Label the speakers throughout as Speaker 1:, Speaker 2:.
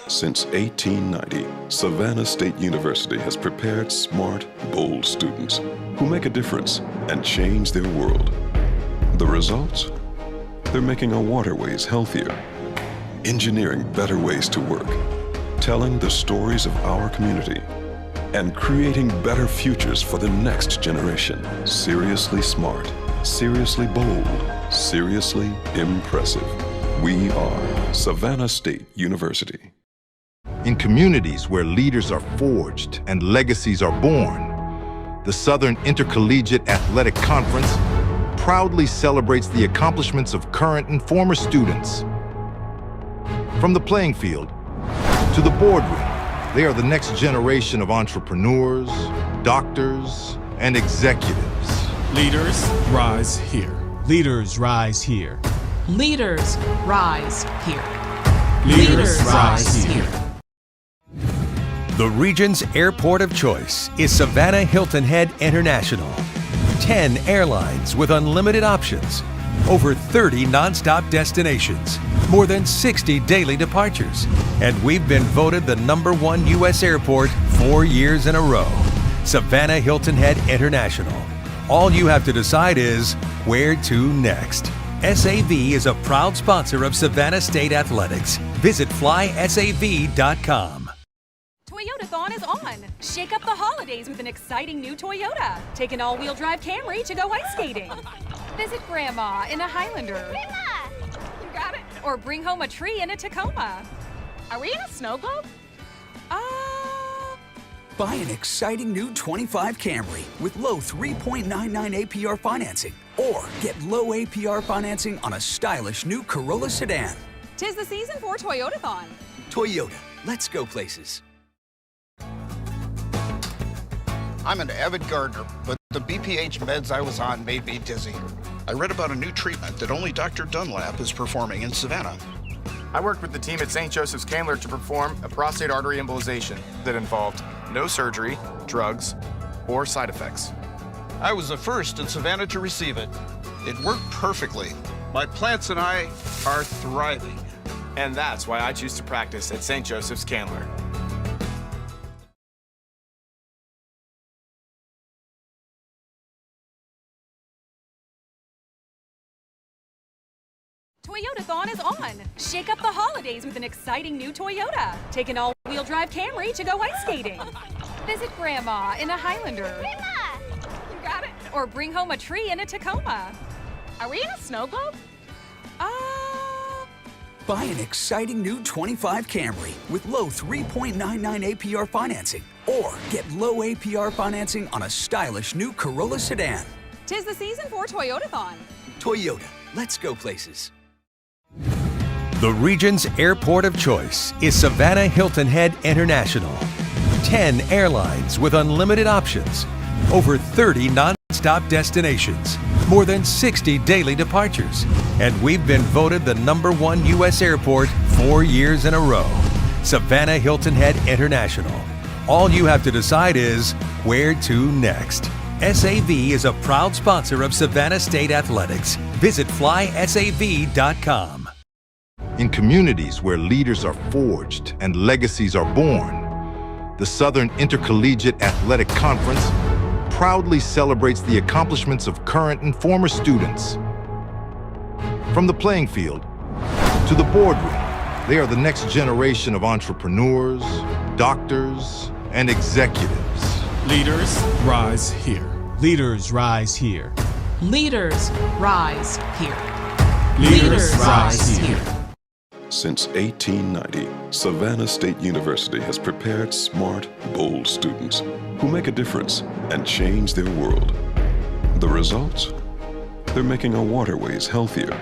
Speaker 1: Since 1890, Savannah State University has prepared smart, bold students who make a difference and change their world. The results? They're making our waterways healthier, engineering better ways to work, telling the stories of our community, and creating better futures for the next generation. Seriously smart, seriously bold, seriously impressive. We are Savannah State University.
Speaker 2: In communities where leaders are forged and legacies are born, the Southern Intercollegiate Athletic Conference proudly celebrates the accomplishments of current and former students. From the playing field to the boardroom, they are the next generation of entrepreneurs, doctors, and executives.
Speaker 3: Leaders rise here.
Speaker 4: Leaders rise here.
Speaker 5: Leaders rise here.
Speaker 3: Leaders rise here.
Speaker 6: The region's airport of choice is Savannah Hilton Head International. 10 airlines with unlimited options, over 30 nonstop destinations, more than 60 daily departures, and we've been voted the #1 U.S. airport 4 years in a row. Savannah Hilton Head International. All you have to decide is where to next. SAV is a proud sponsor of Savannah State Athletics. Visit flysav.com.
Speaker 7: Toyotathon is on. Shake up the holidays with an exciting new Toyota. Take an all-wheel drive Camry to go ice skating. Visit Grandma in a Highlander.
Speaker 8: Grandma!
Speaker 7: You got it. Or bring home a tree in a Tacoma.
Speaker 8: Are we in a snow globe?
Speaker 9: Buy an exciting new 25 Camry with low 3.99 APR financing, or get low APR financing on a stylish new Corolla sedan.
Speaker 7: 'Tis the season for Toyotathon.
Speaker 9: Toyota, let's go places.
Speaker 10: I'm an avid gardener, but the BPH meds I was on made me dizzy. I read about a new treatment that only Dr. Dunlap is performing in Savannah.
Speaker 11: I worked with the team at St. Joseph's Candler to perform a prostate artery embolization that involved no surgery, drugs, or side effects.
Speaker 10: I was the first in Savannah to receive it. It worked perfectly. My plants and I are thriving.
Speaker 11: And that's why I choose to practice at St. Joseph's Candler.
Speaker 7: Toyotathon is on. Shake up the holidays with an exciting new Toyota. Take an all-wheel drive Camry to go ice skating. Visit Grandma in a Highlander.
Speaker 8: Grandma!
Speaker 7: You got it. Or bring home a tree in a Tacoma.
Speaker 8: Are we in a snow globe?
Speaker 9: Buy an exciting new 25 Camry with low 3.99 APR financing, or get low APR financing on a stylish new Corolla sedan.
Speaker 7: 'Tis the season for Toyotathon.
Speaker 9: Toyota, let's go places.
Speaker 6: The region's airport of choice is Savannah Hilton Head International. 10 airlines with unlimited options, over 30 nonstop destinations, more than 60 daily departures, and we've been voted the #1 U.S. airport 4 years in a row. Savannah Hilton Head International. All you have to decide is where to next. SAV is a proud sponsor of Savannah State Athletics. Visit flysav.com.
Speaker 2: In communities where leaders are forged and legacies are born, the Southern Intercollegiate Athletic Conference proudly celebrates the accomplishments of current and former students. From the playing field to the boardroom, they are the next generation of entrepreneurs, doctors, and executives.
Speaker 3: Leaders rise here.
Speaker 4: Leaders rise here.
Speaker 5: Leaders rise here.
Speaker 3: Leaders rise here.
Speaker 1: Since 1890, Savannah State University has prepared smart, bold students who make a difference and change their world. The results? They're making our waterways healthier,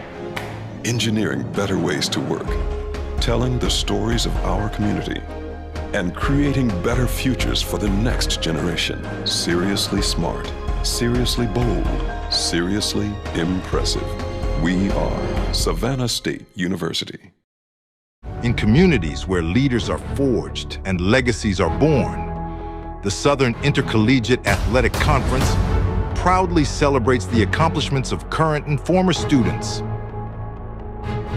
Speaker 1: engineering better ways to work, telling the stories of our community, and creating better futures for the next generation. Seriously smart, seriously bold, seriously impressive. We are Savannah State University.
Speaker 2: In communities where leaders are forged and legacies are born, the Southern Intercollegiate Athletic Conference proudly celebrates the accomplishments of current and former students.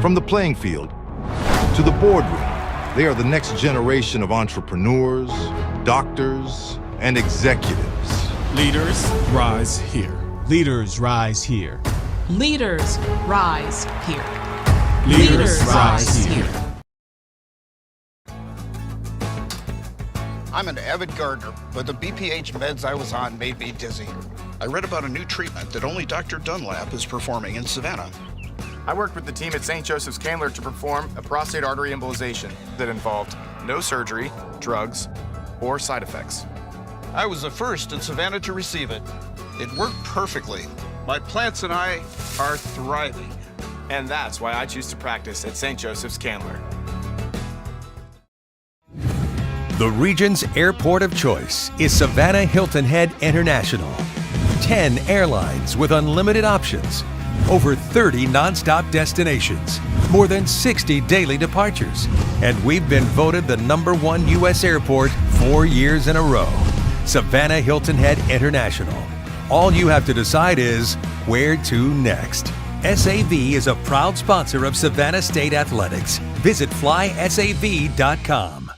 Speaker 2: From the playing field to the boardroom, They are the next generation of entrepreneurs, doctors, and executives.
Speaker 3: Leaders rise here.
Speaker 4: Leaders rise here.
Speaker 5: Leaders rise here.
Speaker 3: Leaders rise here.
Speaker 10: I'm an avid gardener, but the BPH meds I was on made me dizzy. I read about a new treatment that only Dr. Dunlap is performing in Savannah.
Speaker 11: I worked with the team at St. Joseph's Candler to perform a prostate artery embolization that involved no surgery, drugs, or side effects.
Speaker 10: I was the first in Savannah to receive it. It worked perfectly. My plants and I are thriving.
Speaker 11: And that's why I choose to practice at St. Joseph's Candler.
Speaker 6: The region's airport of choice is Savannah Hilton Head International. 10 airlines with unlimited options. Over 30 nonstop destinations. More than 60 daily departures. And we've been voted the #1 U.S. airport 4 years in a row. Savannah Hilton Head International. All you have to decide is where to next. SAV is a proud sponsor of Savannah State Athletics. Visit flysav.com.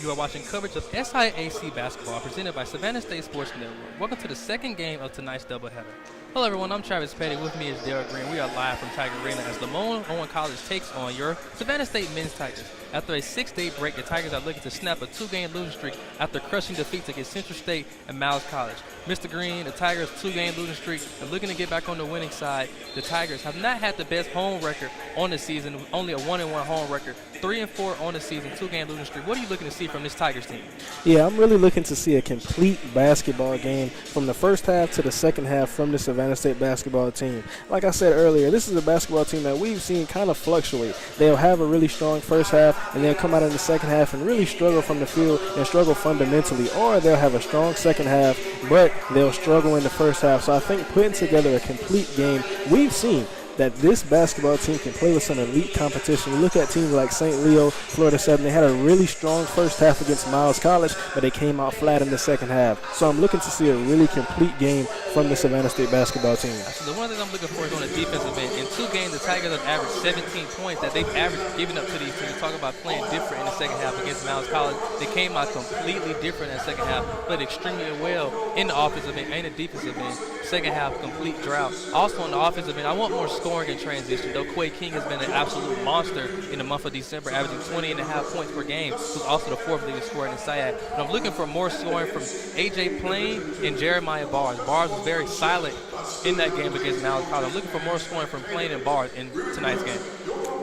Speaker 12: You are watching coverage of SIAC basketball presented by Savannah State Sports Network. Welcome to the second game of tonight's doubleheader. Hello everyone, I'm Travis Petty. With me is Derek Green. We are live from Tiger Arena as LeMoyne-Owen College takes on your Savannah State men's Tigers. After a 6-day break, the Tigers are looking to snap a 2-game losing streak after crushing defeats against Central State and Miles College. Mr. Green, the Tigers' 2-game losing streak, are looking to get back on the winning side. The Tigers have not had the best home record on the season, only a 1-1 home record, 3-4 on the season, 2-game losing streak. What are you looking to see from this Tigers team?
Speaker 13: Yeah, I'm really looking to see a complete basketball game from the first half to the second half from the Savannah State basketball team. Like I said earlier, this is a basketball team that we've seen kind of fluctuate. They'll have a really strong first half, and they'll come out in the second half and really struggle from the field and struggle fundamentally, or they'll have a strong second half, but they'll struggle in the first half. So I think putting together a complete game, we've seen that this basketball team can play with some elite competition. You look at teams like St. Leo, Florida Southern, they had a really strong first half against Miles College, but they came out flat in the second half. So I'm looking to see a really complete game from the Savannah State basketball team.
Speaker 12: So the one thing I'm looking for is on the defensive end. In 2 games, the Tigers have averaged 17 points that they've averaged giving up to these teams. Talk about playing different in the second half against Miles College. They came out completely different in the second half, played extremely well in the offensive end and the defensive end. second half complete drought. Also on the offensive end, I want more scoring in transition, though Quay King has been an absolute monster in the month of December, averaging 20.5 points per game, who's also the 4th leading scorer in the SIAC. And I'm looking for more scoring from A.J. Plain and Jeremiah Bars. Bars was very silent in that game against Malice College. I'm looking for more scoring from Plain and Bars in tonight's game.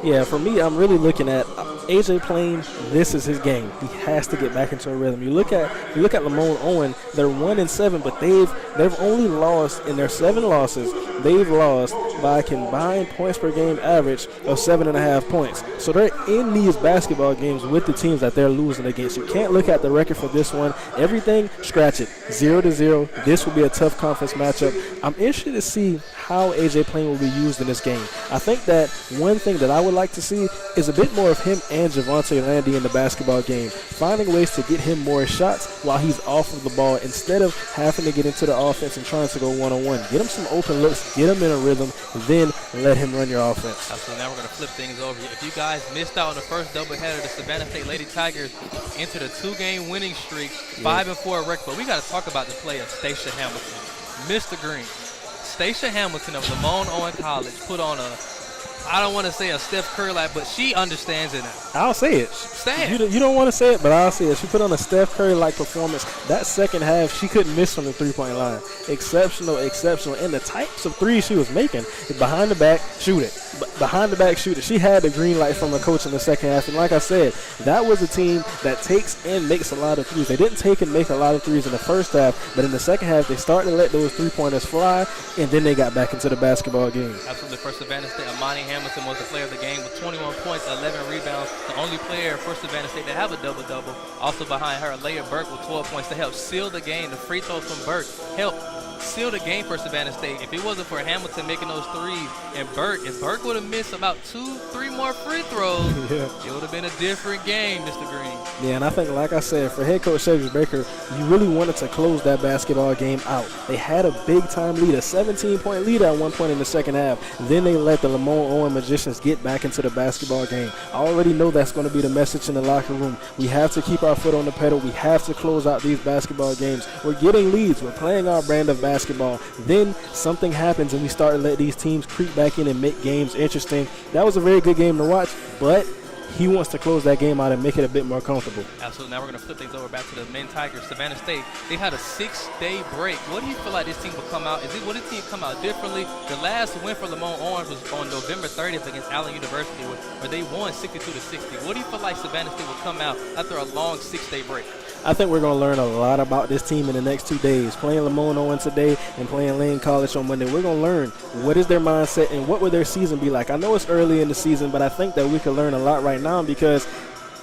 Speaker 13: Yeah, for me, I'm really looking at A.J. Plain. This is his game. He has to get back into a rhythm. You look at LeMoyne-Owen. They're 1-7, but they've only lost in their 7 losses. They've lost by a combined points per game average of 7.5 points. So they're in these basketball games with the teams that they're losing against. You can't look at the record for this one. Everything, scratch it. 0-0. This will be a tough conference matchup. I'm interested to see how A.J. Plain will be used in this game. I think that one thing that I would like to see is a bit more of him and Javante Landy in the basketball game, finding ways to get him more shots while he's off of the ball instead of having to get into the offense and trying to go one-on-one. Get him some open looks, get him in a rhythm, then let him run your offense.
Speaker 12: So now we're going to flip things over. If you guys missed out on the first doubleheader, the Savannah State Lady Tigers entered a 2-game winning streak, 5-4 record. But we got to talk about the play of Stacia Hamilton. Mr. Green. Stacia Hamilton of LeMoyne-Owen College put on I don't want to say a Steph Curry like, but she understands it now.
Speaker 13: I'll say it.
Speaker 12: Say it.
Speaker 13: You don't want to say it, but I'll say it. She put on a Steph Curry-like performance. That second half, she couldn't miss from the three-point line. Exceptional. And the types of threes she was making, behind the back, shoot it. Behind the back, shoot it. She had the green light from the coach in the second half. And like I said, that was a team that takes and makes a lot of threes. They didn't take and make a lot of threes in the first half, but in the second half, they started to let those three-pointers fly, and then they got back into the basketball game.
Speaker 12: Absolutely. For Savannah State, Amani Hamilton was the player of the game with 21 points, 11 rebounds. The only player for Savannah State to have a double-double. Also behind her, Leah Burke with 12 points to help seal the game. The free throws from Burke helped seal the game for Savannah State. If it wasn't for Hamilton making those threes and if Burke would have missed about 2-3 more free throws, it would have been a different game, Mr. Green.
Speaker 13: Yeah, and I think, like I said, for head coach Cedric Baker, you really wanted to close that basketball game out. They had a big-time lead, a 17-point lead at one point in the second half. Then they let the LeMoyne-Owen Magicians get back into the basketball game. I already know that's going to be the message in the locker room. We have to keep our foot on the pedal. We have to close out these basketball games. We're getting leads. We're playing our brand of basketball. Then something happens and we start to let these teams creep back in and make games interesting. That was a very good game to watch, but he wants to close that game out and make it a bit more comfortable.
Speaker 12: Absolutely. Now we're going to flip things over back to the men Tigers. Savannah State, they had a 6-day break. What do you feel like this team will come out? Will this team come out differently? The last win for LeMoyne-Owen was on November 30th against Allen University, where they won 62-60. What do you feel like Savannah State will come out after a long 6-day break?
Speaker 13: I think we're going to learn a lot about this team in the next 2 days. Playing LeMoyne-Owen today and playing Lane College on Monday, we're going to learn what is their mindset and what will their season be like. I know it's early in the season, but I think that we can learn a lot right now because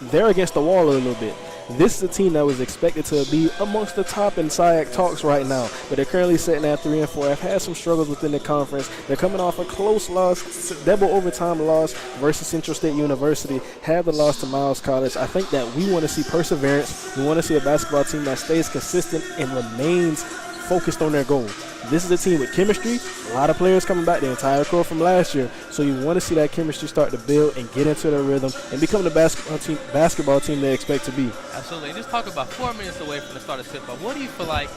Speaker 13: they're against the wall a little bit. This is a team that was expected to be amongst the top in SIAC talks right now, but they're currently sitting at 3-4. Have had some struggles within the conference. They're coming off a close loss, double overtime loss versus Central State University. Had the loss to Miles College. I think that we want to see perseverance. We want to see a basketball team that stays consistent and remains focused on their goal. This is a team with chemistry. A lot of players coming back, the entire core from last year. So you want to see that chemistry start to build and get into their rhythm and become the basketball team they expect to be.
Speaker 12: Absolutely. And just talk about 4 minutes away from the start of tip-off. What do you feel like,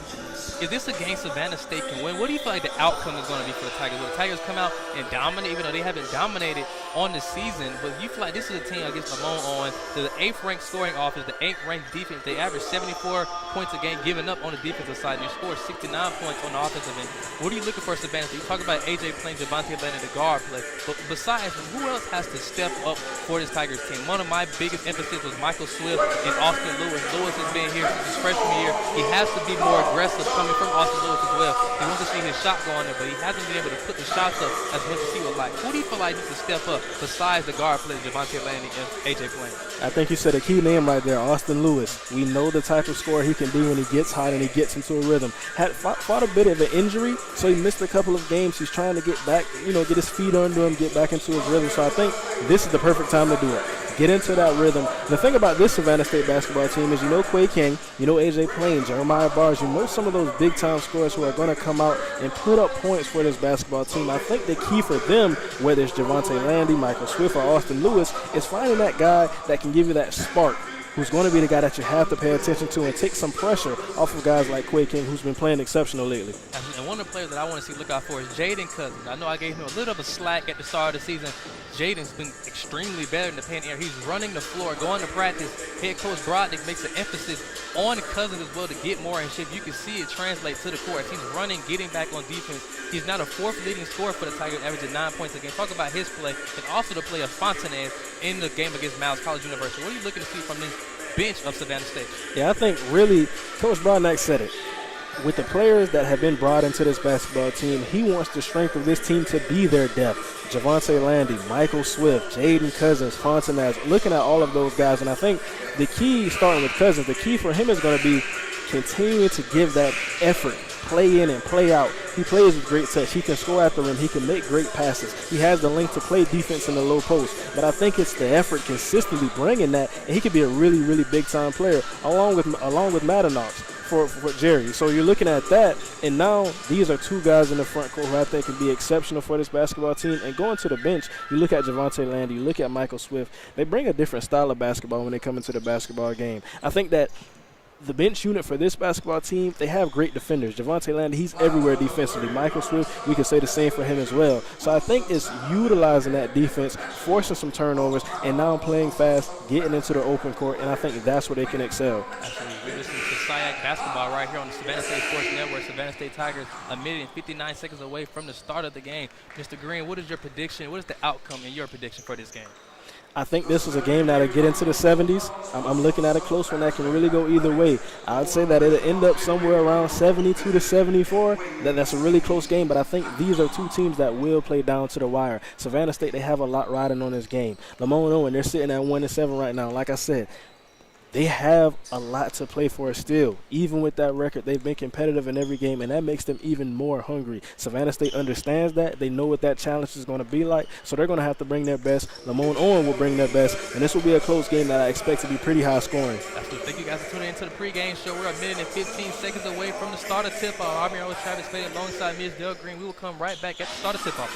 Speaker 12: is this a game Savannah State can win? What do you feel like the outcome is going to be for the Tigers? Will the Tigers come out and dominate, even though they haven't dominated on the season? But you feel like this is a team against LeMoyne-Owen, the 8th-ranked scoring offense, the 8th-ranked defense. They average 74 points a game, giving up on the defensive side. They scored 69 points on the offensive end. What are you looking for Savannah State? You talk about A.J. playing, Javante Landy, the guard play. But besides, who else has to step up for this Tigers team? One of my biggest emphasis was Michael Swift and Austin Lewis. Lewis has been here since his freshman year. He has to be more aggressive coming from Austin Lewis as well. He wants to see his shot go on there, but he hasn't been able to put the shots up as much as he would like. Who do you feel like needs to step up besides the guard play, Javante Landy and A.J. playing?
Speaker 13: I think you said a key name right there, Austin Lewis. We know the type of scorer he can be when he gets hot and he gets into a rhythm. Had fought a bit of an injury, so he missed a couple of games. He's trying to get back, get his feet under him, get back into his rhythm. So I think this is the perfect time to do it. Get into that rhythm. The thing about this Savannah State basketball team is Quay King, A.J. Plain, Jeremiah Bars, some of those big-time scorers who are going to come out and put up points for this basketball team. I think the key for them, whether it's Javante Landy, Michael Swift, or Austin Lewis, is finding that guy that can give you that spark who's going to be the guy that you have to pay attention to and take some pressure off of guys like Quay King, who's been playing exceptional lately.
Speaker 12: And one of the players that I want to see look out for is Jaden Cousins. I know I gave him a little bit of slack at the start of the season. Jaden's been extremely better in the paint area. He's running the floor, going to practice. Head coach Brodnick makes an emphasis on Cousins as well to get more in shape. You can see it translate to the court. He's running, getting back on defense. He's now the 4th leading scorer for the Tigers, averaging 9 points a game. Talk about his play and also the play of Fontenez in the game against Miles College University. What are you looking to see from this bench of Savannah State?
Speaker 13: Yeah, I think really Coach Brodnick said it. With the players that have been brought into this basketball team, he wants the strength of this team to be their depth. Javante Landy, Michael Swift, Jaden Cousins, Fontenez, looking at all of those guys. And I think the key, starting with Cousins, the key for him is going to be continuing to give that effort, play in and play out. He plays with great touch. He can score at the rim. He can make great passes. He has the length to play defense in the low post. But I think it's the effort consistently bringing that, and he could be a really, really big-time player along with Madanox. For Jerry. So you're looking at that, and now these are 2 guys in the front court who I think can be exceptional for this basketball team. And going to the bench, you look at Javante Landy, you look at Michael Swift, they bring a different style of basketball when they come into the basketball game. I think that the bench unit for this basketball team, they have great defenders. Javante Landy, he's everywhere defensively. Michael Swift, we can say the same for him as well. So I think it's utilizing that defense, forcing some turnovers, and now playing fast, getting into the open court, and I think that's where they can excel.
Speaker 12: Absolutely. We're listening to SIAC basketball right here on the Savannah State Sports Network. Savannah State Tigers a minute and 59 seconds away from the start of the game. Mr. Green, what is your prediction? What is the outcome in your prediction for this game?
Speaker 13: I think this is a game that'll get into the 70s. I'm looking at a close one that can really go either way. I'd say that it'll end up somewhere around 72 to 74. That's a really close game, but I think these are 2 teams that will play down to the wire. Savannah State, they have a lot riding on this game. LeMoyne-Owen, they're sitting at 1-7 right now. Like I said, they have a lot to play for still. Even with that record, they've been competitive in every game, and that makes them even more hungry. Savannah State understands that. They know what that challenge is going to be like, so they're going to have to bring their best. LeMoyne-Owen will bring their best, and this will be a close game that I expect to be pretty high scoring.
Speaker 12: Thank you guys for tuning into the pregame show. We're a minute and 15 seconds away from the start of tip-off. I'm your host, Travis Payne, alongside Ms. Dale Green. We will come right back at the start of tip-off.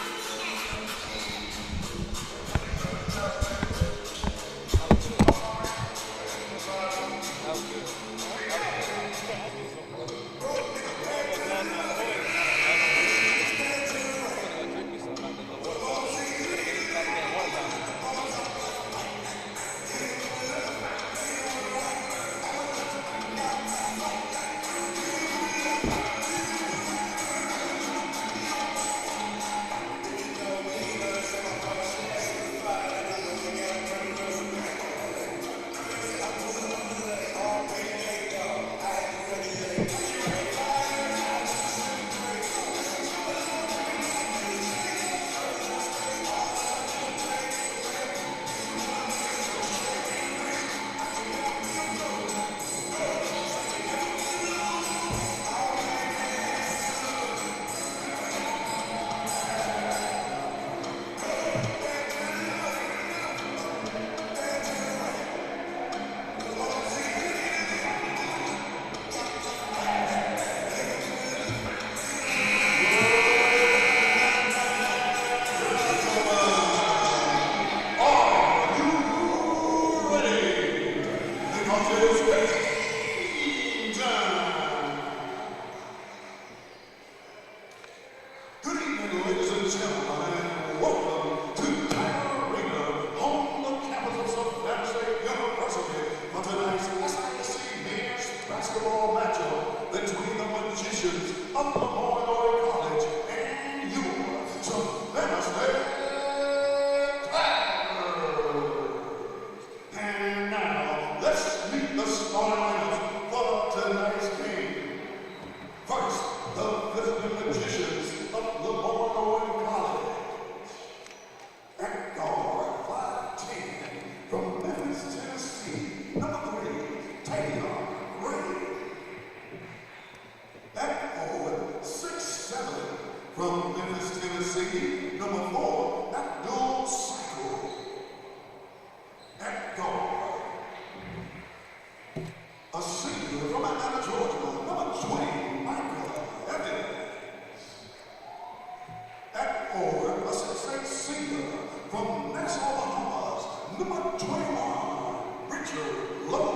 Speaker 14: Basketball matchup between the Magicians of LeMoyne-Owen College and your Savannah State Tigers. And now, let's meet the starting lineup for tonight's game. First, the visiting Magicians of LeMoyne-Owen College. At guard, 5'10", from Memphis, Tennessee, number 3, Taylor. At forward, 6'7", from Memphis, Tennessee, number 4, Abdul Cycle. At guard, a senior from Atlanta, Georgia, number 20, Michael Evans. At forward, a 6'8" senior from Nassau, Bahamas, number 21, Richard Lowe.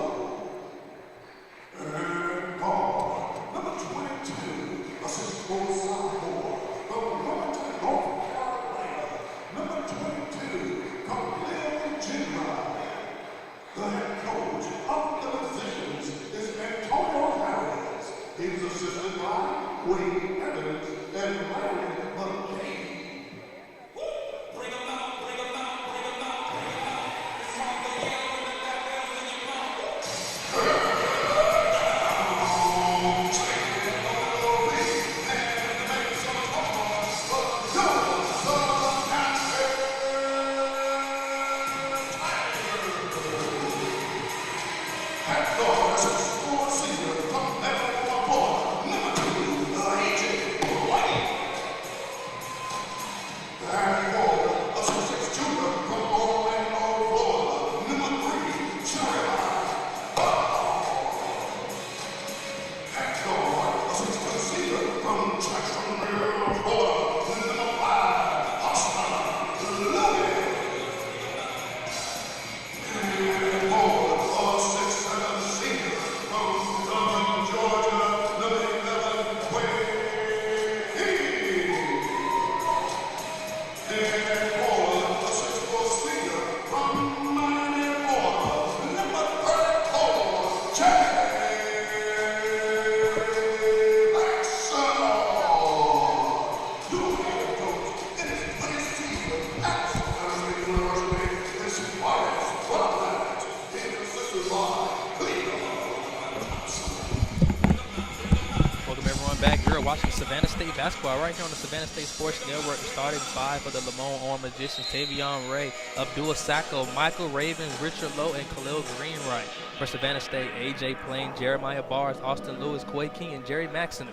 Speaker 12: Watching Savannah State basketball right here on the Savannah State Sports Network. Starting five for the LeMoyne-Owen Magicians: Tavion Ray, Abdul Sacco, Michael Ravens, Richard Lowe, and Khalil Greenwright. For Savannah State, AJ Plain, Jeremiah Bars, Austin Lewis, Quay King, and Jerry Maxson.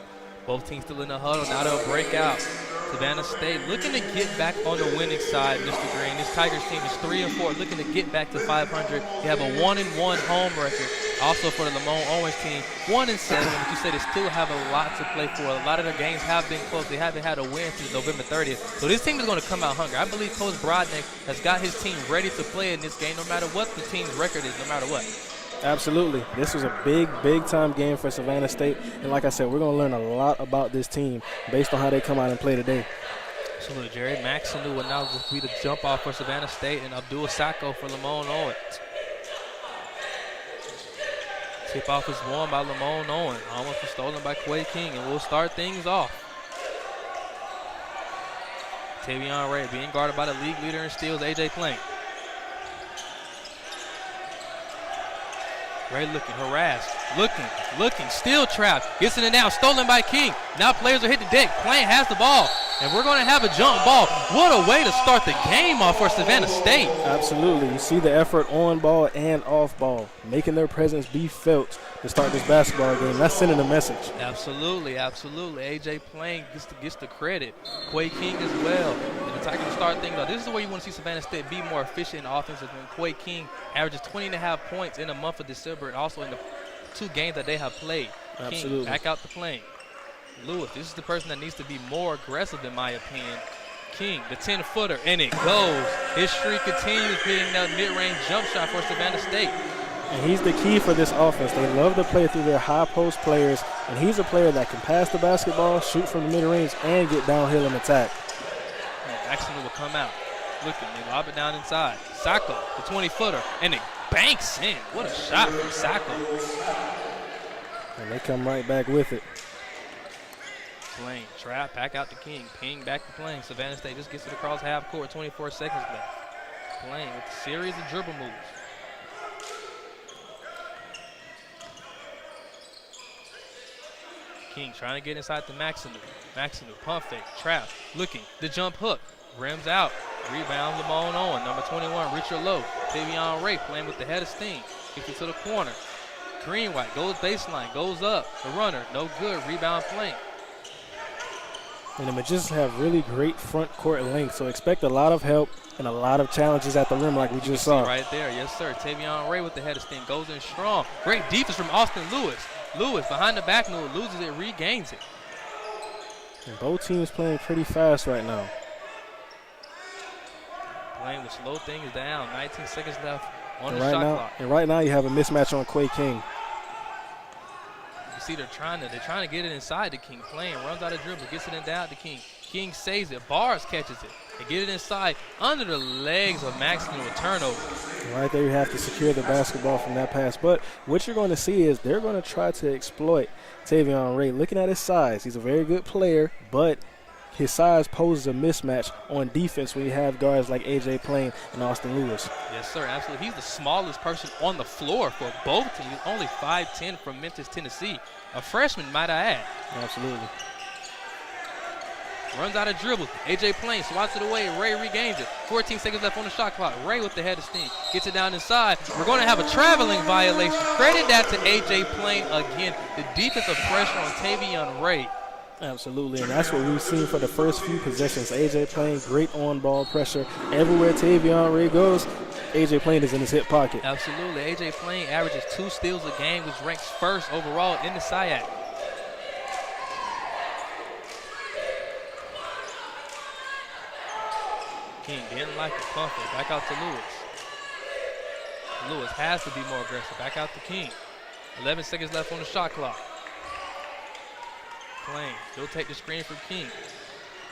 Speaker 12: Both teams still in the huddle. Now they'll break out. Savannah State looking to get back on the winning side, Mr. Green. This Tigers team is 3-4, looking to get back to 500. They have a 1-1 home record. Also for the LeMoyne-Owens team, 1-7. But you say they still have a lot to play for. A lot of their games have been close. They haven't had a win since November 30th. So this team is going to come out hungry. I believe Coach Brodnick has got his team ready to play in this game, no matter what the team's record is, no matter what.
Speaker 13: Absolutely. This was a big time game for Savannah State. And like I said, we're going to learn a lot about this team based on how they come out and play today.
Speaker 12: Absolutely. Jerry Maxson will now be the jump off for Savannah State, and Abdul Sacco for LeMoyne-Owen. Tip off is won by LeMoyne-Owen. Almost was stolen by Quay King, and we'll start things off. Tavion Ray being guarded by the league leader in steals, AJ Plain. Ray looking, harassed, looking, still trapped. Gets in and out, stolen by King. Now players are hit the deck. Plain has the ball, and we're going to have a jump ball. What a way to start the game off for Savannah State.
Speaker 13: Absolutely. You see the effort on ball and off ball, making their presence be felt to start this basketball game. That's sending a message.
Speaker 12: Absolutely. AJ Plain gets the credit. Quay King as well. And the Tigers start things out. This is the way you want to see Savannah State be more efficient in offense, when Quay King averages 20.5 points in the month of December and also in the 2 games that they have played.
Speaker 13: Absolutely.
Speaker 12: King back out the plane. Lewis, this is the person that needs to be more aggressive in my opinion. King, the 10-footer, and it goes. His streak continues, hitting that mid-range jump shot for Savannah State.
Speaker 13: And he's the key for this offense. They love to play through their high post players, and he's a player that can pass the basketball, shoot from the mid-range, and get downhill and attack.
Speaker 12: Maxson will come out. Looking, they lob it down inside. Sacco, the 20-footer, and it banks in. What a shot from Sacco.
Speaker 13: And they come right back with it.
Speaker 12: Plain, trap, back out to King. Ping, back to Plain. Savannah State just gets it across half court, 24 seconds left. Plain with a series of dribble moves. King trying to get inside to Maxson. Maxson, pump fake, trap, looking, the jump hook, rims out, rebound LeMoyne-Owen, number 21, Richard Lowe. Tavion Ray playing with the head of steam, kicks it to the corner. Greenwhite goes baseline, goes up, the runner, no good, rebound Plain.
Speaker 13: And the Magicians have really great front court length, so expect a lot of help and a lot of challenges at the rim like we just saw.
Speaker 12: Right there, yes sir. Tavion Ray with the head of steam, goes in strong. Great defense from Austin Lewis. Lewis behind the back, no, loses it, regains it.
Speaker 13: And both teams playing pretty fast right now.
Speaker 12: Playing to slow things down. 19 seconds left on
Speaker 13: And
Speaker 12: the
Speaker 13: right
Speaker 12: shot
Speaker 13: now,
Speaker 12: clock.
Speaker 13: and right now you have a mismatch on Quay King.
Speaker 12: You see they're trying to get it inside the King. Playing, runs out of dribble, gets it in down to King. King saves it. Bars catches it. And get it inside under the legs of Maxton with a turnover.
Speaker 13: Right there, you have to secure the basketball from that pass. But what you're going to see is they're going to try to exploit Tavion Ray. Looking at his size, he's a very good player, but his size poses a mismatch on defense when you have guards like A.J. Plain and Austin Lewis.
Speaker 12: Yes, sir, absolutely. He's the smallest person on the floor for both teams. He's only 5'10" from Memphis, Tennessee. A freshman, might I add.
Speaker 13: Absolutely.
Speaker 12: Runs out of dribble. A.J. Plain swats it away. Ray regains it. 14 seconds left on the shot clock. Ray with the head of steam. Gets it down inside. We're going to have a traveling violation. Credit that to A.J. Plain again. The defensive pressure on Tavion Ray.
Speaker 13: Absolutely, and that's what we've seen for the first few possessions. A.J. Plain, great on-ball pressure. Everywhere Tavion Ray goes, A.J. Plain is in his hip pocket.
Speaker 12: Absolutely. A.J. Plain averages 2 steals a game, which ranks first overall in the SIAC. King didn't like the pumper. Back out to Lewis. Lewis has to be more aggressive. Back out to King. 11 seconds left on the shot clock. Plain, he'll take the screen from King.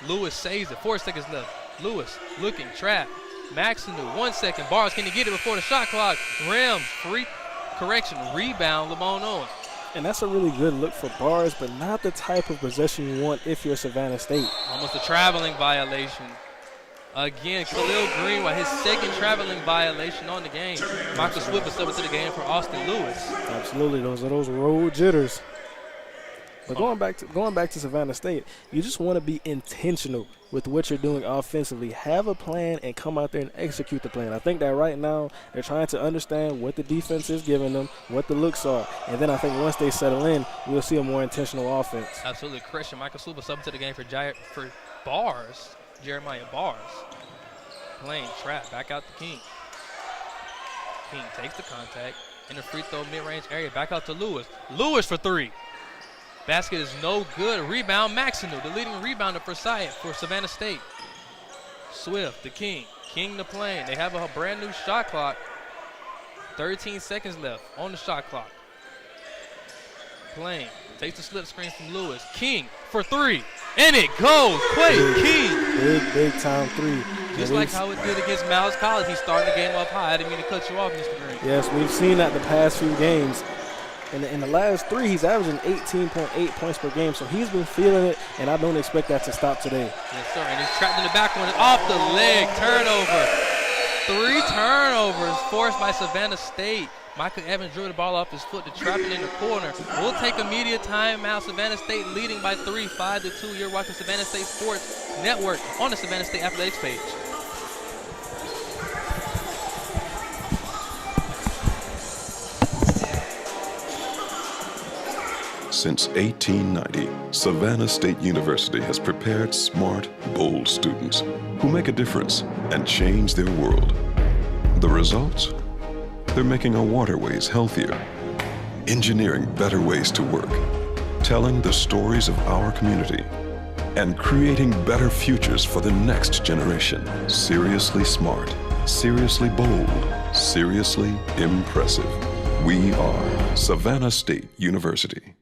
Speaker 12: Lewis saves it. 4 seconds left. Lewis looking, trap. Maxinu, 1 second. Bars, can he get it before the shot clock? Rims, free correction, rebound, LeMoyne-Owen.
Speaker 13: And that's a really good look for Bars, but not the type of possession you want if you're Savannah State.
Speaker 12: Almost a traveling violation. Again, Khalil Greenway, his second traveling violation on the game. Michael Swift is up to the game for Austin Lewis.
Speaker 13: Absolutely, those are those road jitters. But going back to Savannah State, you just want to be intentional with what you're doing offensively. Have a plan and come out there and execute the plan. I think that right now they're trying to understand what the defense is giving them, what the looks are, and then I think once they settle in, we'll see a more intentional offense.
Speaker 12: Absolutely, Christian. Michael Swift is up to the game for Bars. Jeremiah Bars. Plain trap, back out to King. King takes the contact in the free throw mid-range area, back out to Lewis. Lewis for 3. Basket is no good. Rebound, Maxinu, the leading rebounder for Savannah State. Swift to King. King to Plain. They have a brand new shot clock. 13 seconds left on the shot clock. Plain takes the slip screen from Lewis. King for 3. And it goes. Quay King.
Speaker 13: Big time 3.
Speaker 12: Just like how it did against Miles College. He's starting the game up high. I didn't mean to cut you off, Mr. Green.
Speaker 13: Yes, we've seen that the past few games. In the last 3, he's averaging 18.8 points per game, so he's been feeling it, and I don't expect that to stop today.
Speaker 12: Yes, sir, and he's trapped in the back one. Off the leg, turnover. 3 turnovers forced by Savannah State. Michael Evans drew the ball off his foot to trap it in the corner. We'll take a media timeout. Savannah State leading by 3, 5-2. You're watching Savannah State Sports Network on the Savannah State Athletics page.
Speaker 1: Since 1890, Savannah State University has prepared smart, bold students who make a difference and change their world. The results? They're making our waterways healthier, engineering better ways to work, telling the stories of our community, and creating better futures for the next generation. Seriously smart, seriously bold, seriously impressive. We are Savannah State University.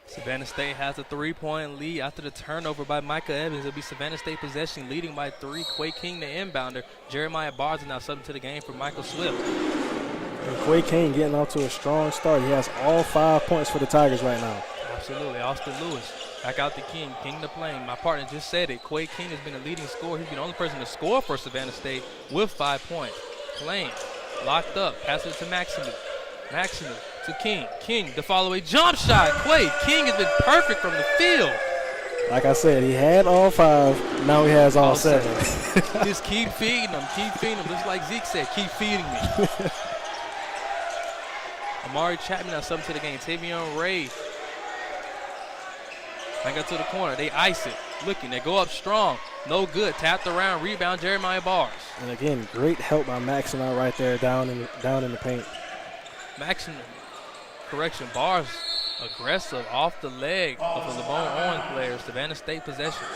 Speaker 12: Savannah State has a 3-point lead after the turnover by Micah Evans. It'll be Savannah State possession, leading by 3. Quay King, the inbounder. Jeremiah Bars is now subbing to the game for Michael Swift.
Speaker 13: And Quay King getting off to a strong start. He has all 5 points for the Tigers right now.
Speaker 12: Absolutely. Austin Lewis back out to King. King to Plain. My partner just said it. Quay King has been a leading scorer. He's been the only person to score for Savannah State with 5 points. Plain locked up. Passes it to Maxinu. Maxinu to King. King, the follow-away jump shot. Quay, King has been perfect from the field.
Speaker 13: Like I said, he had all 5. Now he has all 7.
Speaker 12: Just keep feeding him. Keep feeding him. Just like Zeke said, keep feeding me. Amari Chapman has something to the game. Tavion Ray. Back up to the corner. They ice it. Looking. They go up strong. No good. Tapped around. Rebound. Jeremiah Bars.
Speaker 13: And again, great help by Maxon out right there down in the paint.
Speaker 12: Maxon, correction, Bars aggressive off the leg of the LeMoyne-Owen player. Savannah State possession.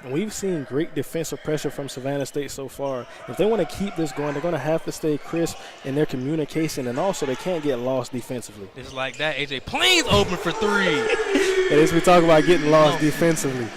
Speaker 13: And we've seen great defensive pressure from Savannah State so far. If they want to keep this going, they're going to have to stay crisp in their communication, and also they can't get lost defensively.
Speaker 12: Just like that, AJ Plains open for 3.
Speaker 13: And as we talk about getting lost defensively.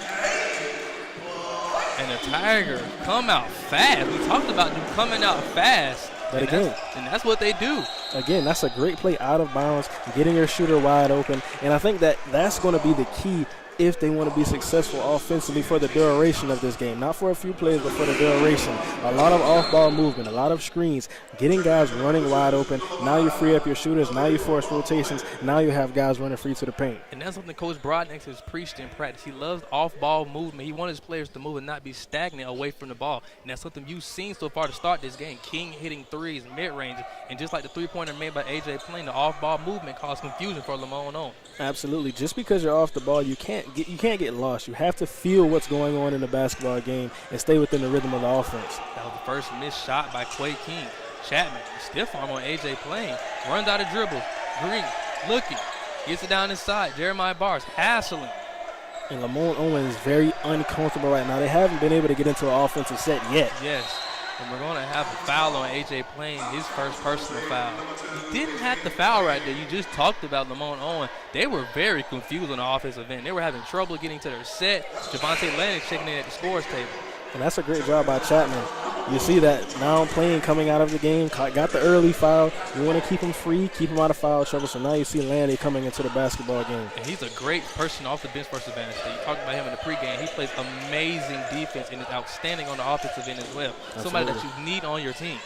Speaker 12: And the Tigers come out fast. We talked about them coming out fast.
Speaker 13: But again,
Speaker 12: that's what they do.
Speaker 13: Again, that's a great play out of bounds, getting your shooter wide open. And I think that's going to be the key if they want to be successful offensively for the duration of this game. Not for a few plays, but for the duration. A lot of off-ball movement, a lot of screens, getting guys running wide open. Now you free up your shooters. Now you force rotations. Now you have guys running free to the paint.
Speaker 12: And that's something Coach Brodnick has preached in practice. He loves off-ball movement. He wants his players to move and not be stagnant away from the ball. And that's something you've seen so far to start this game. King hitting threes, mid-range. And just like the three-pointer made by A.J. Plain, the off-ball movement caused confusion for LeMoyne-Owen.
Speaker 13: Absolutely. Just because you're off the ball, you can't get lost. You have to feel what's going on in the basketball game and stay within the rhythm of the offense.
Speaker 12: That was the first missed shot by Quay King. Chapman, stiff arm on A.J. Plain. Runs out of dribble. Green, looking. Gets it down inside. Jeremiah Bars, hassling.
Speaker 13: And LeMoyne-Owen is very uncomfortable right now. They haven't been able to get into an offensive set yet.
Speaker 12: Yes. And we're going to have a foul on A.J. Plain, his first personal foul. He didn't have the foul right there. You just talked about LeMoyne-Owen. They were very confused on the offensive end. They were having trouble getting to their set. Javante Lennox checking in at the scores table.
Speaker 13: And that's a great job by Chapman. You see that now Plain coming out of the game, got the early foul. You want to keep him free, keep him out of foul trouble. So now you see Landy coming into the basketball game.
Speaker 12: And he's a great person off the bench for Savannah State. You talked about him in the pregame. He plays amazing defense and is outstanding on the offensive end as well. Absolutely. Somebody that you need on your team.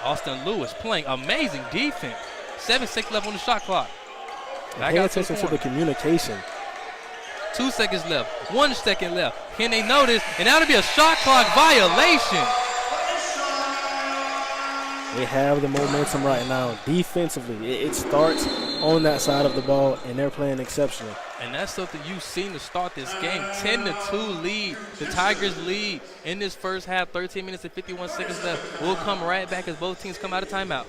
Speaker 12: Austin Lewis playing amazing defense. 7 seconds left on the shot clock.
Speaker 13: Pay attention to the communication.
Speaker 12: 2 seconds left. 1 second left. Can they notice? And that'll be a shot clock violation.
Speaker 13: They have the momentum right now. Defensively, it starts on that side of the ball, and they're playing exceptional.
Speaker 12: And that's something you've seen to start this game. 10-2 lead. The Tigers lead in this first half. 13 minutes and 51 seconds left. We'll come right back as both teams come out of timeout.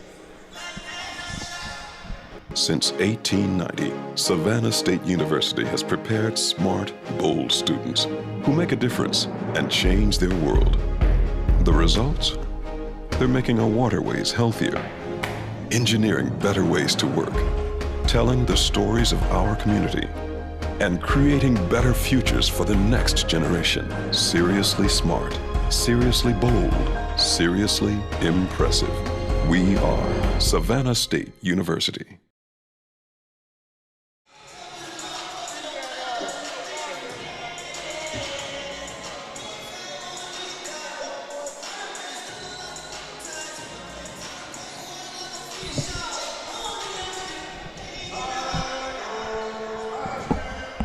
Speaker 1: Since 1890, Savannah State University has prepared smart, bold students who make a difference and change their world. The results? They're making our waterways healthier, engineering better ways to work, telling the stories of our community, and creating better futures for the next generation. Seriously smart, seriously bold, seriously impressive. We are Savannah State University.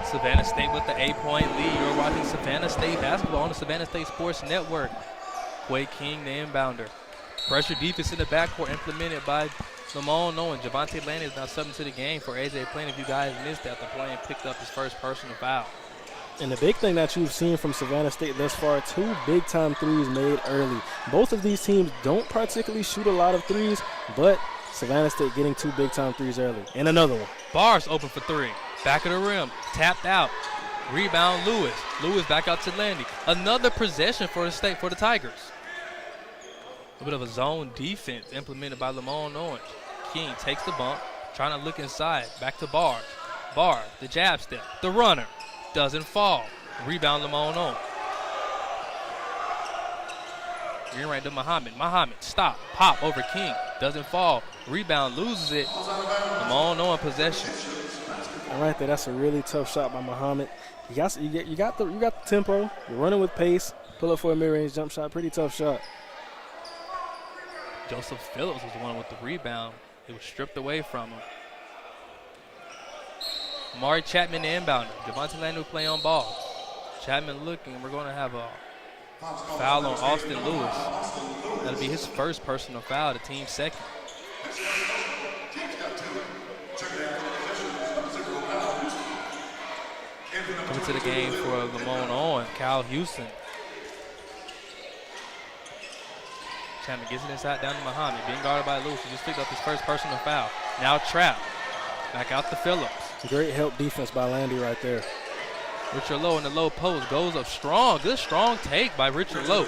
Speaker 12: Savannah State with the 8-point lead. You're watching Savannah State basketball on the Savannah State Sports Network. Quay King, the inbounder. Pressure defense in the backcourt implemented by LeMoyne-Owen. Javante Lanning is now subbing to the game for A.J. Plain. If you guys missed that, the Plain picked up his first personal foul.
Speaker 13: And the big thing that you've seen from Savannah State thus far, 2 big-time threes made early. Both of these teams don't particularly shoot a lot of threes, but Savannah State getting 2 big-time threes early. And another one.
Speaker 12: Bars open for 3. Back of the rim, tapped out. Rebound Lewis. Lewis back out to Landy. Another possession for the Tigers. A bit of a zone defense implemented by LeMoyne-Owen. King takes the bump, trying to look inside. Back to Bars. Bars, the jab step, the runner. Doesn't fall. Rebound LeMoyne-Owen. Green right to Muhammad. Muhammad, stop, pop over King. Doesn't fall. Rebound, loses it. LeMoyne-Owen possession.
Speaker 13: And right there, that's a really tough shot by Muhammad. You got the tempo. You're running with pace. Pull up for a mid-range jump shot. Pretty tough shot.
Speaker 12: Joseph Phillips was the one with the rebound. It was stripped away from him. Amari Chapman, the inbounder. Javonte Landry play on ball. Chapman looking. We're going to have a foul on Austin Lewis. That'll be his first personal foul, the team's second. Coming to the game for LeMoyne-Owen, Kyle Houston. Chapman gets it inside down to Muhammad. Being guarded by Lewis. He just picked up his first personal foul. Now trapped. Back out to Phillips.
Speaker 13: Great help defense by Landy right there.
Speaker 12: Richard Lowe in the low post. Goes up strong. Good strong take by Richard Lowe.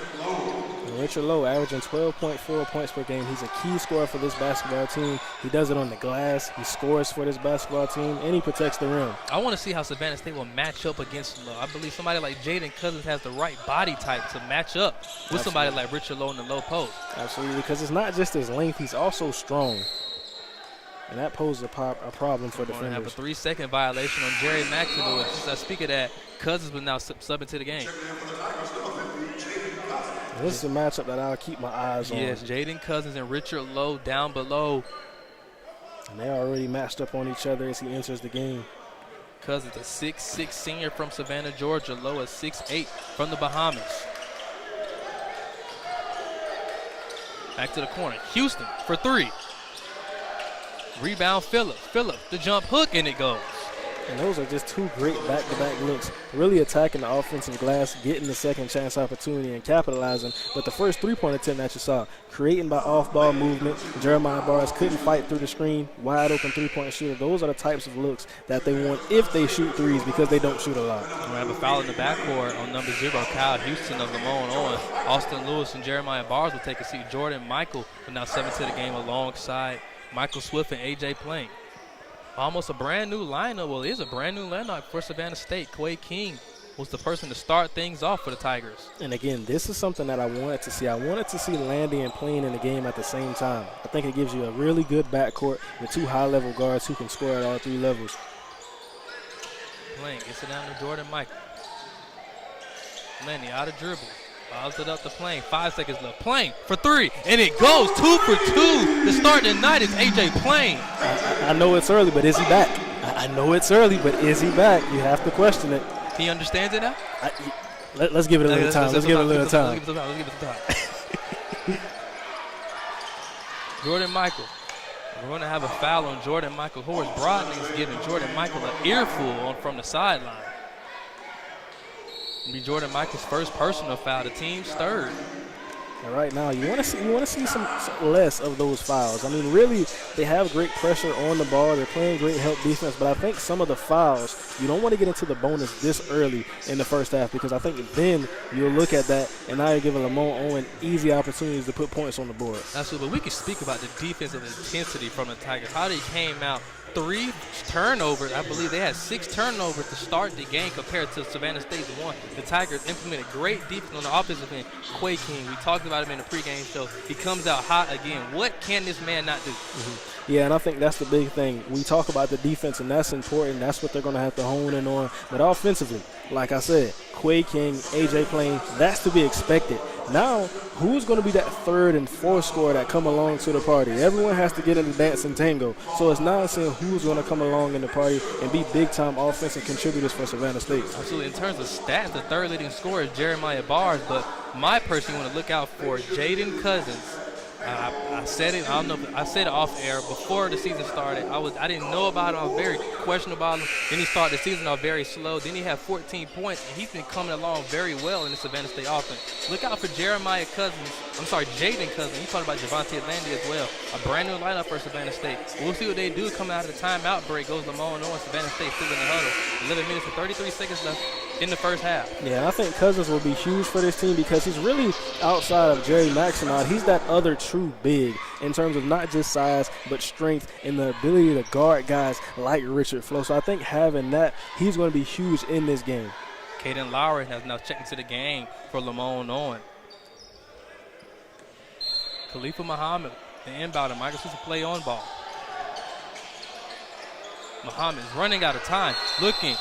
Speaker 13: And Richard Lowe averaging 12.4 points per game. He's a key scorer for this basketball team. He does it on the glass. He scores for this basketball team, and he protects the rim.
Speaker 12: I want to see how Savannah State will match up against Lowe. I believe somebody like Jaden Cousins has the right body type to match up with somebody like Richard Lowe in the low post.
Speaker 13: Absolutely, because it's not just his length. He's also strong. And that poses a problem for defenders.
Speaker 12: Have a 3-second violation on Jerry McAdoo. Speak of that, Cousins was now subbing to the game.
Speaker 13: This is a matchup that I'll keep my eyes on.
Speaker 12: Yes, Jaden Cousins and Richard Lowe down below.
Speaker 13: And they're already matched up on each other as he enters the game.
Speaker 12: Cousins, a 6'6" senior from Savannah, Georgia. Lowe, a 6'8" from the Bahamas. Back to the corner. Houston for three. Rebound Phillips. Phillips, the jump hook, and it goes.
Speaker 13: And those are just two great back-to-back looks, really attacking the offensive glass, getting the second chance opportunity and capitalizing. But the first three-point attempt that you saw, creating by off-ball movement, Jeremiah Bars couldn't fight through the screen, wide open three-point shooter. Those are the types of looks that they want if they shoot threes, because they don't shoot a lot.
Speaker 12: We have a foul in the backcourt on number 0, Kyle Houston of LeMoyne-Owen. Austin Lewis and Jeremiah Bars will take a seat. Jordan Michael will now step into the game alongside Michael Swift and A.J. Plain. Almost a brand new lineup. Well, it is a brand new lineup for Savannah State. Quay King was the person to start things off for the Tigers.
Speaker 13: And again, this is something that I wanted to see. I wanted to see Landy and Plain in the game at the same time. I think it gives you a really good backcourt with two high-level guards who can score at all three levels.
Speaker 12: Plain gets it down to Jordan Michael. Landy out of dribble. Fouls it up to Plain. 5 seconds left. Plain for three, and it goes 2 for 2. The start tonight is A.J. Plain.
Speaker 13: I know it's early, but is he back? I know it's early, but is he back? You have to question it.
Speaker 12: He understands it now?
Speaker 13: Let's give it a little time. Let's give it a little time.
Speaker 12: Let's give it some time. Jordan Michael. We're going to have a foul on Jordan Michael. Horace Brodney is giving Jordan Michael an earful from the sideline. It'll be Jordan Michael's first personal foul, the team's third.
Speaker 13: And right now, you want to see some less of those fouls. I mean, really, they have great pressure on the ball. They're playing great help defense, but I think some of the fouls, you don't want to get into the bonus this early in the first half, because I think then you'll look at that, and now you're giving LeMoyne-Owen easy opportunities to put points on the board.
Speaker 12: Absolutely, but we can speak about the defensive intensity from the Tigers, how they came out. 3 turnovers. I believe they had 6 turnovers to start the game compared to Savannah State's 1. The Tigers implemented great defense on the offensive end. Quay King, we talked about him in the pregame show. He comes out hot again. What can this man not do?
Speaker 13: Yeah, and I think that's the big thing. We talk about the defense, and that's important. That's what they're going to have to hone in on. But offensively, like I said, Quay King, A.J. Plain, that's to be expected. Now, who's going to be that third and fourth scorer that come along to the party? Everyone has to get in the dance and tango. So it's not saying who's going to come along in the party and be big-time offensive contributors for Savannah State.
Speaker 12: Absolutely. In terms of stats, the third leading scorer is Jeremiah Bars, but my person, you want to look out for Jaden Cousins. I said it. I don't know. If I said it off air before the season started. I didn't know about him. I was very questionable about him. Then he started the season off very slow. Then he had 14 points, and he's been coming along very well in the Savannah State offense. Look out for Jaden Cousins. You talked about Javonte Landy as well. A brand new lineup for Savannah State. We'll see what they do coming out of the timeout break. Goes LeMoyne-Owen. Savannah State still in the huddle. 11 minutes and 33 seconds left in the first half.
Speaker 13: Yeah, I think Cousins will be huge for this team because he's really outside of Jerry Maximod. He's that other true big in terms of not just size but strength and the ability to guard guys like Richard Flo. So I think having that, he's going to be huge in this game.
Speaker 12: Caden Lowry has now checked into the game for LeMoyne-Owen. Khalifa Muhammad, the inbounder. Michael Swift play on ball. Muhammad's running out of time. Looking.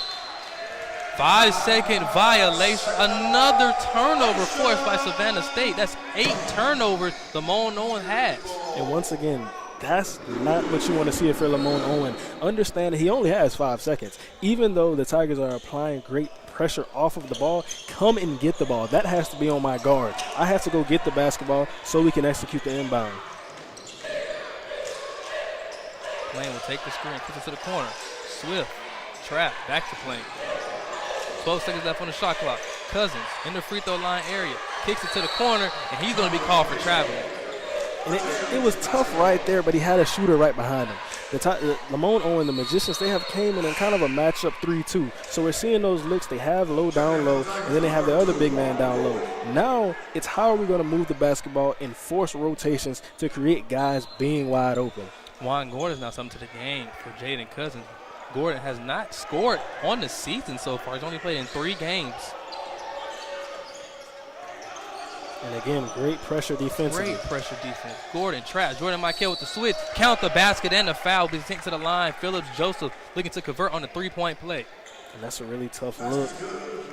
Speaker 12: 5-second violation. Another turnover forced by Savannah State. That's 8 turnovers LeMoyne-Owen has.
Speaker 13: And once again, that's not what you want to see if you're LeMoyne-Owen. Understand that he only has 5 seconds. Even though the Tigers are applying great pressure off of the ball, come and get the ball. That has to be on my guard. I have to go get the basketball so we can execute the inbound.
Speaker 12: Lane will take the screen, puts it to the corner. Swift, trap, back to Plain. 12 seconds left on the shot clock. Cousins in the free throw line area. Kicks it to the corner, and he's going to be called for traveling.
Speaker 13: And it was tough right there, but he had a shooter right behind him. LeMoyne-Owen, the Magicians, they have came in kind of a matchup 3-2. So we're seeing those looks. They have low, down low, and then they have the other big man down low. Now it's how are we going to move the basketball and force rotations to create guys being wide open.
Speaker 12: Juan Gordon's now something to the game for Jaden Cousins. Gordon has not scored on the season so far. He's only played in 3 games.
Speaker 13: And again, great pressure defensively.
Speaker 12: Great pressure defense. Gordon traps. Jordan Michael with the switch. Count the basket and the foul. But he sent to the line. Phillips Joseph looking to convert on the 3-point play.
Speaker 13: And that's a really tough look.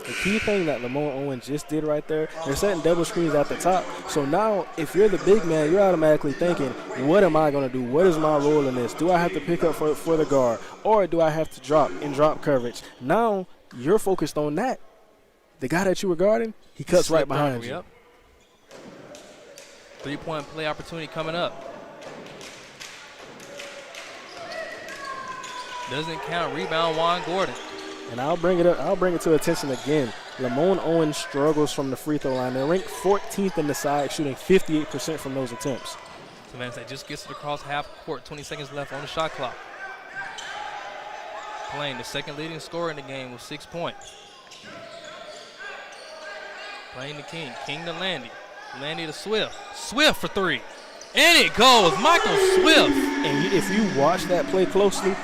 Speaker 13: The key thing that LeMoyne-Owen just did right there, they're setting double screens at the top. So now, if you're the big man, you're automatically thinking, what am I going to do? What is my role in this? Do I have to pick up for the guard? Or do I have to drop in drop coverage? Now, you're focused on that. The guy that you were guarding, he cuts right behind you.
Speaker 12: Yep. 3-point play opportunity coming up. Doesn't count. Rebound, Juan Gordon.
Speaker 13: And I'll bring it up. I'll bring it to attention again. LeMoyne-Owen struggles from the free throw line. They're ranked 14th in the side, shooting 58% from those attempts.
Speaker 12: Savannah State just gets it across half court. 20 seconds left on the shot clock. Playing the second leading scorer in the game with 6 points. Playing to King. King to Landy. Landy to Swift. Swift for 3. And it goes. Michael Swift.
Speaker 13: And if you watch that play closely,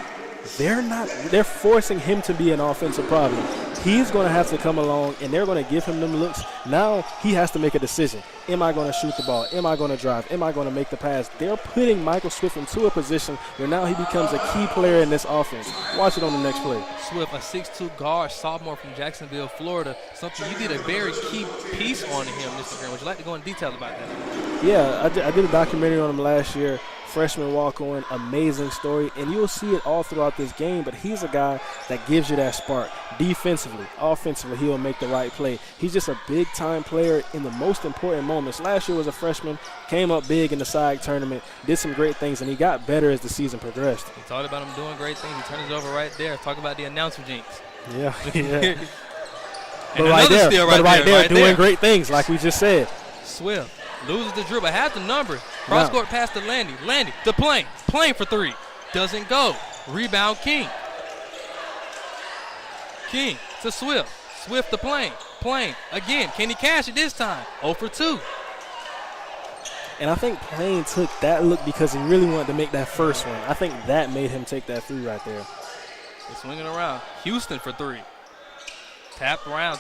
Speaker 13: they're forcing him to be an offensive problem. He's going to have to come along, and they're going to give him them looks. Now he has to make a decision. Am I going to shoot the ball? Am I going to drive? Am I going to make the pass? They're putting Michael Swift into a position where now he becomes a key player in this offense. Watch it on the next play.
Speaker 12: Swift, a 6'2 guard, sophomore from Jacksonville, Florida. Something you did a very key piece on him, Mr. Green. Would you like to go in detail about that?
Speaker 13: Yeah, I did a documentary on him last year. Freshman walk-on, amazing story, and you'll see it all throughout this game, but he's a guy that gives you that spark. Defensively, offensively, he'll make the right play. He's just a big-time player in the most important moments. Last year was a freshman, came up big in the SIAC tournament, did some great things, and he got better as the season progressed.
Speaker 12: We talked about him doing great things. He turns it over right there. Talk about the announcer jinx.
Speaker 13: Yeah.
Speaker 12: But right there,
Speaker 13: doing great things, like we just said.
Speaker 12: Swift loses the dribble, has the numbers. Cross-court pass to Landy. Landy to Plain. Plain for 3. Doesn't go. Rebound, King. King to Swift. Swift to Plain. Plain again. Can he cash it this time? 0 for 2.
Speaker 13: And I think Plain took that look because he really wanted to make that first one. I think that made him take that 3 right there.
Speaker 12: They're swinging around. Houston for 3. Tapped around.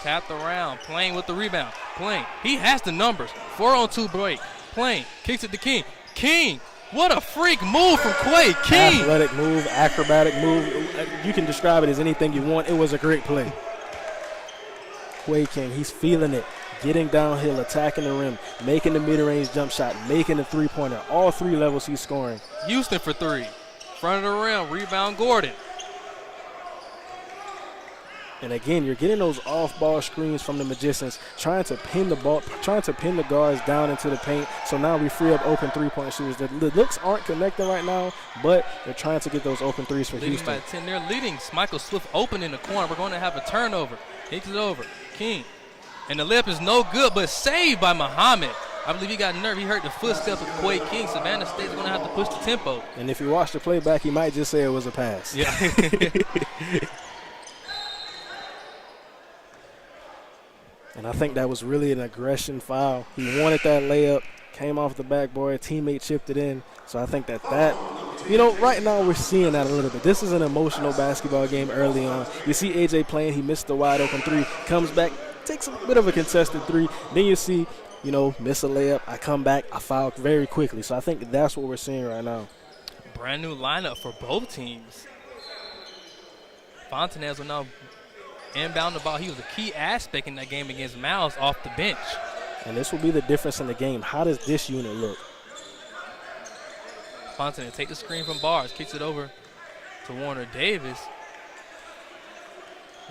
Speaker 12: Plain with the rebound. Plain. He has the numbers. 4-on-2 break. Plain. Kicks it to King. King. What a freak move from Quay. King.
Speaker 13: Athletic move, acrobatic move. You can describe it as anything you want. It was a great play. Quay King, he's feeling it. Getting downhill, attacking the rim, making the mid-range jump shot, making the three-pointer. All 3 levels he's scoring.
Speaker 12: Houston for 3. Front of the rim. Rebound Gordon.
Speaker 13: And again, you're getting those off-ball screens from the Magicians, trying to pin the guards down into the paint. So now we free up open three-point shooters. The looks aren't connecting right now, but they're trying to get those open threes for Houston.
Speaker 12: Leading by 10. They're leading. Michael Swift open in the corner. We're going to have a turnover. Kicks it over. King. And the layup is no good, but saved by Muhammad. I believe he got nerve. He heard the footstep of Quay King. Savannah State's going to have to push the tempo.
Speaker 13: And if you watch the playback, he might just say it was a pass.
Speaker 12: Yeah.
Speaker 13: And I think that was really an aggression foul. He wanted that layup, came off the backboard, teammate chipped it in. So I think that right now we're seeing that a little bit. This is an emotional basketball game early on. You see AJ playing, he missed the wide open 3, comes back, takes a bit of a contested 3. Then you see, miss a layup, I come back, I foul very quickly. So I think that's what we're seeing right now.
Speaker 12: Brand new lineup for both teams. Fontanez will now inbound the ball. He was a key aspect in that game against Miles off the bench.
Speaker 13: And this will be the difference in the game. How does this unit look?
Speaker 12: Fontanez take the screen from Bars, kicks it over to Warner Davis.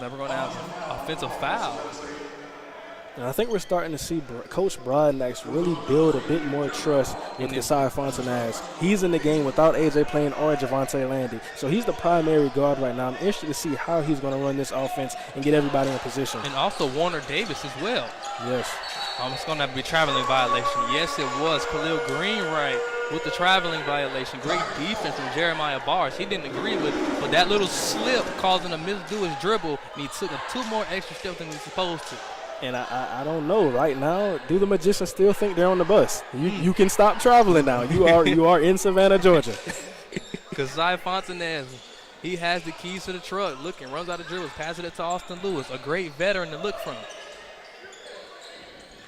Speaker 12: Then we're going to have an offensive foul.
Speaker 13: And I think we're starting to see Coach Broadnax really build a bit more trust with Kasai Fontanez. He's in the game without A.J. playing or Javante Landy. So he's the primary guard right now. I'm interested to see how he's going to run this offense and get everybody in position.
Speaker 12: And also Warner Davis as well.
Speaker 13: Yes.
Speaker 12: It's going to have to be a traveling violation. Yes, it was. Khalil Greenwright with the traveling violation. Great defense from Jeremiah Bars. He didn't agree with it, but that little slip caused him to misdo his dribble, and he took 2 more extra steps than he was supposed to.
Speaker 13: And I don't know right now. Do the Magicians still think they're on the bus? You can stop traveling now. You are in Savannah, Georgia.
Speaker 12: Kasai Fontanez, he has the keys to the truck. Looking, runs out of dribbles, passes it to Austin Lewis, a great veteran to look from.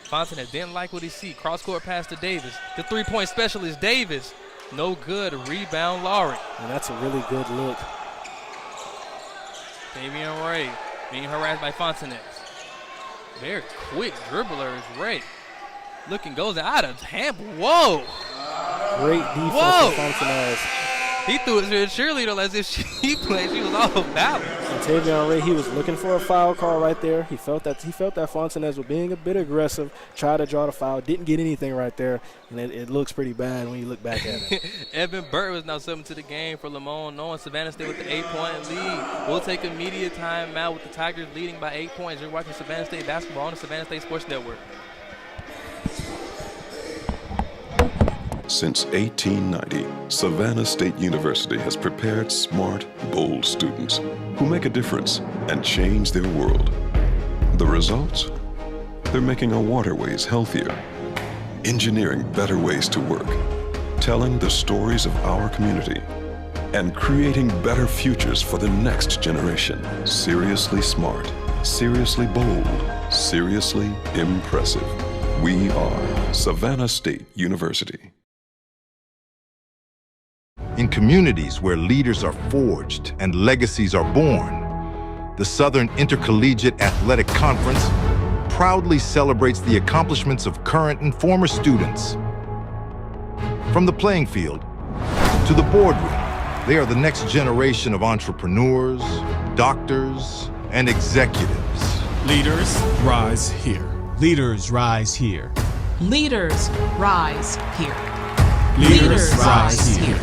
Speaker 12: Fontanez didn't like what he see. Cross-court pass to Davis. The three-point specialist, Davis. No good. Rebound, Laurie.
Speaker 13: And that's a really good look.
Speaker 12: Davion Ray being harassed by Fontanez. Very quick dribbler is Ray. Looking, goes out of hand. Whoa.
Speaker 13: Great defense from Fontanez.
Speaker 12: He threw it to a cheerleader as if she played. She was off balance.
Speaker 13: And Tavion Ray, he was looking for a foul call right there. He felt that Fontanez was being a bit aggressive, tried to draw the foul, didn't get anything right there, and it looks pretty bad when you look back at it.
Speaker 12: Evan Burt was now subbing to the game for LeMoyne-Owen. Savannah State with the 8-point lead. We'll take immediate timeout with the Tigers leading by 8 points. You're watching Savannah State basketball on the Savannah State Sports Network.
Speaker 1: Since 1890, Savannah State University has prepared smart, bold students who make a difference and change their world. The results? They're making our waterways healthier, engineering better ways to work, telling the stories of our community, and creating better futures for the next generation. Seriously smart, seriously bold, seriously impressive. We are Savannah State University.
Speaker 2: In communities where leaders are forged and legacies are born, the Southern Intercollegiate Athletic Conference proudly celebrates the accomplishments of current and former students. From the playing field to the boardroom, they are the next generation of entrepreneurs, doctors, and executives.
Speaker 3: Leaders rise here.
Speaker 4: Leaders rise here.
Speaker 5: Leaders rise here.
Speaker 3: Leaders rise here.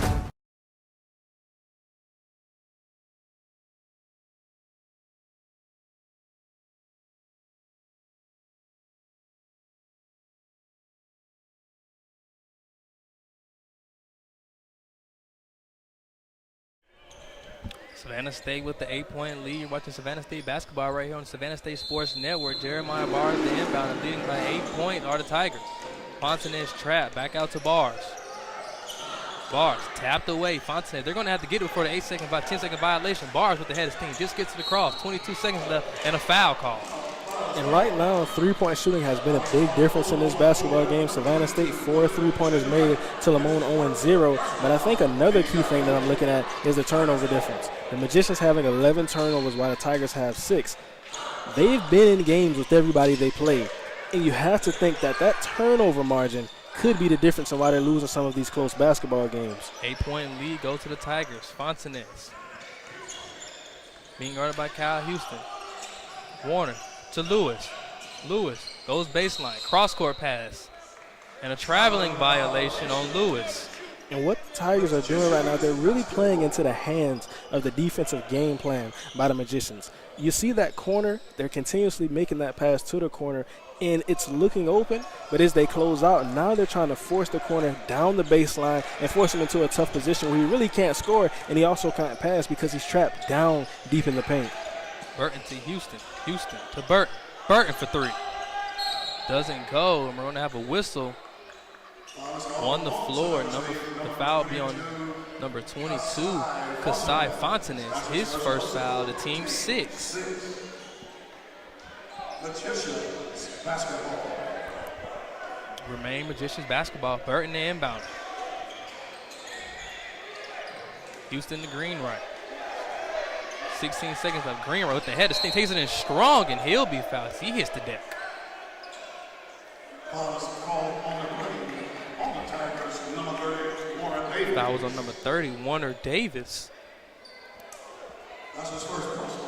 Speaker 12: Savannah State with the 8-point lead. You're watching Savannah State basketball right here on the Savannah State Sports Network. Jeremiah Bars, the inbound, and leading by 8 points are the Tigers. Fontanez trap, back out to Bars. Bars tapped away. Fontanez, they're going to have to get it before the 10-second violation. Bars with the head of steam, just gets to the cross. 22 seconds left and a foul call.
Speaker 13: And right now, three-point shooting has been a big difference in this basketball game. Savannah State 4 3-pointers made to LeMoyne-Owen 0. But I think another key thing that I'm looking at is the turnover difference. The Magicians having 11 turnovers while the Tigers have 6. They've been in games with everybody they play. And you have to think that that turnover margin could be the difference in why they're losing some of these close basketball games.
Speaker 12: 8-point lead goes to the Tigers. Fontanez being guarded by Kyle Houston. Warner to Lewis. Lewis goes baseline, cross-court pass, and a traveling violation on Lewis.
Speaker 13: And what the Tigers are doing right now, they're really playing into the hands of the defensive game plan by the Magicians. You see that corner, they're continuously making that pass to the corner, and it's looking open, but as they close out, now they're trying to force the corner down the baseline and force him into a tough position where he really can't score, and he also can't pass because he's trapped down deep in the paint.
Speaker 12: Burton to Houston. Houston to Burton. Burton for 3. Doesn't go, and we're going to have a whistle on the floor. The foul will be on number 22, Kasai Fontanez. His first foul, the team 6.
Speaker 14: Magicians basketball.
Speaker 12: Remain Magicians basketball. Burton the inbound. Houston to Greenwright. 16 seconds left. Green with the head of steam, takes it in strong, and he'll be fouled. He hits the deck. Foul was on number 30, Warner Davis.
Speaker 14: That's his first personal.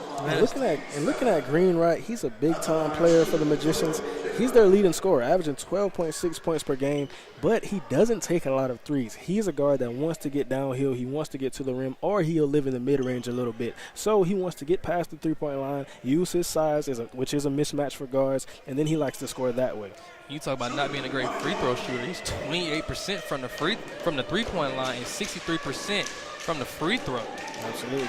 Speaker 13: And looking at Greenwright, he's a big-time player for the Magicians. He's their leading scorer, averaging 12.6 points per game, but he doesn't take a lot of threes. He's a guard that wants to get downhill, he wants to get to the rim, or he'll live in the mid-range a little bit. So he wants to get past the three-point line, use his size, which is a mismatch for guards, and then he likes to score that way.
Speaker 12: You talk about not being a great free throw shooter. He's 28% from the three-point line and 63% from the free throw.
Speaker 13: Absolutely.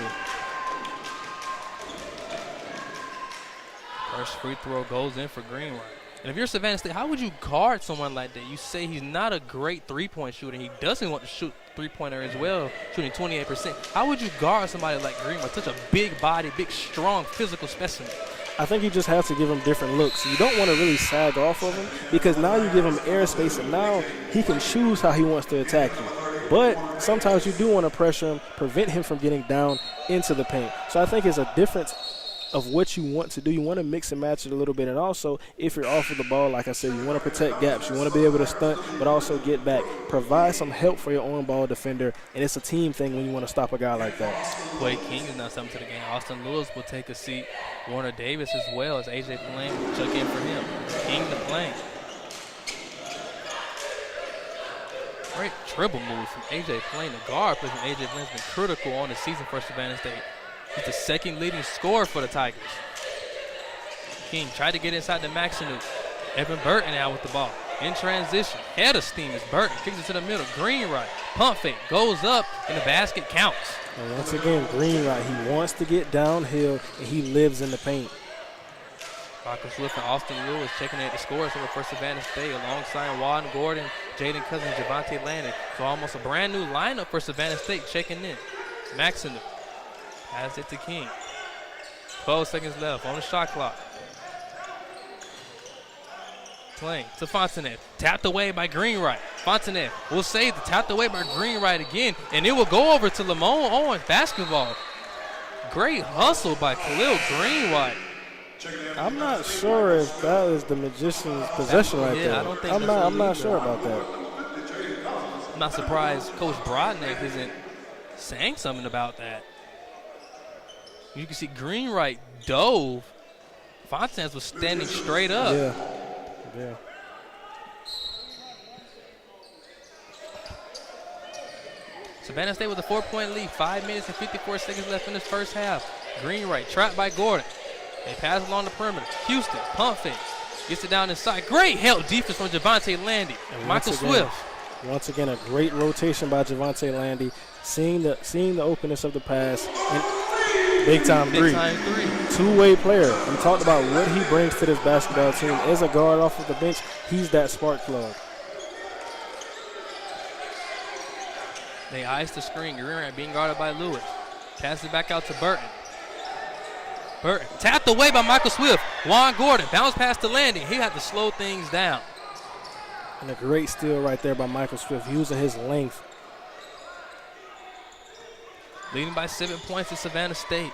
Speaker 12: First free throw goes in for Greenwright. And if you're Savannah State, how would you guard someone like that? You say he's not a great three-point shooter. He doesn't want to shoot three-pointer as well, shooting 28%. How would you guard somebody like Greenwright, such a big body, big, strong, physical specimen?
Speaker 13: I think you just have to give him different looks. You don't want to really sag off of him because now you give him airspace and now he can choose how he wants to attack you. But sometimes you do want to pressure him, prevent him from getting down into the paint. So I think it's a difference of what you want to do. You want to mix and match it a little bit. And also, if you're off of the ball, like I said, you want to protect gaps. You want to be able to stunt, but also get back. Provide some help for your on-ball defender. And it's a team thing when you want to stop a guy like that.
Speaker 12: Quay King is now something to the game. Austin Lewis will take a seat. Warner Davis as well as A.J. Plain will check in for him. King to Plain. Great dribble move from A.J. Plain. The guard play from A.J. Plain has been critical on the season for Savannah State. He's the second leading scorer for the Tigers. King tried to get inside the Maxinu. Evan Burton out with the ball. In transition, head of steam is Burton. Kicks it to the middle. Greenwright, pump fake, goes up, and the basket counts.
Speaker 13: And once again, Greenwright, he wants to get downhill, and he lives in the paint.
Speaker 12: Michael Swift and Austin Lewis checking at the scores for Savannah State alongside Walden Gordon, Jaden Cousins, Javante Landon. So almost a brand new lineup for Savannah State checking in. Maxinu. Pass it to King. 12 seconds left on the shot clock. Playing to Fontenay. Tapped away by Greenwright. Fontenay will save the tapped away by Greenwright again, and it will go over to LeMoyne-Owen basketball. Great hustle by Khalil Greenwright.
Speaker 13: I'm not sure if that is the Magician's possession right there.
Speaker 12: I don't think
Speaker 13: I'm not sure about that.
Speaker 12: I'm not surprised Coach Brodnick isn't saying something about that. You can see Greenwright dove. Fontanes was standing straight up.
Speaker 13: Yeah.
Speaker 12: Savannah State with a 4-point lead. 5 minutes and 54 seconds left in this first half. Greenwright trapped by Gordon. They pass along the perimeter. Houston, pump fake. Gets it down inside. Great help defense from Javante Landy. Michael Swift.
Speaker 13: Once again, a great rotation by Javante Landy. Seeing the openness of the pass. And big time three. Two-way player. We talked about what he brings to this basketball team. As a guard off of the bench, he's that spark plug.
Speaker 12: They ice the screen. Greenwright being guarded by Lewis. Pass it back out to Burton. Burton tapped away by Michael Swift. Juan Gordon bounce past to Landy. He had to slow things down.
Speaker 13: And a great steal right there by Michael Swift, using his length.
Speaker 12: Leading by 7 points to Savannah State.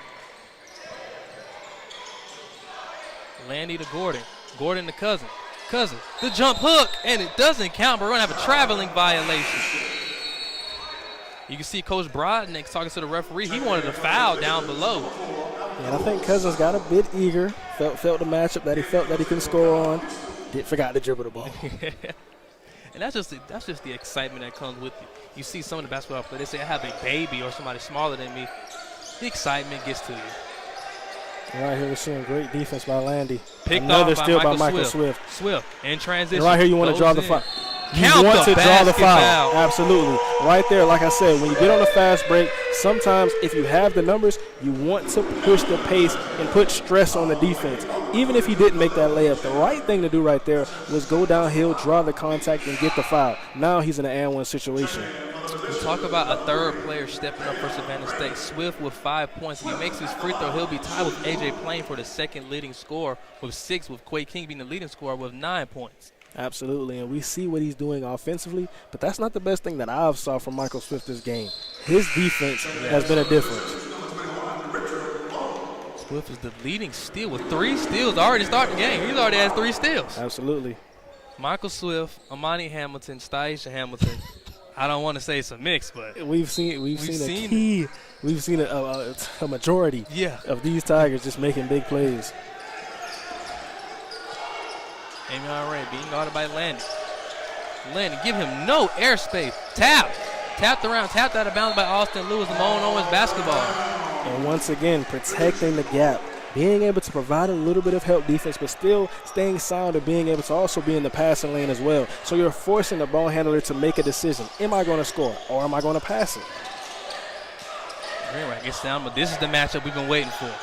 Speaker 12: Landy to Gordon. Gordon to Cousins. Cousins, the jump hook, and it doesn't count, but we're going to have a traveling violation. You can see Coach Brodnick talking to the referee. He wanted a foul down below.
Speaker 13: And I think Cousins got a bit eager, felt the matchup that he felt that he could score on. Forgot to dribble the ball.
Speaker 12: And that's just the excitement that comes with you. You see some of the basketball players, they say, I have a baby or somebody smaller than me. The excitement gets to you.
Speaker 13: And right here we're seeing great defense by Landy.
Speaker 12: Picked
Speaker 13: Another
Speaker 12: off by
Speaker 13: steal by Michael Swift.
Speaker 12: Swift in transition.
Speaker 13: And right here you want to draw the foul. You want to draw the foul. Absolutely. Right there, like I said, when you get on a fast break, sometimes if you have the numbers, you want to push the pace and put stress on the defense. Even if he didn't make that layup, the right thing to do right there was go downhill, draw the contact, and get the foul. Now he's in an and-one situation.
Speaker 12: We talk about a third player stepping up for Savannah State. Swift with 5 points. If he makes his free throw, he'll be tied with A.J. Plain for the second leading scorer with 6, with Quay King being the leading scorer with 9 points.
Speaker 13: Absolutely, and we see what he's doing offensively, but that's not the best thing that I've saw from Michael Swift this game. His defense has been a difference.
Speaker 12: Swift is the leading steal with 3 steals already starting the game. He's already has 3 steals.
Speaker 13: Absolutely.
Speaker 12: Michael Swift, Amani Hamilton, Staisha Hamilton. I don't want to say it's a mix, but
Speaker 13: we've seen a majority of these Tigers just making big plays.
Speaker 12: Amion Ray being guarded by Landy. Landy, give him no airspace. Tapped around, tapped out of bounds by Austin Lewis. LeMoyne-Owen's basketball.
Speaker 13: And once again, protecting the gap. Being able to provide a little bit of help defense, but still staying sound and being able to also be in the passing lane as well. So you're forcing the ball handler to make a decision. Am I going to score or am I going to pass it?
Speaker 12: Greenwright gets down, but this is the matchup we've been waiting for.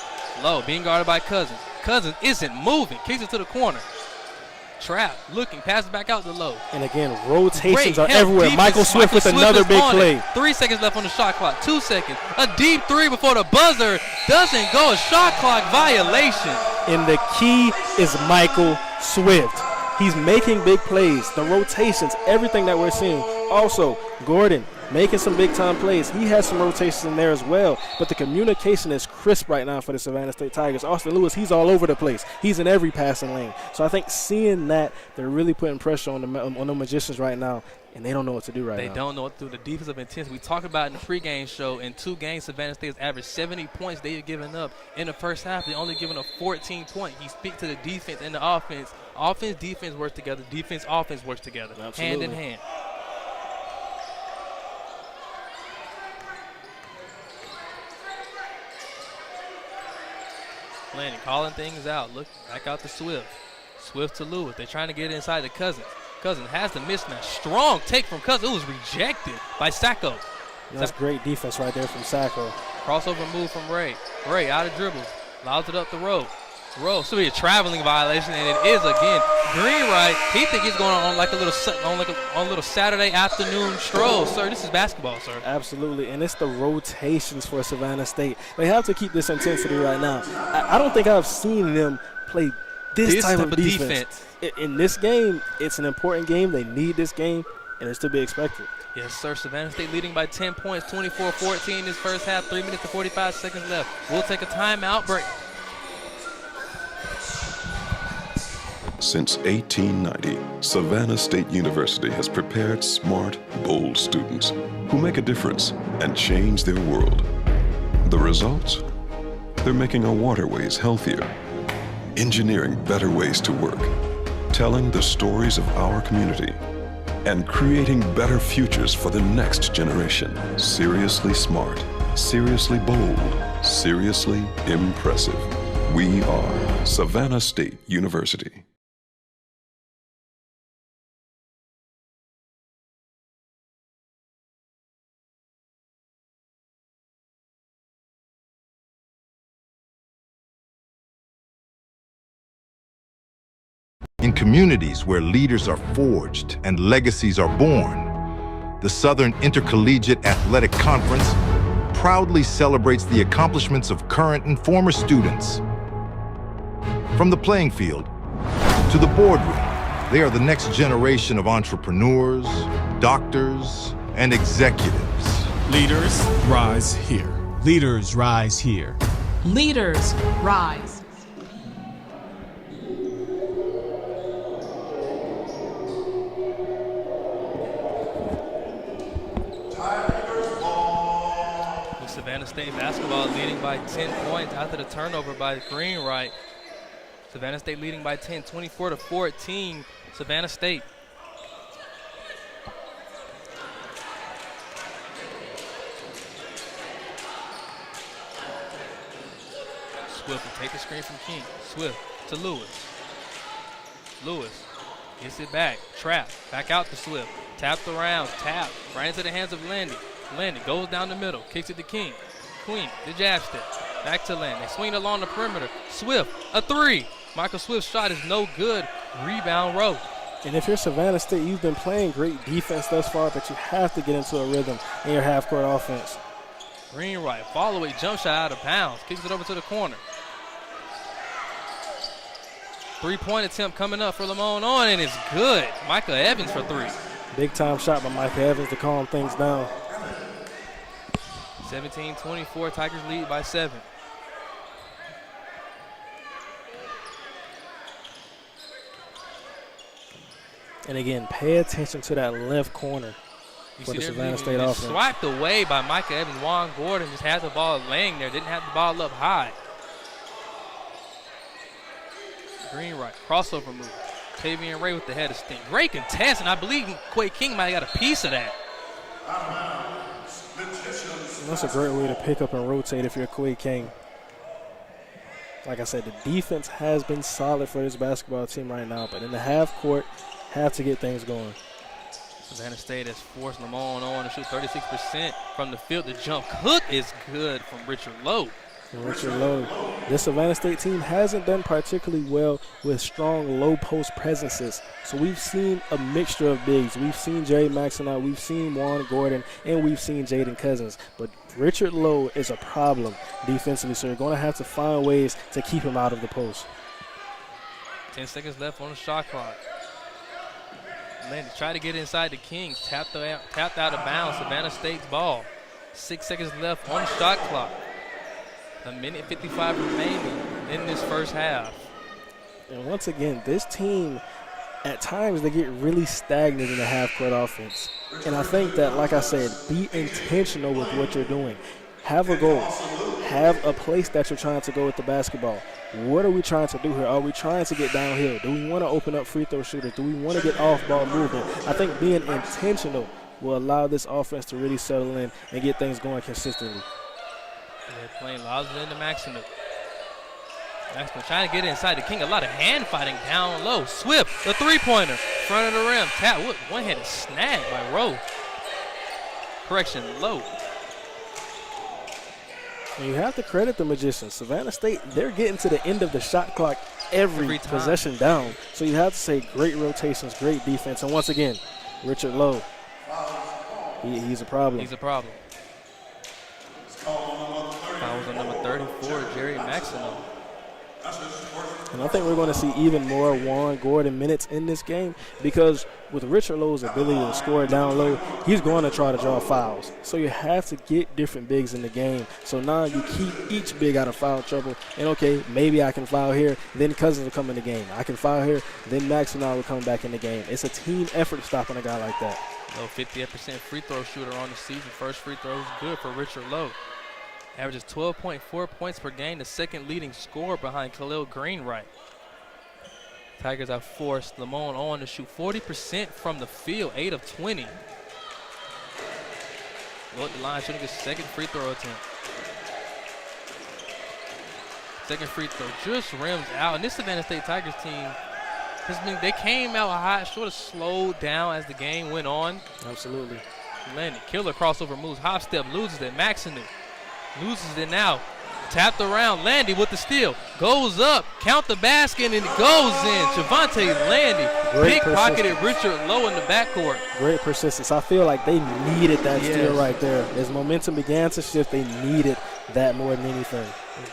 Speaker 12: Low, being guarded by Cousins. Cousins isn't moving. Kicks it to the corner. Trap, looking, passes back out to Low.
Speaker 13: And again, rotations are everywhere. Michael Swift with another big play.
Speaker 12: 3 seconds left on the shot clock. 2 seconds. A deep 3 before the buzzer doesn't go. A shot clock violation.
Speaker 13: And the key is Michael Swift. He's making big plays. The rotations, everything that we're seeing. Also, Gordon making some big-time plays. He has some rotations in there as well, but the communication is crisp right now for the Savannah State Tigers. Austin Lewis, he's all over the place. He's in every passing lane. So I think seeing that, they're really putting pressure on the Magicians right now, and they don't know what to do right now.
Speaker 12: They don't know what to do. The defensive intensity. We talked about in the pregame show. In 2 games, Savannah State has averaged 70 points they've given up. In the first half, they only given up 14 points. You speak to the defense and the offense. Offense, defense works together. Defense, offense works together.
Speaker 13: Absolutely.
Speaker 12: Hand in hand. Landy calling things out. Look back out to Swift. Swift to Lewis. They're trying to get inside to Cousins. Cousins has the mismatch. Strong take from Cousins. It was rejected by Sacco.
Speaker 13: That's great defense right there from Sacco.
Speaker 12: Crossover move from Ray. Ray out of dribbles. Allows it up the road. Rowe, so be a traveling violation, and it is again. Greenwright, he think he's going on like a little Saturday afternoon stroll. Sir, this is basketball, sir.
Speaker 13: Absolutely, and it's the rotations for Savannah State. They have to keep this intensity right now. I don't think I've seen them play this type of defense. In this game, it's an important game. They need this game, and it's to be expected.
Speaker 12: Yes, sir. Savannah State leading by 10 points, 24-14 this first half, 3 minutes and 45 seconds left. We'll take a timeout break.
Speaker 1: Since 1890, Savannah State University has prepared smart, bold students who make a difference and change their world. The results? They're making our waterways healthier, engineering better ways to work, telling the stories of our community, and creating better futures for the next generation. Seriously smart, seriously bold, seriously impressive. We are Savannah State University.
Speaker 2: In communities where leaders are forged and legacies are born, the Southern Intercollegiate Athletic Conference proudly celebrates the accomplishments of current and former students. From the playing field to the boardroom, they are the next generation of entrepreneurs, doctors, and executives.
Speaker 3: Leaders rise here.
Speaker 4: Leaders rise here.
Speaker 5: Leaders rise.
Speaker 12: Savannah State basketball leading by 10 points after the turnover by Greenwright. Savannah State leading by 10, 24-14, Savannah State. Swift will take the screen from King. Swift to Lewis. Lewis gets it back. Trap. Back out to Swift. Tapped around. Tap. Right into the hands of Landy. Landy goes down the middle. Kicks it to King. Queen, the jab step. Back to Landy. They swing along the perimeter. Swift, a 3. Michael Swift's shot is no good. Rebound Rowe.
Speaker 13: And if you're Savannah State, you've been playing great defense thus far, but you have to get into a rhythm in your half-court offense.
Speaker 12: Greenwright, follow-away jump shot out of bounds. Kicks it over to the corner. 3-point attempt coming up for LeMoyne-Owen, and it's good. Michael Evans for 3.
Speaker 13: Big-time shot by Michael Evans to calm things down.
Speaker 12: 17-24, Tigers lead by 7.
Speaker 13: And again, pay attention to that left corner for the Savannah State offense.
Speaker 12: Swiped away by Micah Evans. Juan Gordon just had the ball laying there, didn't have the ball up high. Green right, crossover move. Tavian Ray with the head of steam. Great contest, and I believe Quay King might have got a piece of that.
Speaker 13: That's a great way to pick up and rotate if you're Quay King. Like I said, the defense has been solid for this basketball team right now, but in the half court, have to get things going.
Speaker 12: Savannah State has forced LeMoyne-Owen to shoot 36% from the field. The jump hook is good from Richard Lowe.
Speaker 13: Richard Lowe. This Savannah State team hasn't done particularly well with strong low post presences. So we've seen a mixture of bigs. We've seen Jerry Maxon out, we've seen Juan Gordon, and we've seen Jaden Cousins. But Richard Lowe is a problem defensively, so you're going to have to find ways to keep him out of the post.
Speaker 12: 10 seconds left on the shot clock. Man, to try to get inside the Kings, tapped out of bounds, Savannah State's ball. 6 seconds left on the shot clock. A minute 55 remaining in this first half.
Speaker 13: And once again, this team, at times, they get really stagnant in the half-court offense. And I think that, like I said, be intentional with what you're doing. Have a goal. Have a place that you're trying to go with the basketball. What are we trying to do here? Are we trying to get downhill? Do we want to open up free throw shooters? Do we want to get off-ball movement? I think being intentional will allow this offense to really settle in and get things going consistently.
Speaker 12: They're playing Losman into Maximum. Maximum trying to get inside the King. A lot of hand fighting down low. Swift, the three-pointer, front of the rim. Tap, one-handed snag by Rowe. Correction, Lowe.
Speaker 13: And you have to credit the Magicians. Savannah State, they're getting to the end of the shot clock every possession down. So you have to say great rotations, great defense. And once again, Richard Lowe, he's a problem.
Speaker 12: He's a problem. Fouls on number 34, Jerry Maximo.
Speaker 13: And I think we're going to see even more Juan Gordon minutes in this game because with Richard Lowe's ability to score down low, he's going to try to draw fouls. So you have to get different bigs in the game. So now you keep each big out of foul trouble. And, okay, maybe I can foul here, then Cousins will come in the game. I can foul here, then Max and I will come back in the game. It's a team effort stopping a guy like that.
Speaker 12: Lowe, 58% free throw shooter on the season. First free throw is good for Richard Lowe. Averages 12.4 points per game, the second leading scorer behind Khalil Greenwright. Tigers have forced LeMoyne-Owen to shoot 40% from the field, 8 of 20. Lowe at the line, shooting his second free throw attempt. Second free throw just rims out. And this Savannah State Tigers team, they came out hot, sort of slowed down as the game went on.
Speaker 13: Absolutely.
Speaker 12: Landy, killer crossover moves, hop step, loses it, Maxinu. Loses it now. Tapped around. Landy with the steal. Goes up. Count the basket and it goes in. Javante Landy. Pickpocketed Richard Lowe in the backcourt.
Speaker 13: Great persistence. I feel like they needed that steal right there. As momentum began to shift, they needed that more than anything.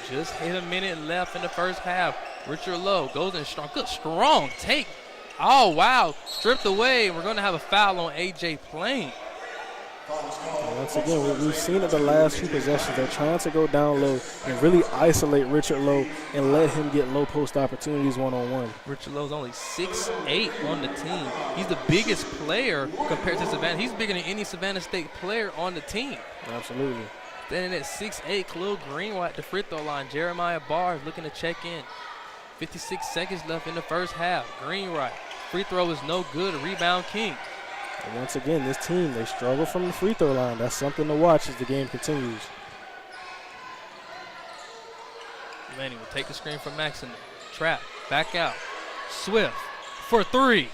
Speaker 12: Just hit a minute left in the first half. Richard Lowe goes in strong. Good strong take. Oh, wow. Stripped away. We're going to have a foul on A.J. Plain.
Speaker 13: And once again, we've seen it the last few possessions. They're trying to go down low and really isolate Richard Lowe and let him get low post opportunities one-on-one.
Speaker 12: Richard Lowe's only 6'8" on the team. He's the biggest player compared to Savannah. He's bigger than any Savannah State player on the team.
Speaker 13: Absolutely.
Speaker 12: Standing at 6'8", Khalil Greenwright at the free throw line. Jeremiah Barr is looking to check in. 56 seconds left in the first half. Greenwright, free throw is no good. A rebound King.
Speaker 13: And once again, this team, they struggle from the free throw line. That's something to watch as the game continues.
Speaker 12: Landy will take the screen from Maxon. Trap, back out. Swift for three.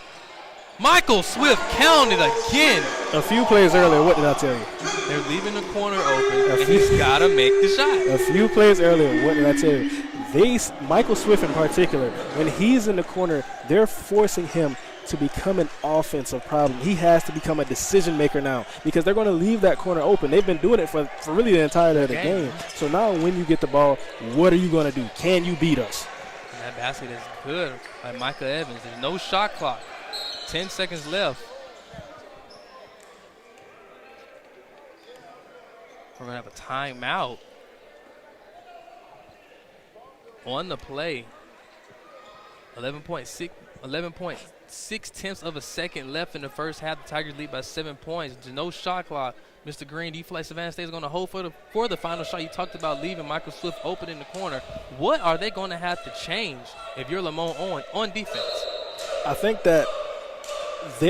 Speaker 12: Michael Swift counted again.
Speaker 13: A few plays earlier, what did I tell you?
Speaker 12: They're leaving the corner open, and he's got to make the shot.
Speaker 13: A few plays earlier, what did I tell you? Michael Swift in particular, when he's in the corner, they're forcing him to become an offensive problem. He has to become a decision maker now because they're going to leave that corner open. They've been doing it for really the entirety of the game. So now when you get the ball, what are you going to do? Can you beat us?
Speaker 12: And that basket is good by Micah Evans. There's no shot clock. 10 seconds left. We're going to have a timeout on the play. 11.6 11.6 of a second left in the first half. The Tigers lead by 7 points. There's no shot clock. Mr. Green, do you feel like Savannah State is going to hold for the final shot? You talked about leaving Michael Swift open in the corner. What are they going to have to change if you're LeMoyne-Owen on defense?
Speaker 13: I think that they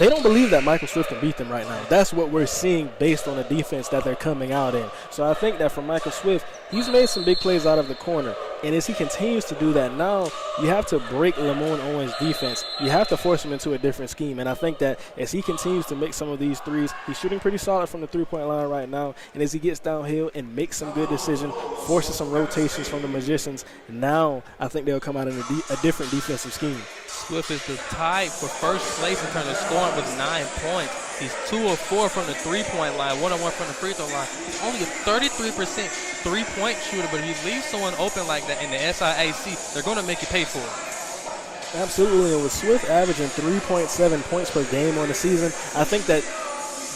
Speaker 13: don't believe that Michael Swift can beat them right now. That's what we're seeing based on the defense that they're coming out in. So I think that for Michael Swift, he's made some big plays out of the corner. And as he continues to do that now, you have to break LeMoyne-Owen's defense. You have to force him into a different scheme. And I think that as he continues to make some of these threes, he's shooting pretty solid from the three-point line right now. And as he gets downhill and makes some good decisions, forces some rotations from the Magicians, now I think they'll come out in a different defensive scheme.
Speaker 12: Swift is the tie for first place in terms of scoring with 9 points. He's 2 of 4 from the three-point line, 1 of 1 from the free throw line. He's only a 33% three-point shooter, but if he leaves someone open like that in the SIAC, they're going to make you pay for it.
Speaker 13: Absolutely, and with Swift averaging 3.7 points per game on the season, I think that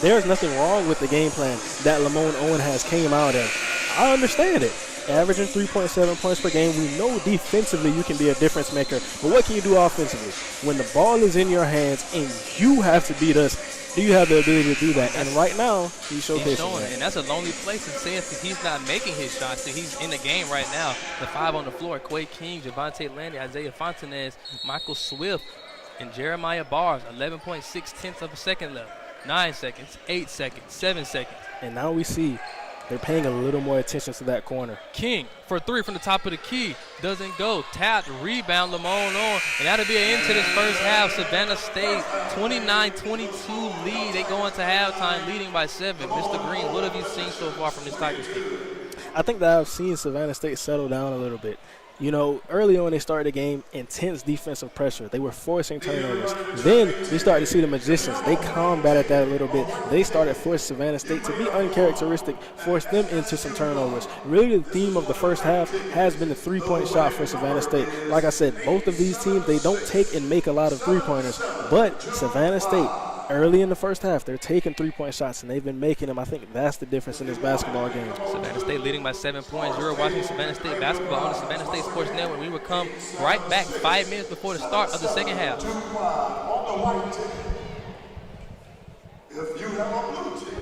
Speaker 13: there's nothing wrong with the game plan that LeMoyne-Owen has came out in. I understand it. Averaging 3.7 points per game, we know defensively you can be a difference maker, but what can you do offensively? When the ball is in your hands and you have to beat us, do you have the ability to do that? And right now, he's showcasing that.
Speaker 12: And that's a lonely place to say if he's not making his shots. So he's in the game right now. The 5 on the floor, Quay King, Javante Landy, Isaiah Fontanez, Michael Swift, and Jeremiah Bars, 11.6 of a second left. 9 seconds, 8 seconds, 7 seconds.
Speaker 13: And now we see they're paying a little more attention to that corner.
Speaker 12: King for 3 from the top of the key. Doesn't go. Tapped, rebound, LeMoyne-Owen. And that'll be an end to this first half. Savannah State, 29-22 lead. They go into halftime leading by 7. Mr. Green, what have you seen so far from this Tigers team?
Speaker 13: I think that I've seen Savannah State settle down a little bit. You know, early on they started the game, intense defensive pressure. They were forcing turnovers. Then we started to see the Magicians. They combated that a little bit. They started forcing Savannah State to be uncharacteristic, force them into some turnovers. Really the theme of the first half has been the three-point shot for Savannah State. Like I said, both of these teams, they don't take and make a lot of three-pointers. But Savannah State, early in the first half, they're taking three-point shots, and they've been making them. I think that's the difference in this basketball game.
Speaker 12: Savannah State leading by 7 points. You're watching Savannah State basketball on the Savannah State Sports Network. We will come right back 5 minutes before the start of the second half.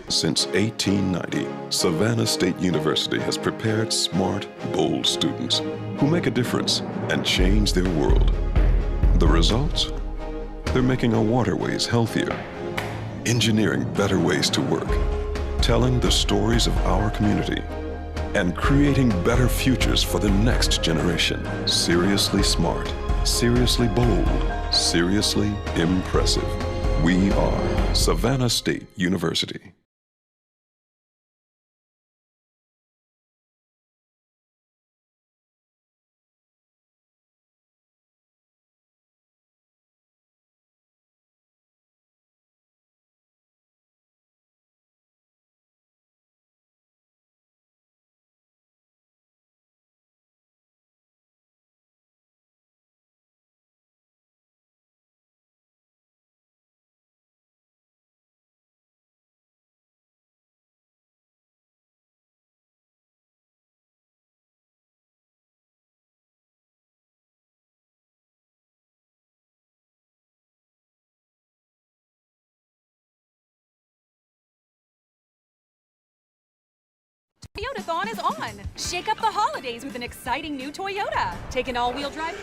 Speaker 1: Since 1890, Savannah State University has prepared smart, bold students who make a difference and change their world. The results? They're making our waterways healthier, engineering better ways to work, telling the stories of our community, and creating better futures for the next generation. Seriously smart, seriously bold, seriously impressive. We are Savannah State University.
Speaker 7: Toyotathon is on. Shake up the holidays with an exciting new Toyota. Take an all-wheel drive.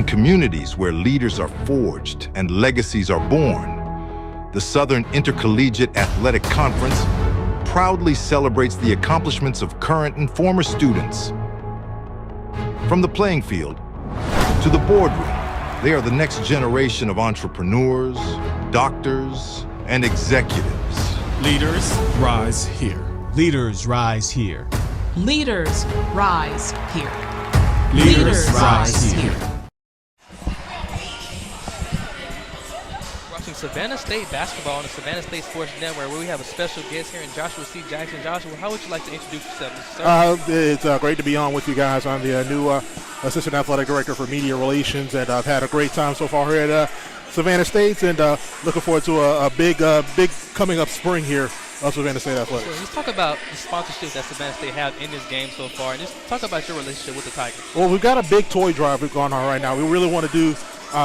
Speaker 2: In communities where leaders are forged and legacies are born, the Southern Intercollegiate Athletic Conference proudly celebrates the accomplishments of current and former students. From the playing field to the boardroom, they are the next generation of entrepreneurs, doctors, and executives.
Speaker 3: Leaders rise here.
Speaker 4: Leaders rise here.
Speaker 5: Leaders rise here.
Speaker 3: Leaders rise here.
Speaker 12: Watching Savannah State basketball on the Savannah State Sports Network, where we have a special guest here in Joshua C. Jackson. Joshua, how would you like to introduce yourself, Mr. Sir?
Speaker 15: It's great to be on with you guys. I'm the new Assistant Athletic Director for Media Relations, and I've had a great time so far here at Savannah State, and looking forward to a big coming up spring here of Savannah State Athletics.
Speaker 12: So let's talk about the sponsorship that Savannah State have in this game so far, and just talk about your relationship with the Tigers.
Speaker 15: Well, we've got a big toy drive we've gone on right now. We really want to do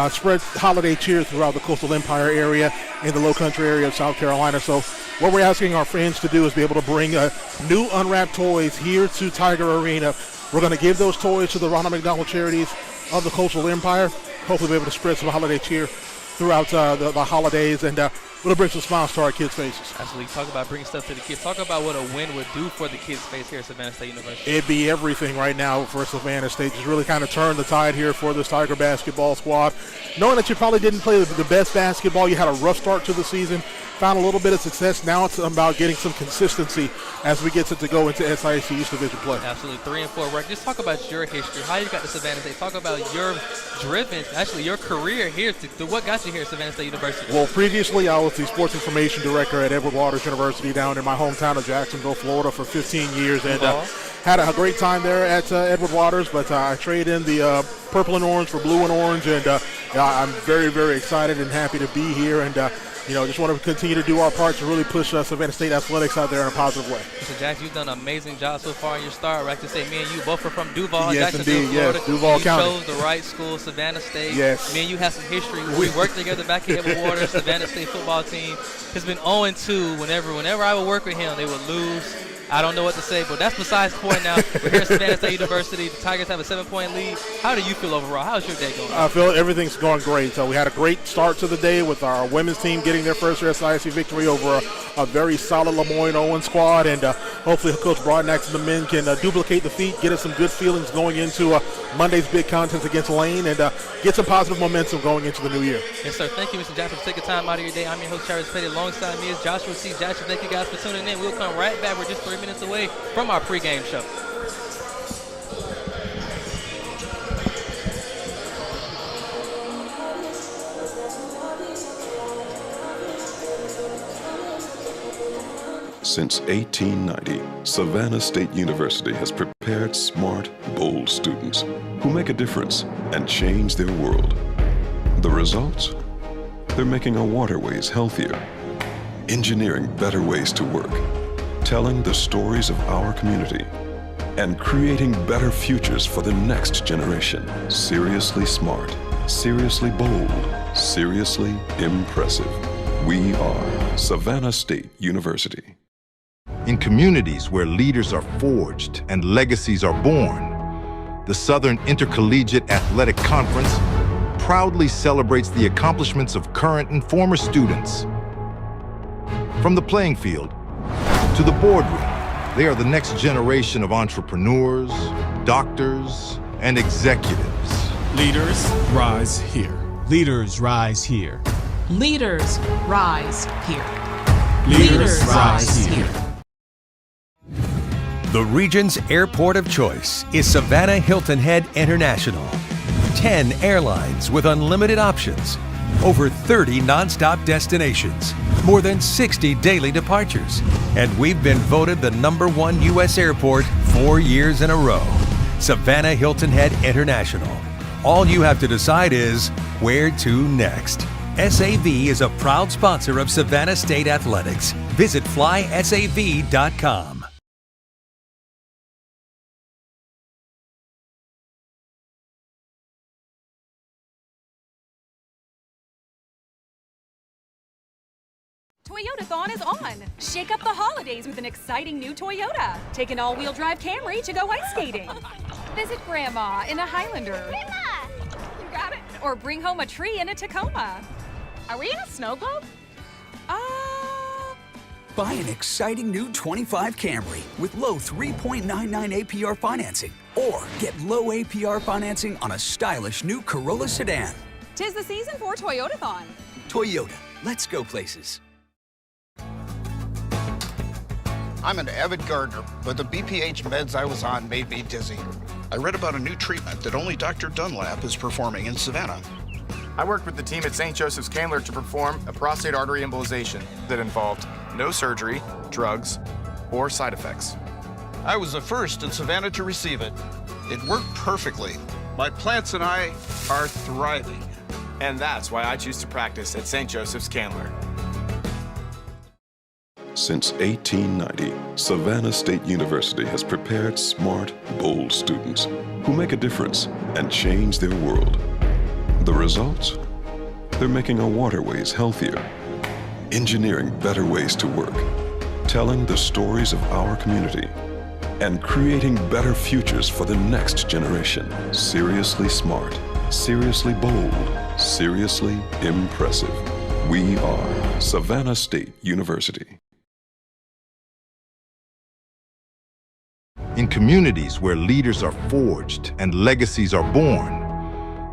Speaker 15: spread holiday cheer throughout the Coastal Empire area and the Low Country area of South Carolina. So what we're asking our fans to do is be able to bring new unwrapped toys here to Tiger Arena. We're going to give those toys to the Ronald McDonald Charities of the Coastal Empire. Hopefully be able to spread some holiday cheer throughout the holidays, and it'll bring some smiles to our kids' faces.
Speaker 12: Absolutely. Talk about bringing stuff to the kids. Talk about what a win would do for the kids' face here at Savannah State University.
Speaker 15: It'd be everything right now for Savannah State. Just really kind of turn the tide here for this Tiger basketball squad. Knowing that you probably didn't play the best basketball, you had a rough start to the season, found a little bit of success. Now it's about getting some consistency as we get to go into SIAC East Division play.
Speaker 12: Absolutely. 3-4 record. Just talk about your history, how you got to Savannah State. Talk about your your career here to what got you here at Savannah State University.
Speaker 15: Well, previously I was the sports information director at Edward Waters University down in my hometown of Jacksonville, Florida for 15 years, and had a great time there at Edward Waters, but I traded in the purple and orange for blue and orange, and I'm very, very excited and happy to be here, and just want to continue to do our part to really push Savannah State athletics out there in a positive way.
Speaker 12: Mr. Jackson, you've done an amazing job so far in your start. I can say me and you both are from Duval,
Speaker 15: yes,
Speaker 12: Jacksonville,
Speaker 15: indeed,
Speaker 12: Florida.
Speaker 15: Yes, Duval County.
Speaker 12: You chose the right school, Savannah State.
Speaker 15: Yes.
Speaker 12: Me and you have some history. We worked together back at Edward Waters. Savannah State football team has been 0-2 whenever I would work with him. They would lose. I don't know what to say, but that's besides the point now. We're here at Savannah State University. The Tigers have a 7-point lead. How do you feel overall? How's your day going?
Speaker 15: I feel everything's going great. So we had a great start to the day with our women's team getting their first SIAC victory over a very solid LeMoyne-Owen squad, and hopefully Coach Broadnax and the men can duplicate the feat, get us some good feelings going into Monday's big contest against Lane, and get some positive momentum going into the new year.
Speaker 12: Yes, sir. Thank you, Mr. Jackson, for taking time out of your day. I'm your host, Travis Petty. Alongside me is Joshua C. Jackson. Thank you guys for tuning in. We'll come right back. We're just 3 minutes away from our pregame show.
Speaker 1: Since 1890, Savannah State University has prepared smart, bold students who make a difference and change their world. The results? They're making our waterways healthier, engineering better ways to work, telling the stories of our community, and creating better futures for the next generation. Seriously smart, seriously bold, seriously impressive. We are Savannah State University.
Speaker 2: In communities where leaders are forged and legacies are born, the Southern Intercollegiate Athletic Conference proudly celebrates the accomplishments of current and former students. From the playing field to the boardroom, they are the next generation of entrepreneurs, doctors, and executives.
Speaker 3: Leaders rise here.
Speaker 4: Leaders rise here.
Speaker 5: Leaders rise here.
Speaker 3: Leaders rise here.
Speaker 6: The region's airport of choice is Savannah Hilton Head International. 10 airlines with unlimited options, over 30 nonstop destinations, more than 60 daily departures, and we've been voted the #1 U.S. airport 4 years in a row. Savannah Hilton Head International. All you have to decide is where to next. SAV is a proud sponsor of Savannah State Athletics. Visit flysav.com.
Speaker 7: Toyotathon is on. Shake up the holidays with an exciting new Toyota. Take an all-wheel drive Camry to go ice skating. Visit Grandma in a Highlander.
Speaker 8: Grandma! You got it?
Speaker 7: or bring home a tree in a Tacoma.
Speaker 8: Are we in a snow globe?
Speaker 9: Buy an exciting new 25 Camry with low 3.99 APR financing, or get low APR financing on a stylish new Corolla sedan.
Speaker 7: 'Tis the season for Toyotathon.
Speaker 9: Toyota, let's go places.
Speaker 10: I'm an avid gardener, but the BPH meds I was on made me dizzy. I read about a new treatment that only Dr. Dunlap is performing in Savannah.
Speaker 11: I worked with the team at St. Joseph's Candler to perform a prostate artery embolization that involved no surgery, drugs, or side effects.
Speaker 10: I was the first in Savannah to receive it. It worked perfectly. My plants and I are thriving.
Speaker 11: And that's why I choose to practice at St. Joseph's Candler.
Speaker 1: Since 1890, Savannah State University has prepared smart, bold students who make a difference and change their world. The results? They're making our waterways healthier, engineering better ways to work, telling the stories of our community, and creating better futures for the next generation. Seriously smart, seriously bold, seriously impressive. We are Savannah State University.
Speaker 2: In communities where leaders are forged and legacies are born,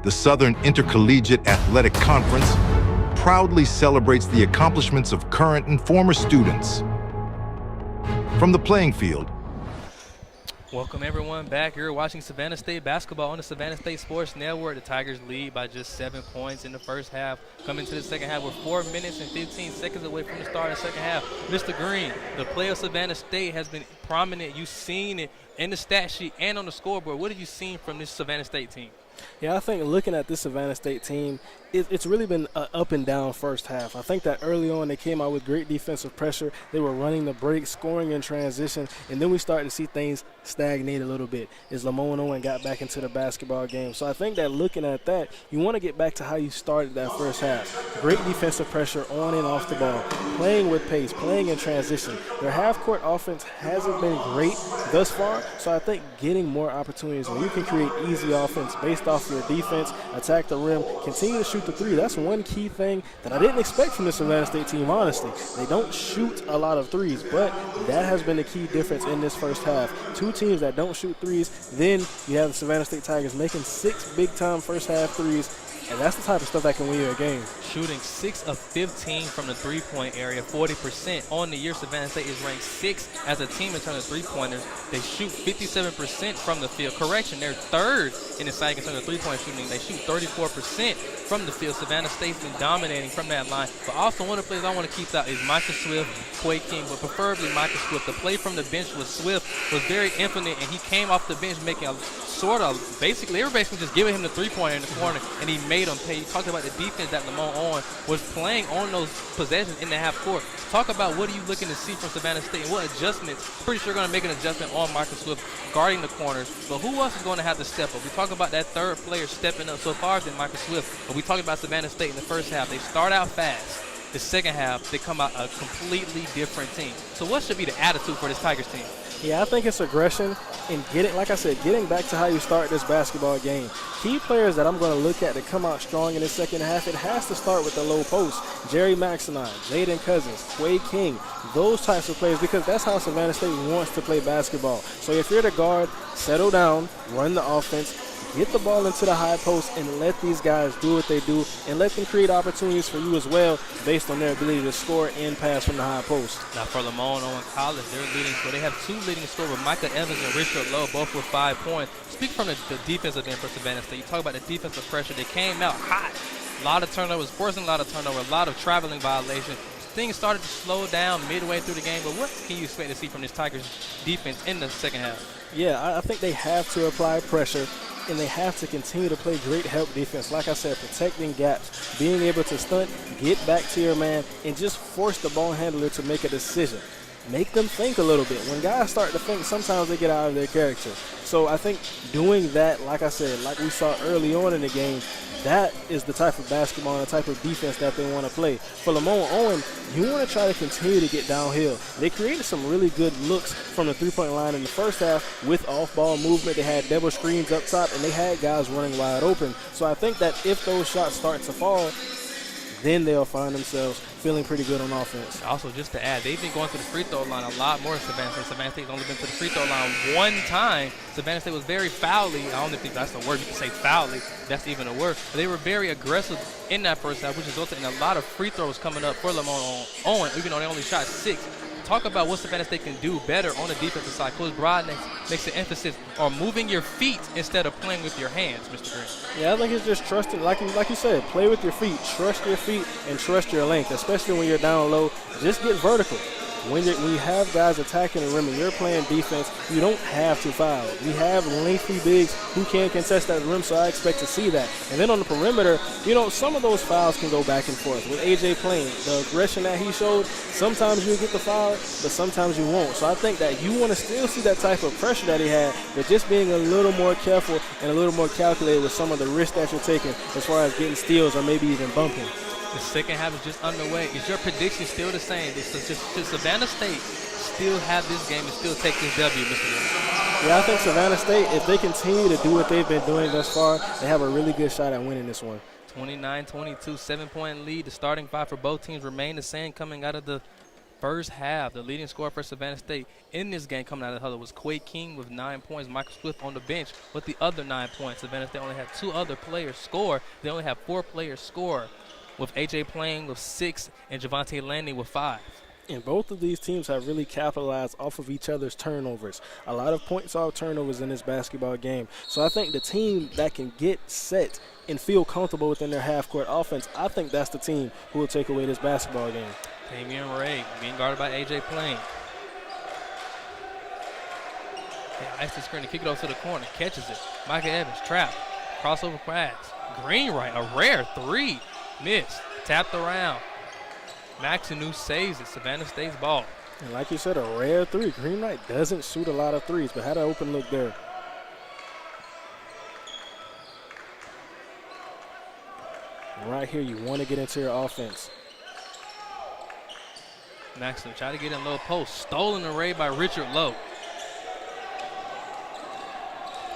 Speaker 2: the Southern Intercollegiate Athletic Conference proudly celebrates the accomplishments of current and former students. From the playing field,
Speaker 12: Welcome everyone back. You're watching Savannah State basketball on the Savannah State Sports Network. The Tigers lead by just 7 points in the first half. Coming to the second half, we're 4 minutes and 15 seconds away from the start of the second half. Mr. Green, the play of Savannah State has been prominent. You've seen it in the stat sheet and on the scoreboard. What have you seen from this Savannah State team?
Speaker 13: Yeah, I think looking at this Savannah State team, it's really been an up and down first half. I think that early on they came out with great defensive pressure. They were running the break, scoring in transition, and then we started to see things stagnate a little bit as LeMoyne-Owen got back into the basketball game. So I think that looking at that, you want to get back to how you started that first half. Great defensive pressure on and off the ball, playing with pace, playing in transition. Their half-court offense hasn't been great thus far, so I think getting more opportunities when you can create easy offense based off your defense, attack the rim, continue to shoot the three. That's one key thing that I didn't expect from the Savannah State team, honestly. They don't shoot a lot of threes, but that has been the key difference in this first half. Two teams that don't shoot threes, then you have the Savannah State Tigers making 6 big-time first-half threes, and that's the type of stuff that can win you a game.
Speaker 12: Shooting 6 of 15 from the three-point area, 40%. On the year, Savannah State is ranked 6th as a team in terms of three-pointers. They shoot 57% from the field. Correction, they're 3rd in the SAC in terms of three-point shooting. They shoot 34% from the field. Savannah State's been dominating from that line. But also one of the players I want to keep out is Micah Swift, Quay King, but preferably Micah Swift. The play from the bench with Swift was very infinite, and he came off the bench making a sort of basically just giving him the three-pointer in the corner, and he made him pay. You talked about the defense that LeMoyne-Owen was playing on those possessions in the half court. Talk about what are you looking to see from Savannah State and what adjustments. Pretty sure going to make an adjustment on Michael Swift guarding the corners, but who else is going to have to step up? We talk about that third player stepping up so far than Michael Swift, but we talk about Savannah State in the first half. They start out fast. The second half, they come out a completely different team. So what should be the attitude for this Tigers team?
Speaker 13: Yeah, I think it's aggression and getting back to how you start this basketball game. Key players that I'm going to look at to come out strong in the second half, it has to start with the low post. Jerry Maxinine, Jaden Cousins, Quay King, those types of players, because that's how Savannah State wants to play basketball. So if you're the guard, settle down, run the offense, get the ball into the high post and let these guys do what they do and let them create opportunities for you as well based on their ability to score and pass from the high post.
Speaker 12: Now for LeMoyne-Owen College, they have 2 leading scorers, Micah Evans and Richard Lowe, both with 5 points. Speak from the defensive end for Savannah State. You talk about the defensive pressure. They came out hot. A lot of turnovers, forcing a lot of turnover, a lot of traveling violations. Things started to slow down midway through the game, but what can you expect to see from this Tigers defense in the second half?
Speaker 13: Yeah, I think they have to apply pressure, and they have to continue to play great help defense. Like I said, protecting gaps, being able to stunt, get back to your man, and just force the ball handler to make a decision. make them think a little bit. When guys start to think, sometimes they get out of their character. So I think doing that, like I said, like we saw early on in the game, that is the type of basketball and the type of defense that they want to play. For LeMoyne-Owen, you want to try to continue to get downhill. They created some really good looks from the three-point line in the first half with off-ball movement. They had double screens up top, and they had guys running wide open. So I think that if those shots start to fall, then they'll find themselves feeling pretty good on offense.
Speaker 12: Also, just to add, they've been going to the free throw line a lot more than Savannah State. Savannah State's only been to the free throw line one time. Savannah State was very foully. I don't think that's the word. You can say foully. That's even a word. But they were very aggressive in that first half, which resulted in a lot of free throws coming up for LeMoyne-Owen, even though they only shot 6. Talk about what Savannah State can do better on the defensive side. Coach Broad makes an emphasis on moving your feet instead of playing with your hands, Mr. Green.
Speaker 13: Yeah, I think it's just trusting, like you said, play with your feet, trust your feet, and trust your length, especially when you're down low. Just get vertical. When you have guys attacking the rim and you're playing defense, you don't have to foul. We have lengthy bigs who can contest that rim, so I expect to see that. And then on the perimeter, some of those fouls can go back and forth. With A.J. playing, the aggression that he showed, sometimes you'll get the foul, but sometimes you won't. So I think that you want to still see that type of pressure that he had, but just being a little more careful and a little more calculated with some of the risks that you're taking as far as getting steals or maybe even bumping.
Speaker 12: The second half is just underway. Is your prediction still the same? Should Savannah State still have this game and still take this W, Mr. Williams?
Speaker 13: Yeah, I think Savannah State, if they continue to do what they've been doing thus far, they have a really good shot at winning this one.
Speaker 12: 29-22, 7-point lead. The starting five for both teams remain the same coming out of the first half. The leading scorer for Savannah State in this game coming out of the huddle was Quay King with 9 points. Michael Swift on the bench with the other 9 points. Savannah State only had 2 other players score. They only have 4 players score, with A.J. playing with 6 and Javante Landy with 5.
Speaker 13: And both of these teams have really capitalized off of each other's turnovers. A lot of points off turnovers in this basketball game. So I think the team that can get set and feel comfortable within their half-court offense, I think that's the team who will take away this basketball game.
Speaker 12: Damian Ray being guarded by A.J. Plain. Ice the screen to kick it off to the corner. Catches it. Micah Evans trapped. Crossover pass. Greenwright, a rare 3. Missed. Tapped around. Maxinu saves it. Savannah State's ball.
Speaker 13: And like you said, a rare 3. Greenwright doesn't shoot a lot of threes, but had an open look there. And right here, you want to get into your offense.
Speaker 12: Maxinu try to get in low post. Stolen array by Richard Lowe.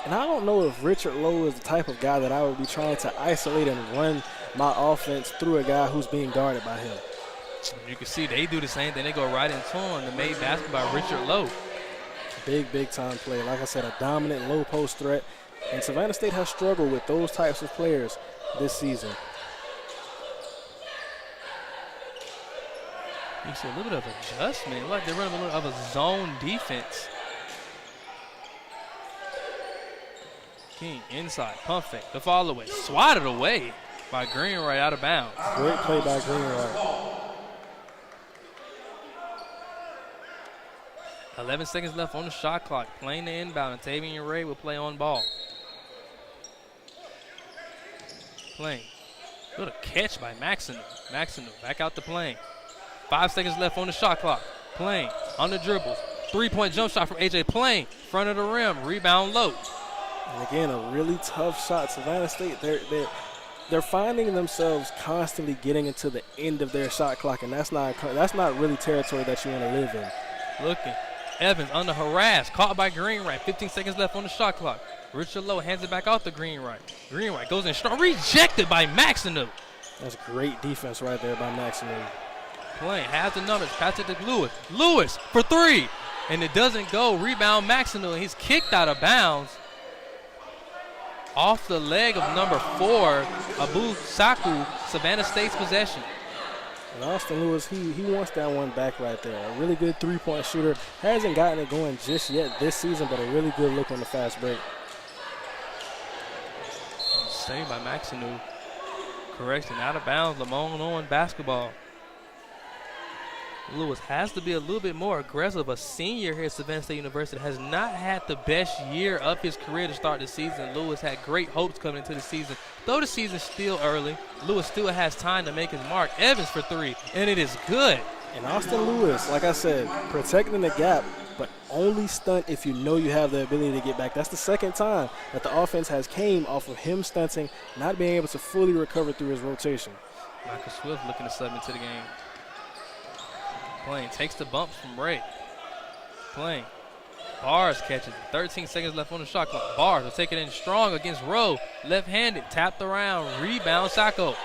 Speaker 13: And I don't know if Richard Lowe is the type of guy that I would be trying to isolate and run my offense through a guy who's being guarded by him.
Speaker 12: You can see they do the same thing. They go right into him. The made basket by Richard Lowe.
Speaker 13: Big time play. Like I said, a dominant low post threat. And Savannah State has struggled with those types of players this season.
Speaker 12: You see a little bit of adjustment. Like they're running a little of a zone defense. King inside, pump fake, the follow away, swatted away by Greenwright out of bounds.
Speaker 13: Great play by Greenwright.
Speaker 12: 11 seconds left on the shot clock. Playing the inbound, and Tavian Ray will play on ball. Playing. Good catch by Maxinu. Maxinu back out to Playing. 5 seconds left on the shot clock. Playing on the dribbles. 3-point jump shot from A.J. Playing. Front of the rim. Rebound low.
Speaker 13: And again, a really tough shot. Savannah State, they're finding themselves constantly getting into the end of their shot clock, and that's not really territory that you want to live in.
Speaker 12: Looking. Evans under harass. Caught by Greenwright. 15 seconds left on the shot clock. Richard Lowe hands it back out to Greenwright. Greenwright goes in strong. Rejected by Maxinu.
Speaker 13: That's great defense right there by Maxinu.
Speaker 12: Playing. Has the numbers. Pass it to Lewis. Lewis for 3. And it doesn't go. Rebound Maxinu. And he's kicked out of bounds. Off the leg of number 4, Abu Saku, Savannah State's possession.
Speaker 13: And Austin Lewis, he wants that one back right there. A really good three-point shooter. Hasn't gotten it going just yet this season, but a really good look on the fast break.
Speaker 12: Saved by Maxinu. Correction, out of bounds, LeMoyne-Owen basketball. Lewis has to be a little bit more aggressive. A senior here at Savannah State University has not had the best year of his career to start the season. Lewis had great hopes coming into the season. Though the season's still early, Lewis still has time to make his mark. Evans for 3, and it is good.
Speaker 13: And Austin Lewis, like I said, protecting the gap, but only stunt if you know you have the ability to get back. That's the second time that the offense has came off of him stunting, not being able to fully recover through his rotation.
Speaker 12: Michael Swift looking to sub into the game. Plain takes the bumps from Ray. Plain. Bars catches. 13 seconds left on the shot clock. Bars will take it in strong against Rowe. Left-handed, tapped around, rebound, Sacco.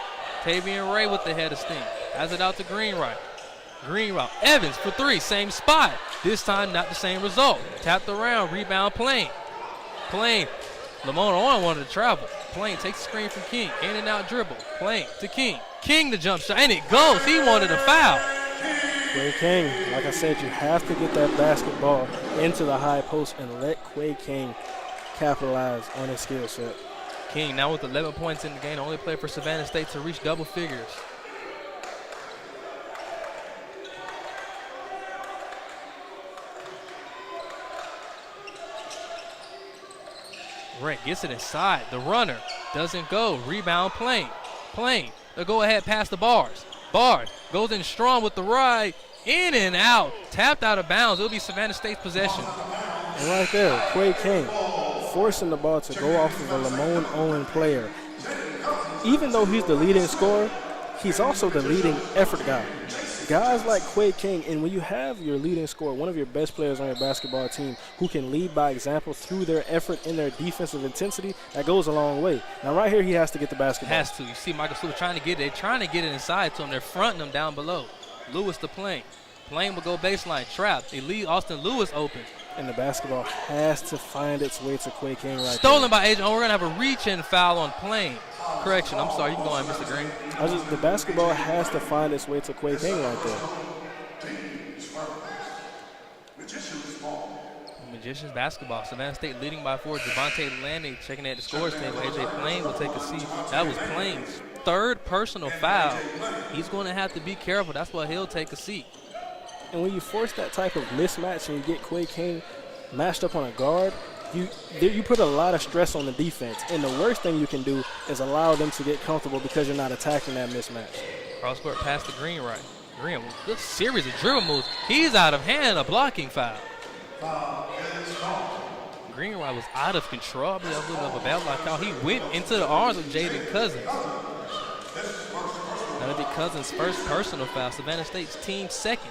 Speaker 12: Tavian Ray with the head of steam. Has it out to Greenwright. Greenwright. Evans for three, same spot. This time not the same result. Tapped around, rebound, Plain. Plain. LeMoyne-Owen wanted to travel. Plain takes the screen from King. In and out dribble. Plain to King. King the jump shot, and it goes. He wanted a foul.
Speaker 13: Quay King, like I said, you have to get that basketball into the high post and let Quay King capitalize on his skill set.
Speaker 12: King now with 11 points in the game, only player for Savannah State to reach double figures. Ray gets it inside. The runner doesn't go. Rebound, Plain. Plain. They'll go ahead past the Bars. Bars goes in strong with the right. In and out. Tapped out of bounds. It'll be Savannah State's possession.
Speaker 13: And right there, Quay King forcing the ball to go off of a LeMoyne-Owen player. Even though he's the leading scorer, he's also the leading effort guy. Guys like Quay King, and when you have your leading scorer, one of your best players on your basketball team who can lead by example through their effort and their defensive intensity, that goes a long way. Now right here, he has to get the basketball.
Speaker 12: Has to. You see Michael Sewell trying to get it. They're trying to get it inside to him. They're fronting him down below. Lewis to Plain. Plain will go baseline. Trap. They leave Austin Lewis open.
Speaker 13: And the basketball has to find its way to Quay King right
Speaker 12: Stolen
Speaker 13: there.
Speaker 12: by Agent. Oh, we're going to have a reach-in foul on Plain. Correction. I'm sorry. You can go on, Mr. Green.
Speaker 13: The basketball has to find its way to Quay King right there.
Speaker 12: Magicians basketball. Savannah State leading by 4. Javante Lanning checking at the scores table. AJ Plain will take a seat. That was Plain's third personal foul. He's going to have to be careful. That's why he'll take a seat.
Speaker 13: And when you force that type of mismatch and you get Quay King matched up on a guard, you put a lot of stress on the defense. And the worst thing you can do is allow them to get comfortable because you're not attacking that mismatch.
Speaker 12: Cross-court pass to Greenwright. Green, good series of dribble moves. He's out of hand, a blocking foul. Greenwright was out of control. I believe a little bit of a bad block out. He went into the arms of Jaden Cousins. That'll be Cousins' first personal foul. Savannah State's team second.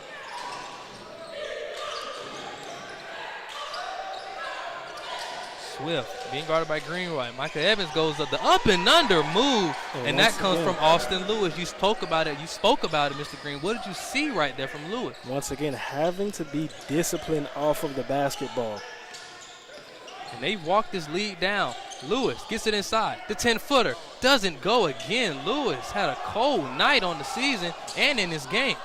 Speaker 12: Swift being guarded by Greenwright. Michael Evans goes up the up and under move, and that comes from Austin Lewis. You spoke about it. Mr. Green. What did you see right there from Lewis?
Speaker 13: Once again, having to be disciplined off of the basketball.
Speaker 12: And they walk this lead down. Lewis gets it inside. The 10-footer doesn't go again. Lewis had a cold night on the season and in this game.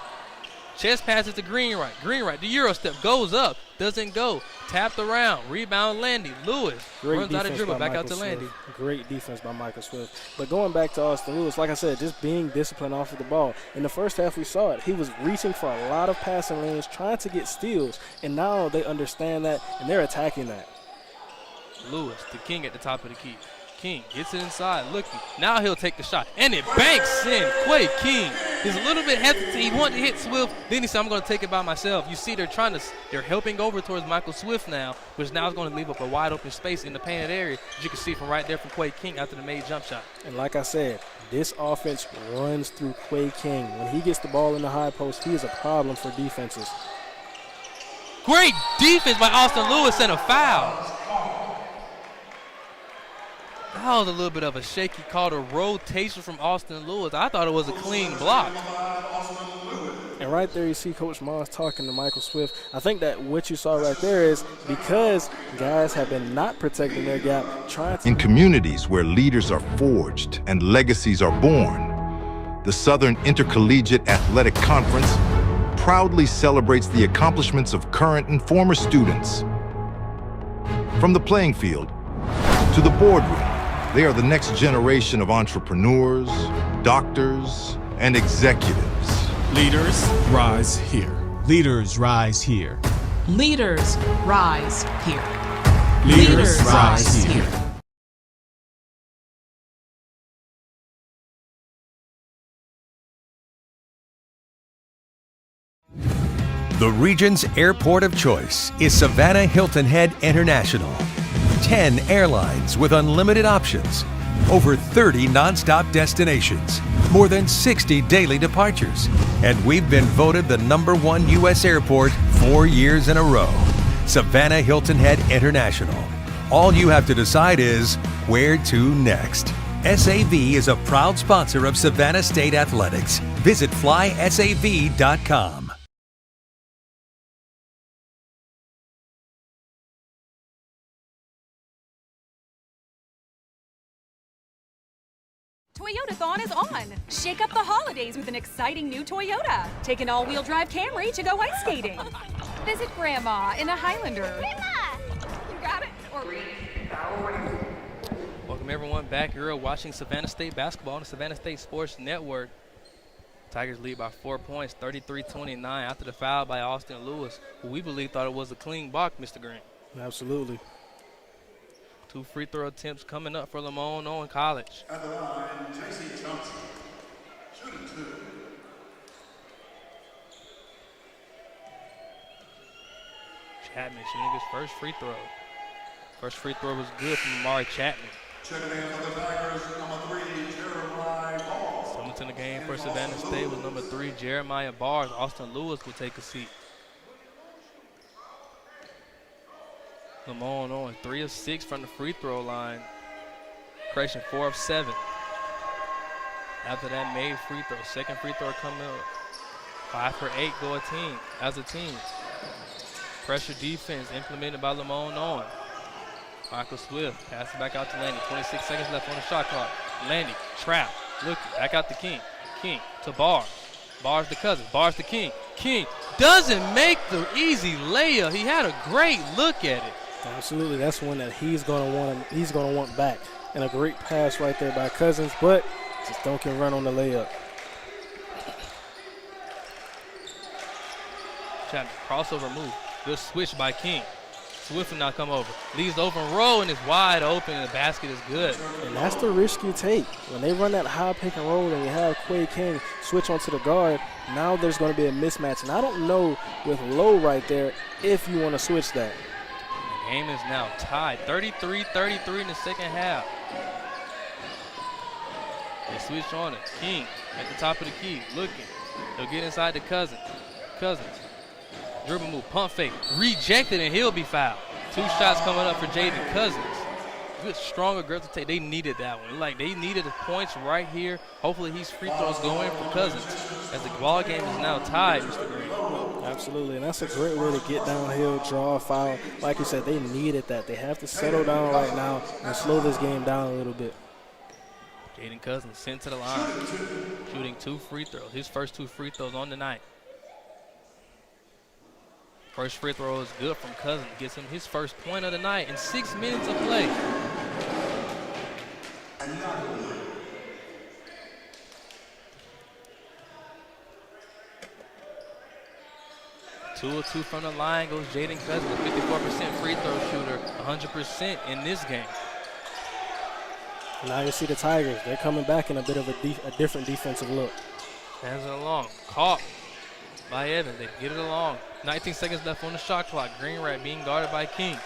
Speaker 12: Chest passes to Greenwright. Greenwright, the Euro step, goes up, doesn't go. Tapped around, rebound Landy. Lewis runs out of dribble, back out to Landy.
Speaker 13: Great defense by Michael Swift. But going back to Austin Lewis, like I said, just being disciplined off of the ball. In the first half, we saw it. He was reaching for a lot of passing lanes, trying to get steals, and now they understand that, and they're attacking that.
Speaker 12: Lewis, the King at the top of the key. King gets it inside, looking. Now he'll take the shot, and it banks in. Quay King is a little bit hesitant. He wanted to hit Swift. Then he said, I'm going to take it by myself. You see, they're helping over towards Michael Swift now, which now is going to leave up a wide open space in the painted area, as you can see from right there from Quay King after the made jump shot.
Speaker 13: And like I said, this offense runs through Quay King. When he gets the ball in the high post, he is a problem for defenses.
Speaker 12: Great defense by Austin Lewis and a foul. That was a little bit of a shaky call, a rotation from Austin Lewis. I thought it was a clean block.
Speaker 13: And right there you see Coach Moss talking to Michael Swift. I think that what you saw right there is because guys have been not protecting their gap, trying to...
Speaker 2: In communities where leaders are forged and legacies are born, the Southern Intercollegiate Athletic Conference proudly celebrates the accomplishments of current and former students. From the playing field to the boardroom, they are the next generation of entrepreneurs, doctors, and executives.
Speaker 3: Leaders rise here.
Speaker 4: Leaders rise here.
Speaker 5: Leaders rise here.
Speaker 3: Leaders rise here.
Speaker 6: The region's airport of choice is Savannah Hilton Head International. 10 airlines with unlimited options, over 30 nonstop destinations, more than 60 daily departures, and we've been voted the #1 U.S. airport 4 years in a row. Savannah Hilton Head International. All you have to decide is where to next. SAV is a proud sponsor of Savannah State Athletics. Visit flysav.com.
Speaker 7: Toyotathon is on. Shake up the holidays with an exciting new Toyota. Take an all-wheel drive Camry to go ice skating. Visit Grandma in a Highlander.
Speaker 8: Grandma! You got it? Or read.
Speaker 12: Welcome everyone back. You're watching Savannah State basketball on the Savannah State Sports Network. Tigers lead by 4 points, 33-29 after the foul by Austin Lewis, who we believe thought it was a clean block, Mr. Green.
Speaker 13: Absolutely.
Speaker 12: 2 free throw attempts coming up for LeMoyne-Owen College.
Speaker 14: At the line, J.C. Johnson, shooting 2.
Speaker 12: Chapman shooting his first free throw. First free throw was good from Amari Chapman.
Speaker 14: Checking in for the Tigers, number 3, Jeremiah Bars.
Speaker 12: Coming to the game for Savannah State was number 3, Jeremiah Bars. Austin Lewis will take a seat. LeMoyne-Owen 3 of 6 from the free throw line. Correction, 4 of 7. After that made free throw, second free throw coming up. 5 for 8 go as a team. Pressure defense implemented by LeMoyne-Owen. Michael Swift passes back out to Landy. 26 seconds left on the shot clock. Landy, trap, looking, back out to King. King to Bars. Bars to Cousins. Bars to King. King doesn't make the easy layup. He had a great look at it.
Speaker 13: Absolutely, that's one that he's gonna want back. And a great pass right there by Cousins, but just don't can run on the layup.
Speaker 12: Chapman, crossover move. Good switch by King. Swift will not come over. Leaves the open roll and is wide open, and the basket is good.
Speaker 13: And that's the risk you take. When they run that high pick and roll and you have Quay King switch onto the guard, now there's going to be a mismatch. And I don't know with Lowe right there if you want to switch that.
Speaker 12: The game is now tied. 33-33 in the second half. They switch on it. King at the top of the key, looking. They'll get inside to Cousins. Dribble move, pump fake, rejected, and he'll be fouled. 2 shots coming up for Jaden Cousins. Good, strong, aggressive take. They needed that one. Like, they needed the points right here. Hopefully, these free throws go in for Cousins, as the ball game is now tied, Mr. Green.
Speaker 13: Absolutely, and that's a great way to get downhill, draw a foul. Like you said, they needed that. They have to settle down right now and slow this game down a little bit.
Speaker 12: Jaden Cousins sent to the line, shooting 2 free throws. His first 2 free throws on the night. First free throw is good from Cousins. Gets him his first point of the night in 6 minutes of play. Two of 2 from the line goes Jaden Cousins, a 54% free throw shooter, 100% in this game.
Speaker 13: Now you see the Tigers. They're coming back in a bit of a different defensive look.
Speaker 12: Hands it along. Caught by Evans. They get it along. 19 seconds left on the shot clock. Greenwright being guarded by King.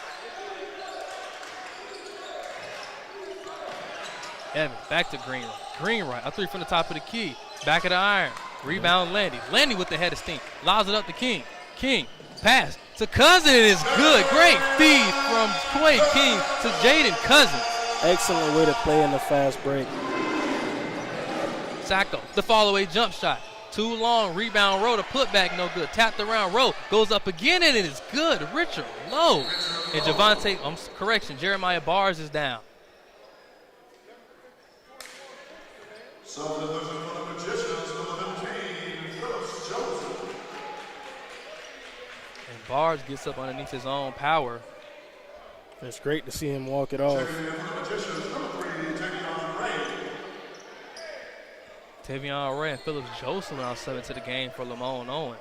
Speaker 12: Evans back to Greenwright. Greenwright, a 3 from the top of the key. Back of the iron. Rebound Landy. Landy with the head of steam. Lobs it up to King. King, pass to Cousins. It is good. Great feed from Quay King to Jaden Cousins.
Speaker 13: Excellent way to play in the fast break.
Speaker 12: Sacco, the fall-away jump shot. Too long, rebound Rowe, the putback no good. Tapped around Rowe, goes up again, and it is good. Richard Lowe. And Jeremiah Bars is down.
Speaker 14: Substitution for the Magicians, number 15, Phillips Joseph.
Speaker 12: And Bars gets up underneath his own power.
Speaker 13: It's great to see him walk it off.
Speaker 14: Checking in for the Magicians, number 3, Tavion Ray.
Speaker 12: Tavion Ray and Phillips Joseph now subbing to the game for LeMoyne-Owen.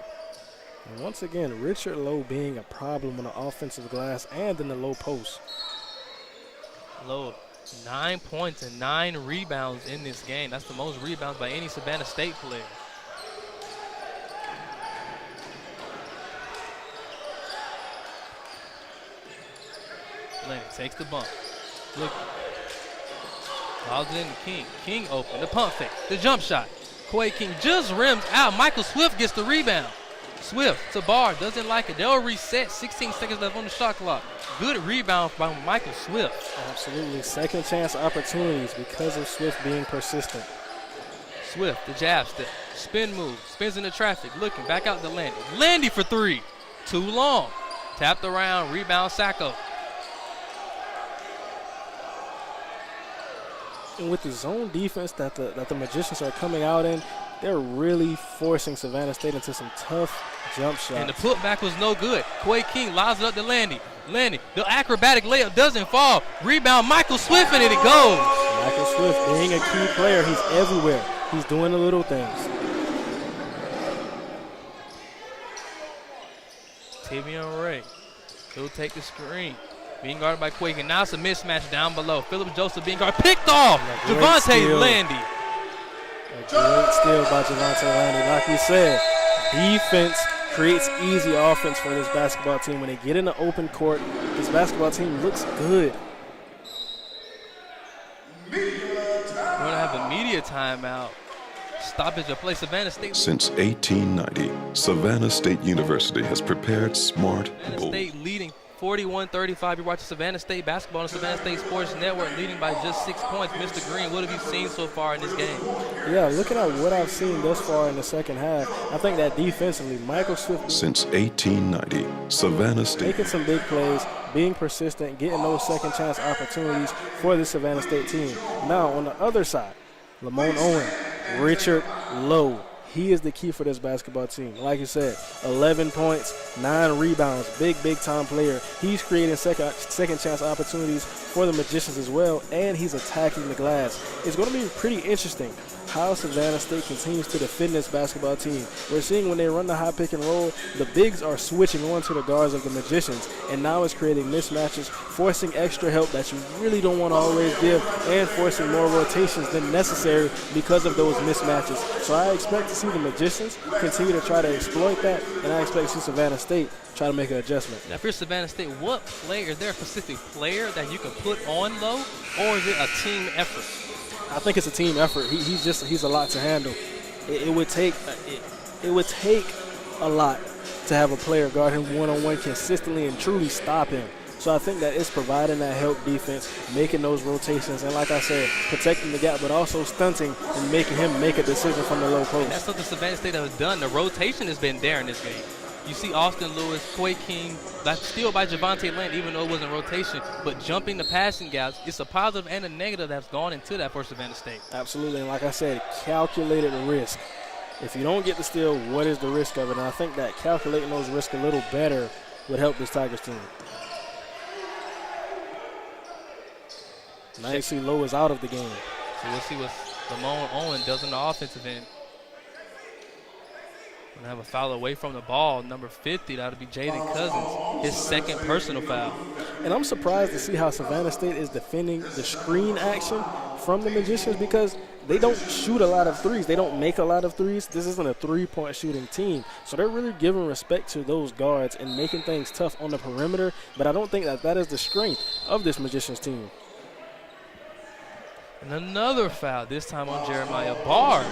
Speaker 13: And once again, Richard Lowe being a problem on the offensive glass and in the low post.
Speaker 12: Lowe, 9 points and 9 rebounds in this game. That's the most rebounds by any Savannah State player. Landy takes the bump. Look. Allows it in to King. King open. The pump fake. The jump shot. Quay King just rims out. Michael Swift gets the rebound. Swift to Barr. Doesn't like it. They'll reset. 16 seconds left on the shot clock. Good rebound by Michael Swift.
Speaker 13: Absolutely. Second chance opportunities because of Swift being persistent.
Speaker 12: Swift, the jab step. Spin move. Spins into traffic. Looking back out to Landy. Landy for three. Too long. Tapped around. Rebound Sacco.
Speaker 13: And with the zone defense that the Magicians are coming out in, they're really forcing Savannah State into some tough jump shots.
Speaker 12: And the putback was no good. Quay King lobs it up to Landy. Landy, the acrobatic layup doesn't fall. Rebound, Michael Swift, and it goes.
Speaker 13: Michael Swift being a key player. He's everywhere. He's doing the little things.
Speaker 12: Tavion Ray, he'll take the screen. Being guarded by Quake, and now it's a mismatch down below. Phillips Joseph being guarded, picked off. Javante Landy.
Speaker 13: A great steal by Javante Landy. Like we said, defense creates easy offense for this basketball team. When they get in the open court, this basketball team looks good.
Speaker 12: We're going to have a media timeout. Stoppage of play, Savannah State.
Speaker 1: Since 1890, Savannah State University has prepared smart,
Speaker 12: Savannah
Speaker 1: bold.
Speaker 12: State leading 41-35. You're watching Savannah State basketball on the Savannah State Sports Network, leading by just 6 points. Mr. Green, what have you seen so far in this game?
Speaker 13: Yeah, looking at what I've seen thus far in the second half, I think that defensively, Michael Swift.
Speaker 1: Since 1890, Savannah State.
Speaker 13: Making some big plays, being persistent, getting those second chance opportunities for the Savannah State team. Now, on the other side, LeMoyne-Owen, Richard Lowe. He is the key for this basketball team. Like you said, 11 points, 9 rebounds, big time player. He's creating second chance opportunities for the Magicians as well, and he's attacking the glass. It's going to be pretty interesting how Savannah State continues to defend this basketball team. We're seeing when they run the high pick and roll, the bigs are switching on to the guards of the Magicians, and now it's creating mismatches, forcing extra help that you really don't want to always give, and forcing more rotations than necessary because of those mismatches. So I expect to see the Magicians continue to try to exploit that, and I expect to see Savannah State try to make an adjustment.
Speaker 12: Now, if you're Savannah State, what player, is there a specific player that you can put on Low, or is it a team effort?
Speaker 13: I think it's a team effort. He's a lot to handle. It would take a lot to have a player guard him one-on-one consistently and truly stop him. So I think that it's providing that help defense, making those rotations, and like I said, protecting the gap, but also stunting and making him make a decision from the low post.
Speaker 12: And that's something Savannah State has done. The rotation has been there in this game. You see Austin Lewis, Quay King, that's still by Javante Landy, even though it wasn't rotation, but jumping the passing gaps, it's a positive and a negative that's gone into that for Savannah State.
Speaker 13: Absolutely, and like I said, calculated risk. If you don't get the steal, what is the risk of it? And I think that calculating those risks a little better would help this Tigers team. Now you see Lowe is out of the game.
Speaker 12: So we'll see what LeMoyne-Owen does in the offensive end. Gonna have a foul away from the ball, number 50. That'll be Jaden Cousins, his second personal foul.
Speaker 13: And I'm surprised to see how Savannah State is defending the screen action from the Magicians because they don't shoot a lot of threes. They don't make a lot of threes. This isn't a three-point shooting team. So they're really giving respect to those guards and making things tough on the perimeter. But I don't think that is the strength of this Magicians team.
Speaker 12: And another foul, this time on Jeremiah Bars.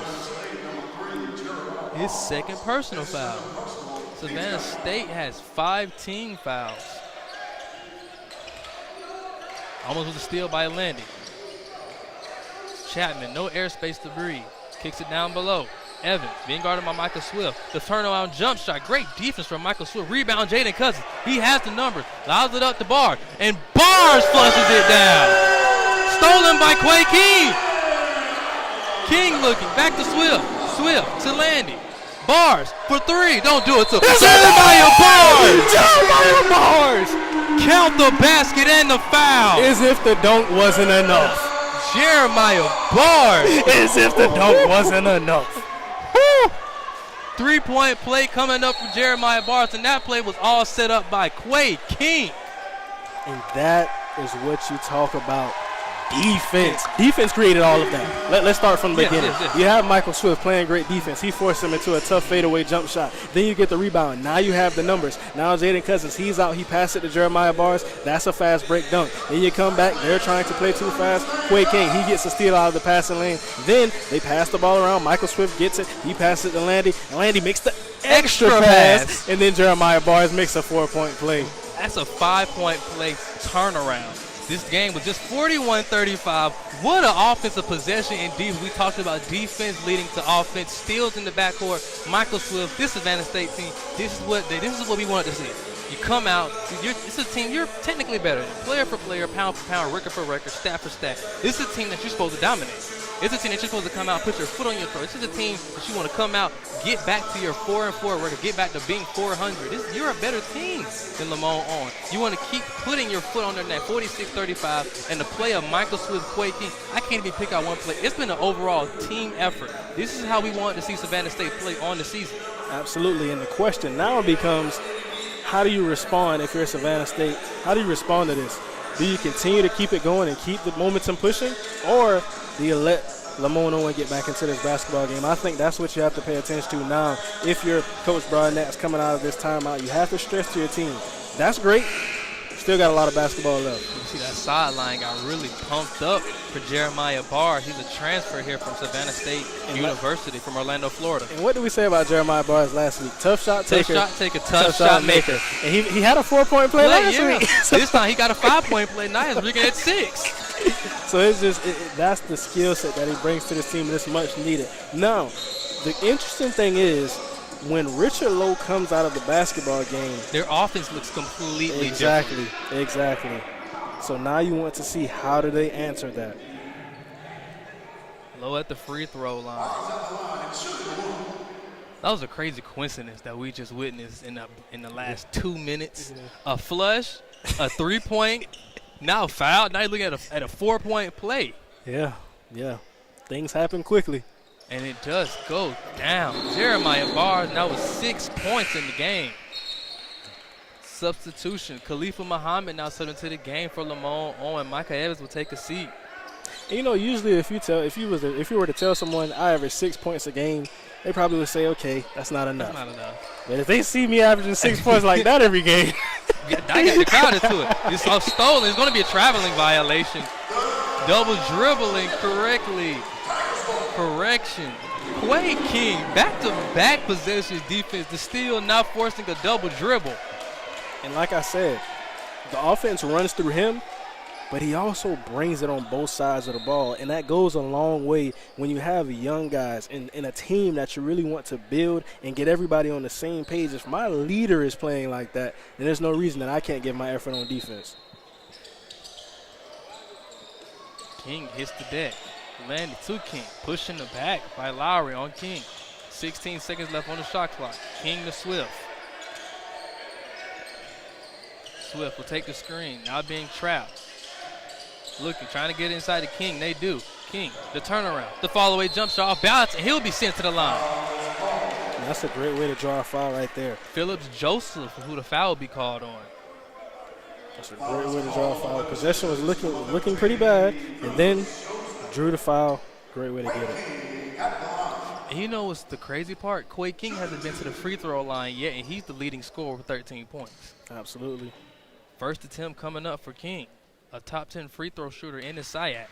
Speaker 12: His second personal foul. Savannah State has 5 team fouls. Almost was a steal by Landy. Chapman, no airspace to breathe. Kicks it down below. Evans being guarded by Michael Swift. The turnaround jump shot. Great defense from Michael Swift. Rebound Jaden Cousins. He has the numbers. Allows it up to Bars. And Bars flushes it down. Stolen by Quay King. King looking. Back to Swift. Swift to Landy. Bars for 3. Don't do it to Jeremiah Bars.
Speaker 13: Jeremiah Bars.
Speaker 12: Count the basket and the foul.
Speaker 13: As if the dunk wasn't enough.
Speaker 12: Jeremiah Bars.
Speaker 13: As if the dunk wasn't enough.
Speaker 12: 3-point play coming up from Jeremiah Bars, and that play was all set up by Quay King.
Speaker 13: And that is what you talk about. Defense. Defense created all of that. Let's start from the beginning.
Speaker 12: Yes.
Speaker 13: You have Michael Swift playing great defense. He forced him into a tough fadeaway jump shot. Then you get the rebound. Now you have the numbers. Now Jaden Cousins, he's out. He passed it to Jeremiah Bars. That's a fast break dunk. Then you come back. They're trying to play too fast. Quay King, he gets a steal out of the passing lane. Then they pass the ball around. Michael Swift gets it. He passes it to Landy. And Landy makes the extra pass. And then Jeremiah Bars makes a 4-point play.
Speaker 12: That's a 5-point play turnaround. This game was just 41-35. What an offensive possession indeed. We talked about defense leading to offense. Steals in the backcourt. Michael Swift, this Savannah State team, this is what we wanted to see. You come out, it's a team you're technically better than. Player for player, pound for pound, record for record, stat for stat. This is a team that you're supposed to dominate. It's a team that you're supposed to come out, put your foot on your throat. This is a team that you want to come out, get back to your 4-4 record, get back to being 400. You're a better team than LeMoyne-Owen. You want to keep putting your foot on their neck, 46-35, and the play of Michael Swift, Quay King. I can't even pick out one play. It's been an overall team effort. This is how we want to see Savannah State play on the season.
Speaker 13: Absolutely, and the question now becomes, how do you respond if you're Savannah State? How do you respond to this? Do you continue to keep it going and keep the momentum pushing, or do you let LeMoyne-Owen get back into this basketball game? I think that's what you have to pay attention to now. If you're Coach Broadnax coming out of this timeout, you have to stress to your team. That's great. Still got a lot of basketball left.
Speaker 12: You see that sideline got really pumped up for Jeremiah Bars. He's a transfer here from Savannah State University from Orlando, Florida.
Speaker 13: And what did we say about Jeremiah Bars last week? Tough shot taker.
Speaker 12: Tough shot maker.
Speaker 13: And he had a 4-point play last week.
Speaker 12: This time he got a 5-point play. Now he's looking at 6.
Speaker 13: So it's just that's the skill set that he brings to this team that's much needed. Now, the interesting thing is, when Richard Lowe comes out of the basketball game,
Speaker 12: their offense looks completely
Speaker 13: different. Exactly. So now you want to see how do they answer that.
Speaker 12: Lowe at the free throw line. That was a crazy coincidence that we just witnessed in the last 2 minutes. A flush, a 3-point, now a foul. Now you're looking at a 4-point play.
Speaker 13: Yeah. Things happen quickly.
Speaker 12: And it does go down. Jeremiah Bars now with 6 points in the game. Substitution. Khalifa Muhammad now stepping into the game for LeMoyne-Owen. Micah Evans will take a seat.
Speaker 13: And usually if you were to tell someone I average 6 points a game, they probably would say, okay, that's not enough.
Speaker 12: That's not enough.
Speaker 13: But if they see me averaging 6 points like that every game.
Speaker 12: I got the crowd into it. It's all stolen. It's going to be a traveling violation. Double dribbling correctly. Correction. Quay King, back-to-back possessions defense, the steal, now forcing a double dribble.
Speaker 13: And like I said, the offense runs through him, but he also brings it on both sides of the ball, and that goes a long way when you have young guys in a team that you really want to build and get everybody on the same page. If my leader is playing like that, then there's no reason that I can't give my effort on defense.
Speaker 12: King hits the deck. Landed to King, pushing the back by Lowry on King. 16 seconds left on the shot clock. King to Swift. Swift will take the screen, now being trapped. Looking, trying to get inside the King. They do. King, the turnaround, the fall-away jump shot off balance, and he'll be sent to the line.
Speaker 13: And that's a great way to draw a foul right there.
Speaker 12: Phillips Joseph, who the foul will be called on.
Speaker 13: That's a great way to draw a foul. Possession was looking pretty bad, and then drew the foul. Great way to get it.
Speaker 12: And you know what's the crazy part? Quay King hasn't been to the free throw line yet, and he's the leading scorer with 13 points.
Speaker 13: Absolutely.
Speaker 12: First attempt coming up for King, a top 10 free throw shooter in the SIAC.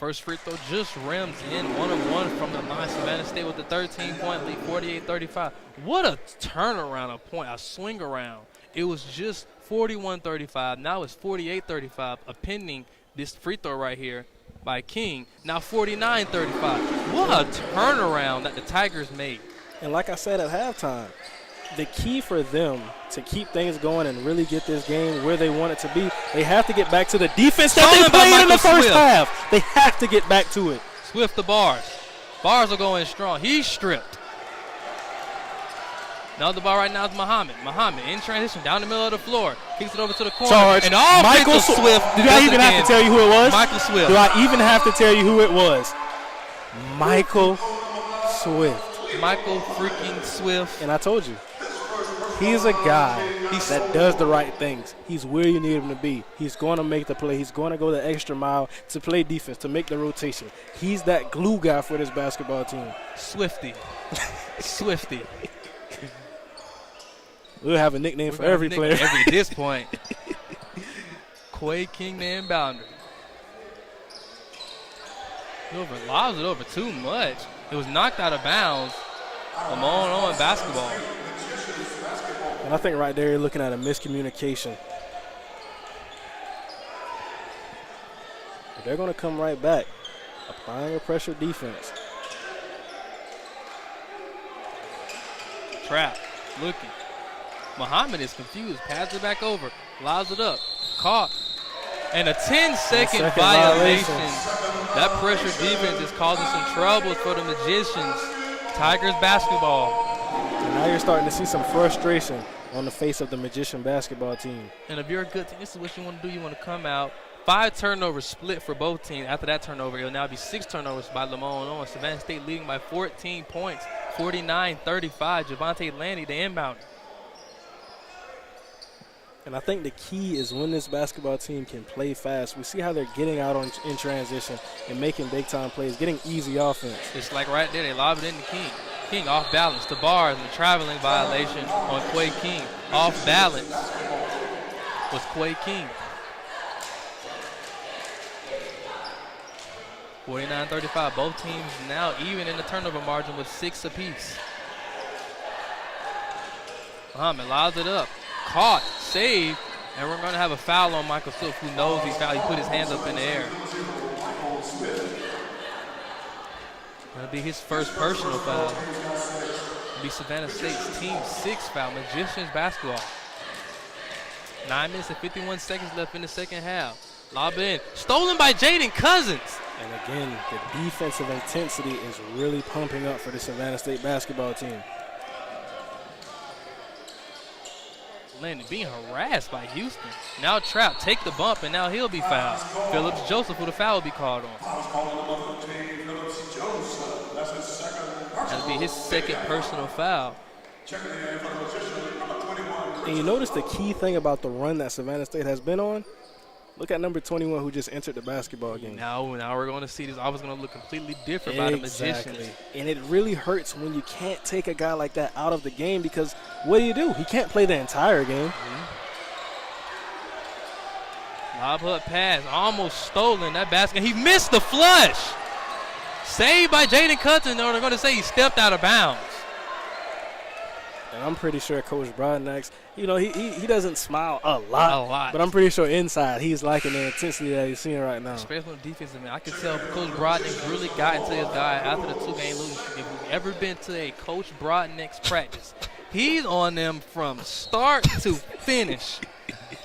Speaker 12: First free throw just rims in, 1-of-1 from the line. Savannah State with the 13-point lead, 48-35. What a turnaround, a swing around. It was just 41-35. Now it's 48-35, a pending this free throw right here by King. Now 49-35. What a turnaround that the Tigers made.
Speaker 13: And like I said at halftime, the key for them to keep things going and really get this game where they want it to be, they have to get back to the defense that they played in the first half. They have to get back to it.
Speaker 12: Swift to Bars. Bars are going strong. He's stripped. Now the ball right now is Muhammad. Muhammad in transition down the middle of the floor. Kicks it over to the corner.
Speaker 13: Charge.
Speaker 12: And all
Speaker 13: Michael
Speaker 12: Swift.
Speaker 13: Do I even have to tell you who it was?
Speaker 12: Michael Swift.
Speaker 13: Do I even have to tell you who it was? Michael Swift.
Speaker 12: Michael freaking Swift.
Speaker 13: And I told you. He's a guy that does the right things. He's where you need him to be. He's going to make the play. He's going to go the extra mile to play defense, to make the rotation. He's that glue guy for this basketball team.
Speaker 12: Swifty. Swifty.
Speaker 13: We'll have a nickname for every player.
Speaker 12: At this point. Quay King to inbounder. Lobs it over too much. It was knocked out of bounds. LeMoyne-Owen basketball.
Speaker 13: And I think right there you're looking at a miscommunication. But they're going to come right back, applying a pressure defense.
Speaker 12: Trap, looking. Muhammad is confused, passes it back over, lobs it up, caught. And a 10-second violation. That pressure defense is causing some troubles for the Magicians. Tigers basketball.
Speaker 13: And now you're starting to see some frustration on the face of the Magician basketball team.
Speaker 12: And if you're a good team, this is what you want to do. You want to come out. 5 turnovers split for both teams. After that turnover, it'll now be 6 turnovers by LeMoyne-Owen. Savannah State leading by 14 points, 49-35. Javante Landy, the inbounder.
Speaker 13: And I think the key is when this basketball team can play fast. We see how they're getting out in transition and making big-time plays, getting easy offense.
Speaker 12: It's like right there, they lob it into King. King off balance to bars and a traveling violation on Quay King. Off balance was Quay King. 49-35. Both teams now even in the turnover margin with 6 apiece. Muhammad lobs it up. Caught, saved, and we're going to have a foul on Michael Swift, who knows he's fouled. He put his hands up in the air. That'll be his first personal foul. It'll be Savannah State's team 6 foul. Magicians basketball. 9 minutes and 51 seconds left in the second half. Lob in. Stolen by Jaden Cousins.
Speaker 13: And again, the defensive intensity is really pumping up for the Savannah State basketball team.
Speaker 12: Landon being harassed by Houston. Now Trapp take the bump, and now he'll be fouled. Phillips Joseph, who the foul will be called on. That'll be his second personal foul.
Speaker 13: And you notice the key thing about the run that Savannah State has been on? Look at number 21 who just entered the basketball game.
Speaker 12: Now we're going to see this. I was going to look completely different by the Magicians.
Speaker 13: And it really hurts when you can't take a guy like that out of the game, because what do? He can't play the entire game.
Speaker 12: Lob hook pass, almost stolen that basket. He missed the flush. Saved by Jaden Cousins, or they're going to say he stepped out of bounds.
Speaker 13: And I'm pretty sure Coach Brodnax, he doesn't smile a lot, but I'm pretty sure inside he's liking the intensity that he's seeing right now.
Speaker 12: Especially on the defensive end. I can tell Coach Brodnax really got into his guy after the 2-game losing streak. If you've ever been to a Coach Brodnax practice, he's on them from start to finish.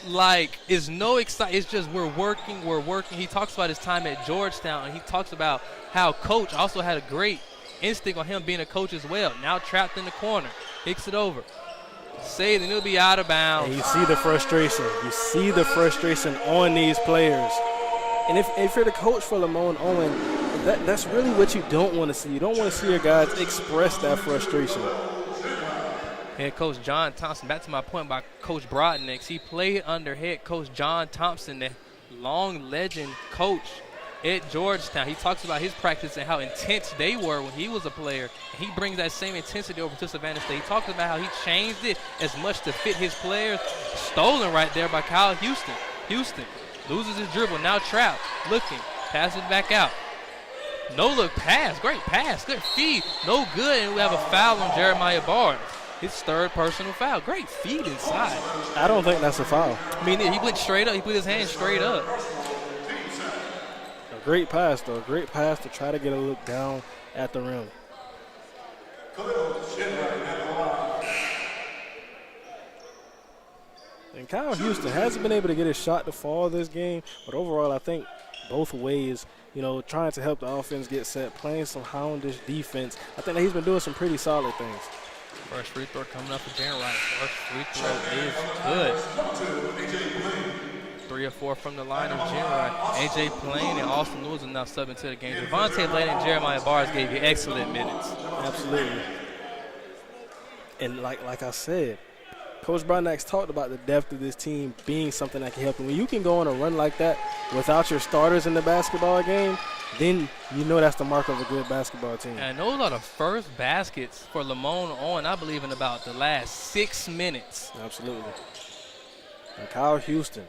Speaker 12: Like, it's no excitement. It's just we're working. He talks about his time at Georgetown, and he talks about how Coach also had a great instinct on him being a coach as well. Now trapped in the corner. Kicks it over. Saved, and it'll be out of bounds.
Speaker 13: And you see the frustration. You see the frustration on these players. And if you're the coach for LeMoyne-Owen, that's really what you don't want to see. You don't want to see your guys express that frustration.
Speaker 12: Head coach John Thompson, back to my point about Coach Brodnax. He played under head coach John Thompson, the long legend coach at Georgetown. He talks about his practice and how intense they were when he was a player. He brings that same intensity over to Savannah State. He talks about how he changed it as much to fit his players. Stolen right there by Kyle Houston. Houston loses his dribble. Now Trout looking, passes back out. No look pass, great pass, good feed, no good, and we have a foul on Jeremiah Barnes. His third personal foul. Great feed inside.
Speaker 13: I don't think that's a foul.
Speaker 12: I mean, he went straight up. He put his hand straight up.
Speaker 13: A great pass, though. A great pass to try to get a look down at the rim. And Kyle Houston hasn't been able to get his shot to fall this game, but overall I think both ways, trying to help the offense get set, playing some houndish defense. I think that he's been doing some pretty solid things.
Speaker 12: First free throw coming up for Jaren Wright. First free throw is good. 3 or 4 from the line of Jaren Wright. A.J. Plain and Austin Lewis are now subbing to the game. Javante Landy and Jeremiah Barnes gave you excellent minutes.
Speaker 13: Absolutely. And like I said, Coach Brownacks talked about the depth of this team being something that can help. And when you can go on a run like that without your starters in the basketball game, then you know that's the mark of a good basketball team.
Speaker 12: And those are the first baskets for LeMoyne-Owen, I believe, in about the last 6 minutes.
Speaker 13: Absolutely. And Kyle Houston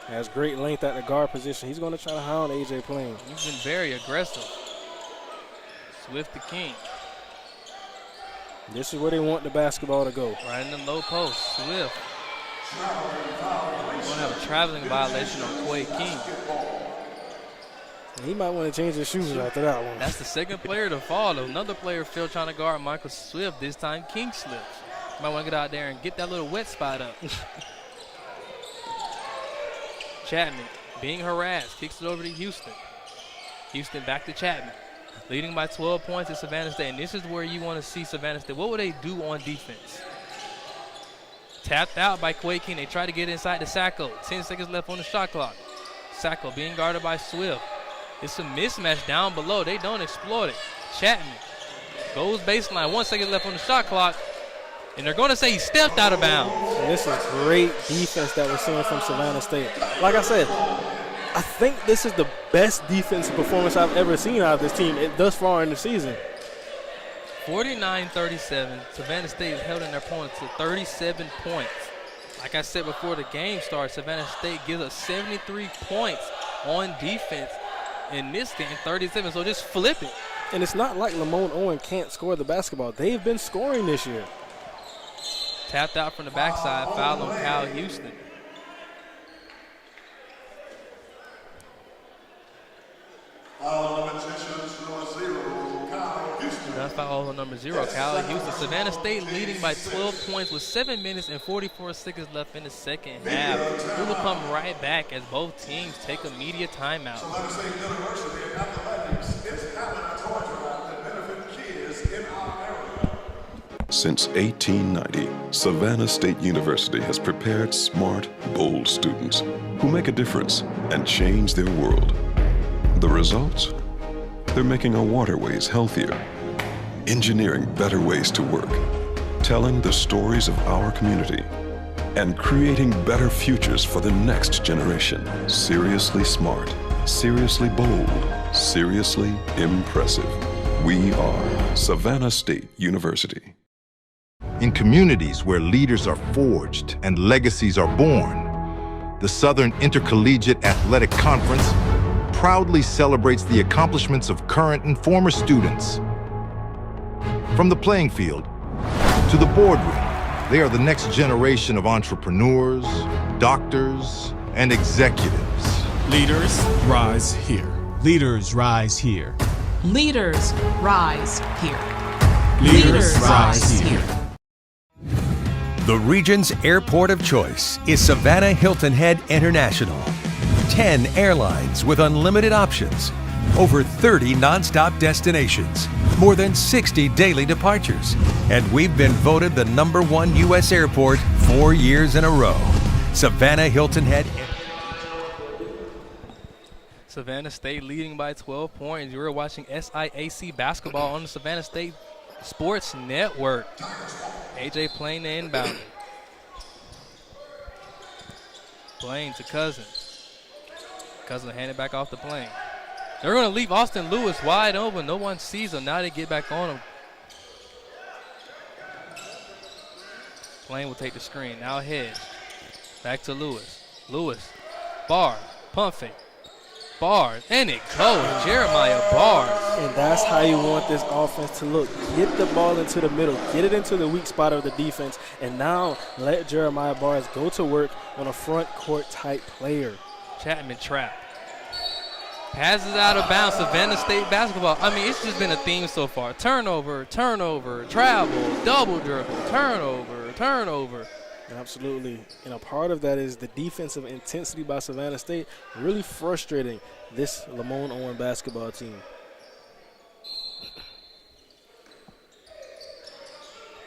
Speaker 13: has great length at the guard position. He's going to try to hound A.J. Plain.
Speaker 12: He's been very aggressive. Swift the king.
Speaker 13: This is where they want the basketball to go.
Speaker 12: Right in the low post. Swift. We're going to have a traveling violation on Quay King.
Speaker 13: He might want to change his shoes after that one.
Speaker 12: That's the second player to fall. Another player failed trying to guard Michael Swift. This time King slips. Might want to get out there and get that little wet spot up. Chapman being harassed. Kicks it over to Houston. Houston back to Chapman. Leading by 12 points at Savannah State. And this is where you want to see Savannah State. What would they do on defense? Tapped out by Quay King. They try to get inside to Sacco. 10 seconds left on the shot clock. Sacco being guarded by Swift. It's a mismatch down below. They don't exploit it. Chapman goes baseline. 1 second left on the shot clock. And they're going to say he stepped out of bounds.
Speaker 13: And this is great defense that we're seeing from Savannah State. Like I said, I think this is the best defensive performance I've ever seen out of this team thus far in the season.
Speaker 12: 49-37. Savannah State held in their opponents to 37 points. Like I said before the game starts, Savannah State gives us 73 points on defense. In this game, 37, so just flip it.
Speaker 13: And it's not like LeMoyne-Owen can't score the basketball. They've been scoring this year.
Speaker 12: Tapped out from the backside, foul on Kyle Houston. That's foul on number 0, Kyle Houston. Savannah State leading by 12 points with 7 minutes and 44 seconds left in the second half. We will come right back as both teams take a media timeout.
Speaker 1: Since 1890, Savannah State University has prepared smart, bold students who make a difference and change their world. The results? They're making our waterways healthier, engineering better ways to work, telling the stories of our community, and creating better futures for the next generation. Seriously smart, seriously bold, seriously impressive. We are Savannah State University.
Speaker 2: In communities where leaders are forged and legacies are born, the Southern Intercollegiate Athletic Conference proudly celebrates the accomplishments of current and former students. From the playing field to the boardroom, they are the next generation of entrepreneurs, doctors, and executives.
Speaker 3: Leaders rise here.
Speaker 4: Leaders rise here.
Speaker 5: Leaders rise here.
Speaker 3: Leaders rise here.
Speaker 6: The region's airport of choice is Savannah Hilton Head International. 10 airlines with unlimited options, over 30 nonstop destinations, more than 60 daily departures, and we've been voted the #1 U.S. airport 4 years in a row. Savannah Hilton Head.
Speaker 12: Savannah State leading by 12 points. You're watching SIAC basketball on the Savannah State Sports Network. A.J. Plain to inbound. Plain to Cousin. Cousin hand it back off the Plain. They're going to leave Austin Lewis wide open. No one sees him. Now they get back on him. Plain will take the screen. Now ahead. Back to Lewis. Lewis. Bar. Pump fake. Bars, and it goes. Jeremiah Bars.
Speaker 13: And that's how you want this offense to look. Get the ball into the middle. Get it into the weak spot of the defense. And now let Jeremiah Bars go to work on a front court type player.
Speaker 12: Chapman trap. Passes out of bounds. Savannah State basketball. I mean, it's just been a theme so far. Turnover, turnover, travel, double dribble, turnover, turnover.
Speaker 13: Absolutely. And a part of that is the defensive intensity by Savannah State really frustrating this LeMoyne-Owen basketball team.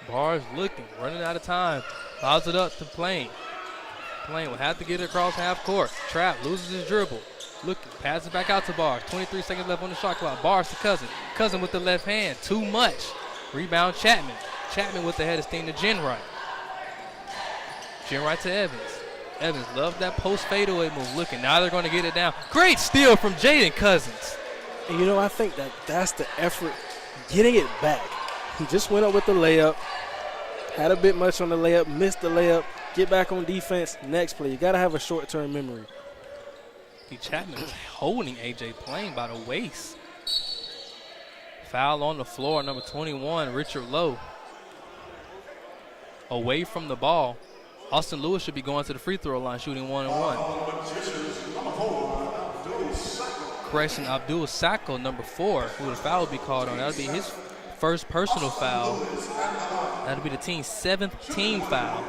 Speaker 12: Bars looking, running out of time. Fouls it up to Plain. Plain will have to get it across half court. Trap loses his dribble. Looking, passes back out to Bars. 23 seconds left on the shot clock. Bars to Cousin. Cousin with the left hand. Too much. Rebound Chapman. Chapman with the head of steam to Jenright. Jim right to Evans. Evans loved that post fadeaway move. Looking, now they're going to get it down. Great steal from Jaden Cousins.
Speaker 13: And you know, I think that's the effort, getting it back. He just went up with the layup, had a bit much on the layup, missed the layup, get back on defense, next play. You got to have a short-term memory.
Speaker 12: Chapman holding A.J. Plain by the waist. Foul on the floor, number 21, Richard Lowe. Away from the ball. Austin Lewis should be going to the free throw line, shooting 1-and-1. Correction, Abdul Sacco, number 4, who the foul will be called on. That'll be his first personal foul. That'll be the team's 7th team foul.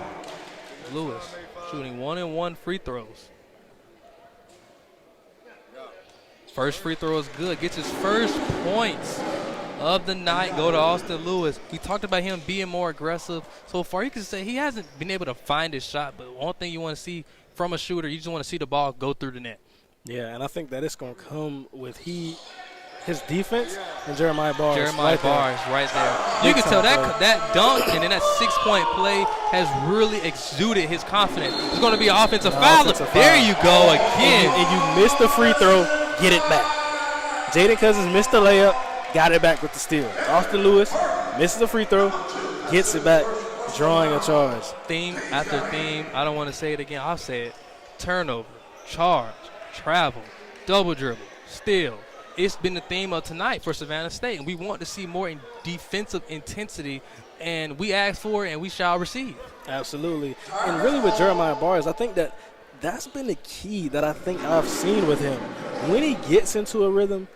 Speaker 12: Lewis shooting 1-and-1 free throws. First free throw is good. Gets his first points of the night. Go to Austin Lewis. We talked about him being more aggressive. So far, you can say he hasn't been able to find his shot. But one thing you want to see from a shooter, you just want to see the ball go through the net.
Speaker 13: Yeah, and I think that it's going to come with his defense and Jeremiah Barrs.
Speaker 12: Right there. You can tell that dunk and then that 6-point play has really exuded his confidence. It's going to be an offensive foul. There you go again.
Speaker 13: And you missed the free throw, get it back. Jaden Cousins missed the layup, got it back with the steal. Austin Lewis misses the free throw, gets it back, drawing a charge.
Speaker 12: Theme after theme. I don't want to say it again. I'll say it. Turnover, charge, travel, double dribble, steal. It's been the theme of tonight for Savannah State, and we want to see more defensive intensity, and we ask for it, and we shall receive.
Speaker 13: Absolutely. And really with Jeremiah Barrs, I think that's been the key that I think I've seen with him. When he gets into a rhythm,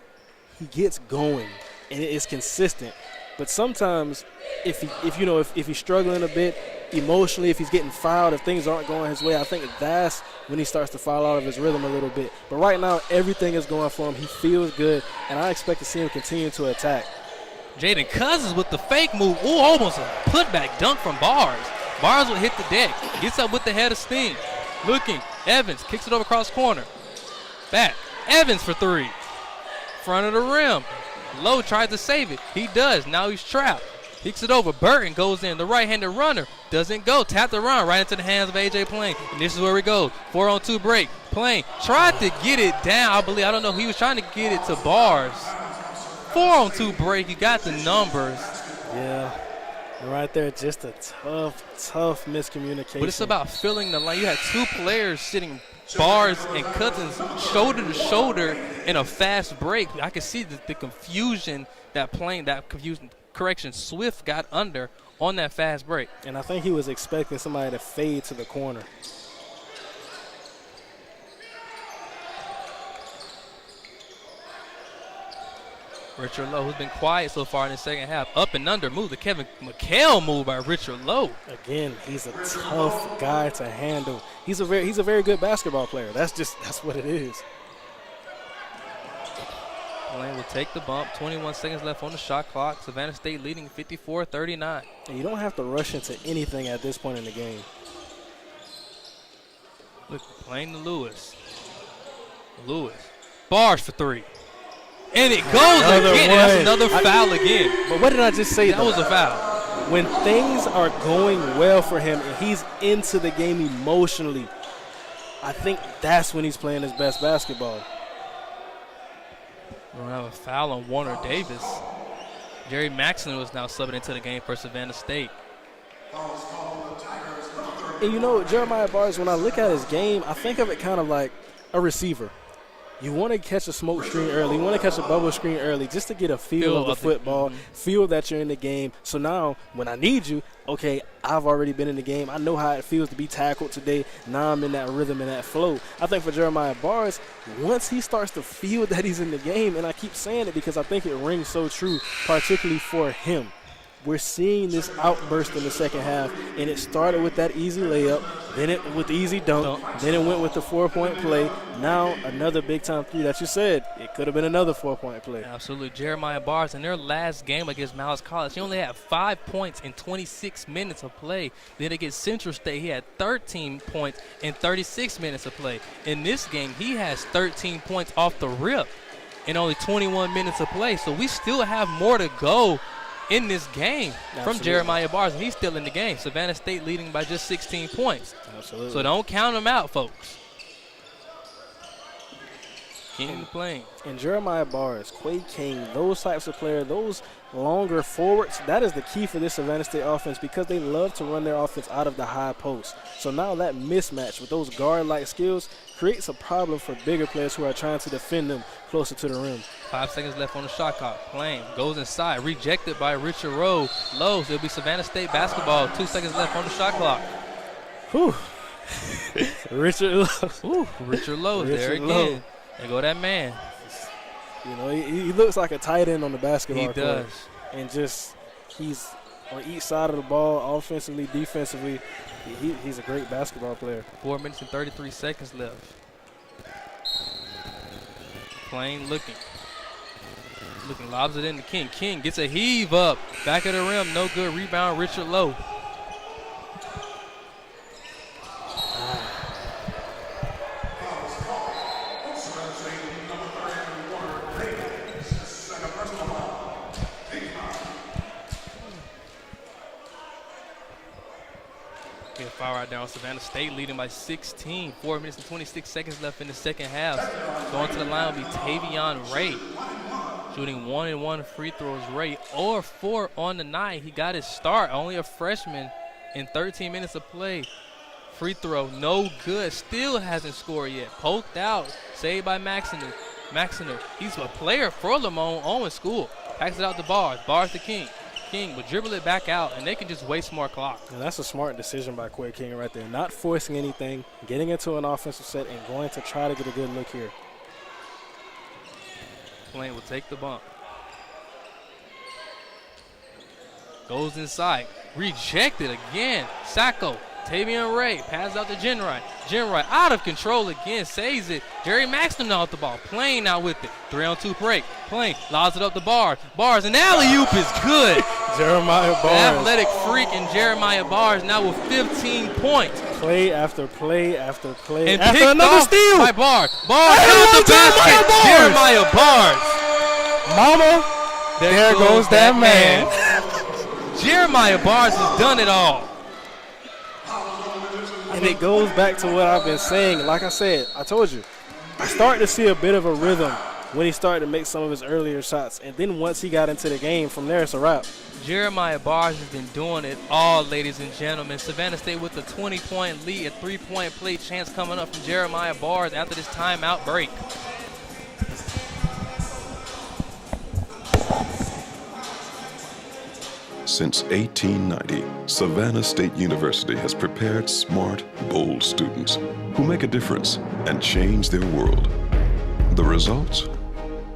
Speaker 13: he gets going, and it's consistent. But sometimes if he's struggling a bit emotionally, if he's getting fouled, if things aren't going his way, I think that's when he starts to fall out of his rhythm a little bit. But right now, everything is going for him. He feels good, and I expect to see him continue to attack.
Speaker 12: Jaden Cousins with the fake move. Ooh, almost a putback dunk from Barrs. Barrs will hit the deck. Gets up with the head of steam. Looking. Evans kicks it over across corner. Back. Evans for 3. Front of the rim. Lowe tries to save it. He does. Now he's trapped. Kicks it over. Burton goes in. The right-handed runner doesn't go. Tapped around right into the hands of A.J. Plain. And this is where we go. 4-on-2 break. Plain tried to get it down. I don't know. He was trying to get it to Barrs. 4-on-2 break. You got the numbers.
Speaker 13: Yeah. And right there, just a tough miscommunication.
Speaker 12: But it's about filling the line. You had 2 players sitting Barrs and Cousins shoulder to shoulder in a fast break. I can see the confusion Swift got under on that fast break.
Speaker 13: And I think he was expecting somebody to fade to the corner.
Speaker 12: Richard Lowe, who's been quiet so far in the second half. Up and under move. The Kevin McHale move by Richard Lowe.
Speaker 13: Again, he's a tough guy to handle. He's a very good basketball player. That's what it is.
Speaker 12: Lane will take the bump. 21 seconds left on the shot clock. Savannah State leading 54-39.
Speaker 13: And you don't have to rush into anything at this point in the game.
Speaker 12: Look, playing to Lewis. Barrs for 3. And it goes again. That's another foul again.
Speaker 13: But what did I just say?
Speaker 12: That was a foul.
Speaker 13: When things are going well for him and he's into the game emotionally, I think that's when he's playing his best basketball.
Speaker 12: We're going to have a foul on Warner Davis. Jerry Maxson was now subbing into the game for Savannah State.
Speaker 13: And you know, Jeremiah Barrs, when I look at his game, I think of it kind of like a receiver. You want to catch a smoke screen early. You want to catch a bubble screen early just to get a feel of the football, feel that you're in the game. So now when I need you, okay, I've already been in the game. I know how it feels to be tackled today. Now I'm in that rhythm and that flow. I think for Jeremiah Barrs, once he starts to feel that he's in the game, and I keep saying it because I think it rings so true, particularly for him. We're seeing this outburst in the second half, and it started with that easy layup, then it with the easy dunk, then it went with the 4-point play. Now another big-time 3 that you said. It could have been another 4-point play.
Speaker 12: Absolutely. Jeremiah Barrs, in their last game against Miles College, he only had 5 points in 26 minutes of play. Then against Central State, he had 13 points in 36 minutes of play. In this game, he has 13 points off the rip in only 21 minutes of play. So we still have more to go in this game from Jeremiah Bars, and he's still in the game. Savannah State leading by just 16 points.
Speaker 13: Absolutely.
Speaker 12: So don't count them out, folks. King playing.
Speaker 13: And Jeremiah Bars, Quay King, those types of players, those longer forwards, that is the key for this Savannah State offense because they love to run their offense out of the high post. So now that mismatch with those guard-like skills creates a problem for bigger players who are trying to defend them closer to the rim.
Speaker 12: 5 seconds left on the shot clock. Plain goes inside, rejected by Richard Lowe. It'll be Savannah State basketball. 2 seconds left on the shot clock.
Speaker 13: Whew. Richard Lowe.
Speaker 12: Ooh, Richard Lowe there again. There go that man.
Speaker 13: You know, he looks like a tight end on the basketball court.
Speaker 12: He does.
Speaker 13: And just he's on each side of the ball, offensively, defensively. He's a great basketball player.
Speaker 12: 4 minutes and 33 seconds left. Plain looking, lobs it in to King. King gets a heave up. Back of the rim, no good. Rebound, Richard Lowe. Get a foul right now. Savannah State leading by 16. 4 minutes and 26 seconds left in the second half. Going to the line will be Tavion Ray. Shooting 1-and-1 free throws. Ray 0-4 on the night. He got his start. Only a freshman in 13 minutes of play. Free throw, no good. Still hasn't scored yet. Poked out. Saved by Maxinu. He's a player for LeMoyne-Owen School. Packs it out to Bars. Bars to King. King would dribble it back out, and they can just waste more clock.
Speaker 13: And that's a smart decision by Quay King right there. Not forcing anything, getting into an offensive set, and going to try to get a good look here.
Speaker 12: Plain will take the bump. Goes inside. Rejected again. Sacco. Tavion Ray passes out to Jenright. Jenright out of control again. Saves it. Jerry Maxton off the ball. Plain now with it. 3-on-2 break. Plain lobs it up to Bars. Bars, and alley-oop is good.
Speaker 13: Jeremiah Bars.
Speaker 12: The athletic freak in Jeremiah Bars now with 15 points.
Speaker 13: Play after play after play.
Speaker 12: And
Speaker 13: after
Speaker 12: picked
Speaker 13: another
Speaker 12: off
Speaker 13: steal.
Speaker 12: by Bars. Bars out the basket. Jeremiah Bars.
Speaker 13: Mama, there goes that man.
Speaker 12: Jeremiah Bars has done it all.
Speaker 13: And it goes back to what I've been saying. Like I said, I told you, I started to see a bit of a rhythm when he started to make some of his earlier shots. And then once he got into the game, from there it's a wrap.
Speaker 12: Jeremiah Bars has been doing it all, ladies and gentlemen. Savannah State with a 20-point lead, a 3-point play chance coming up from Jeremiah Bars after this timeout break.
Speaker 1: Since 1890, Savannah State University has prepared smart, bold students who make a difference and change their world. The results?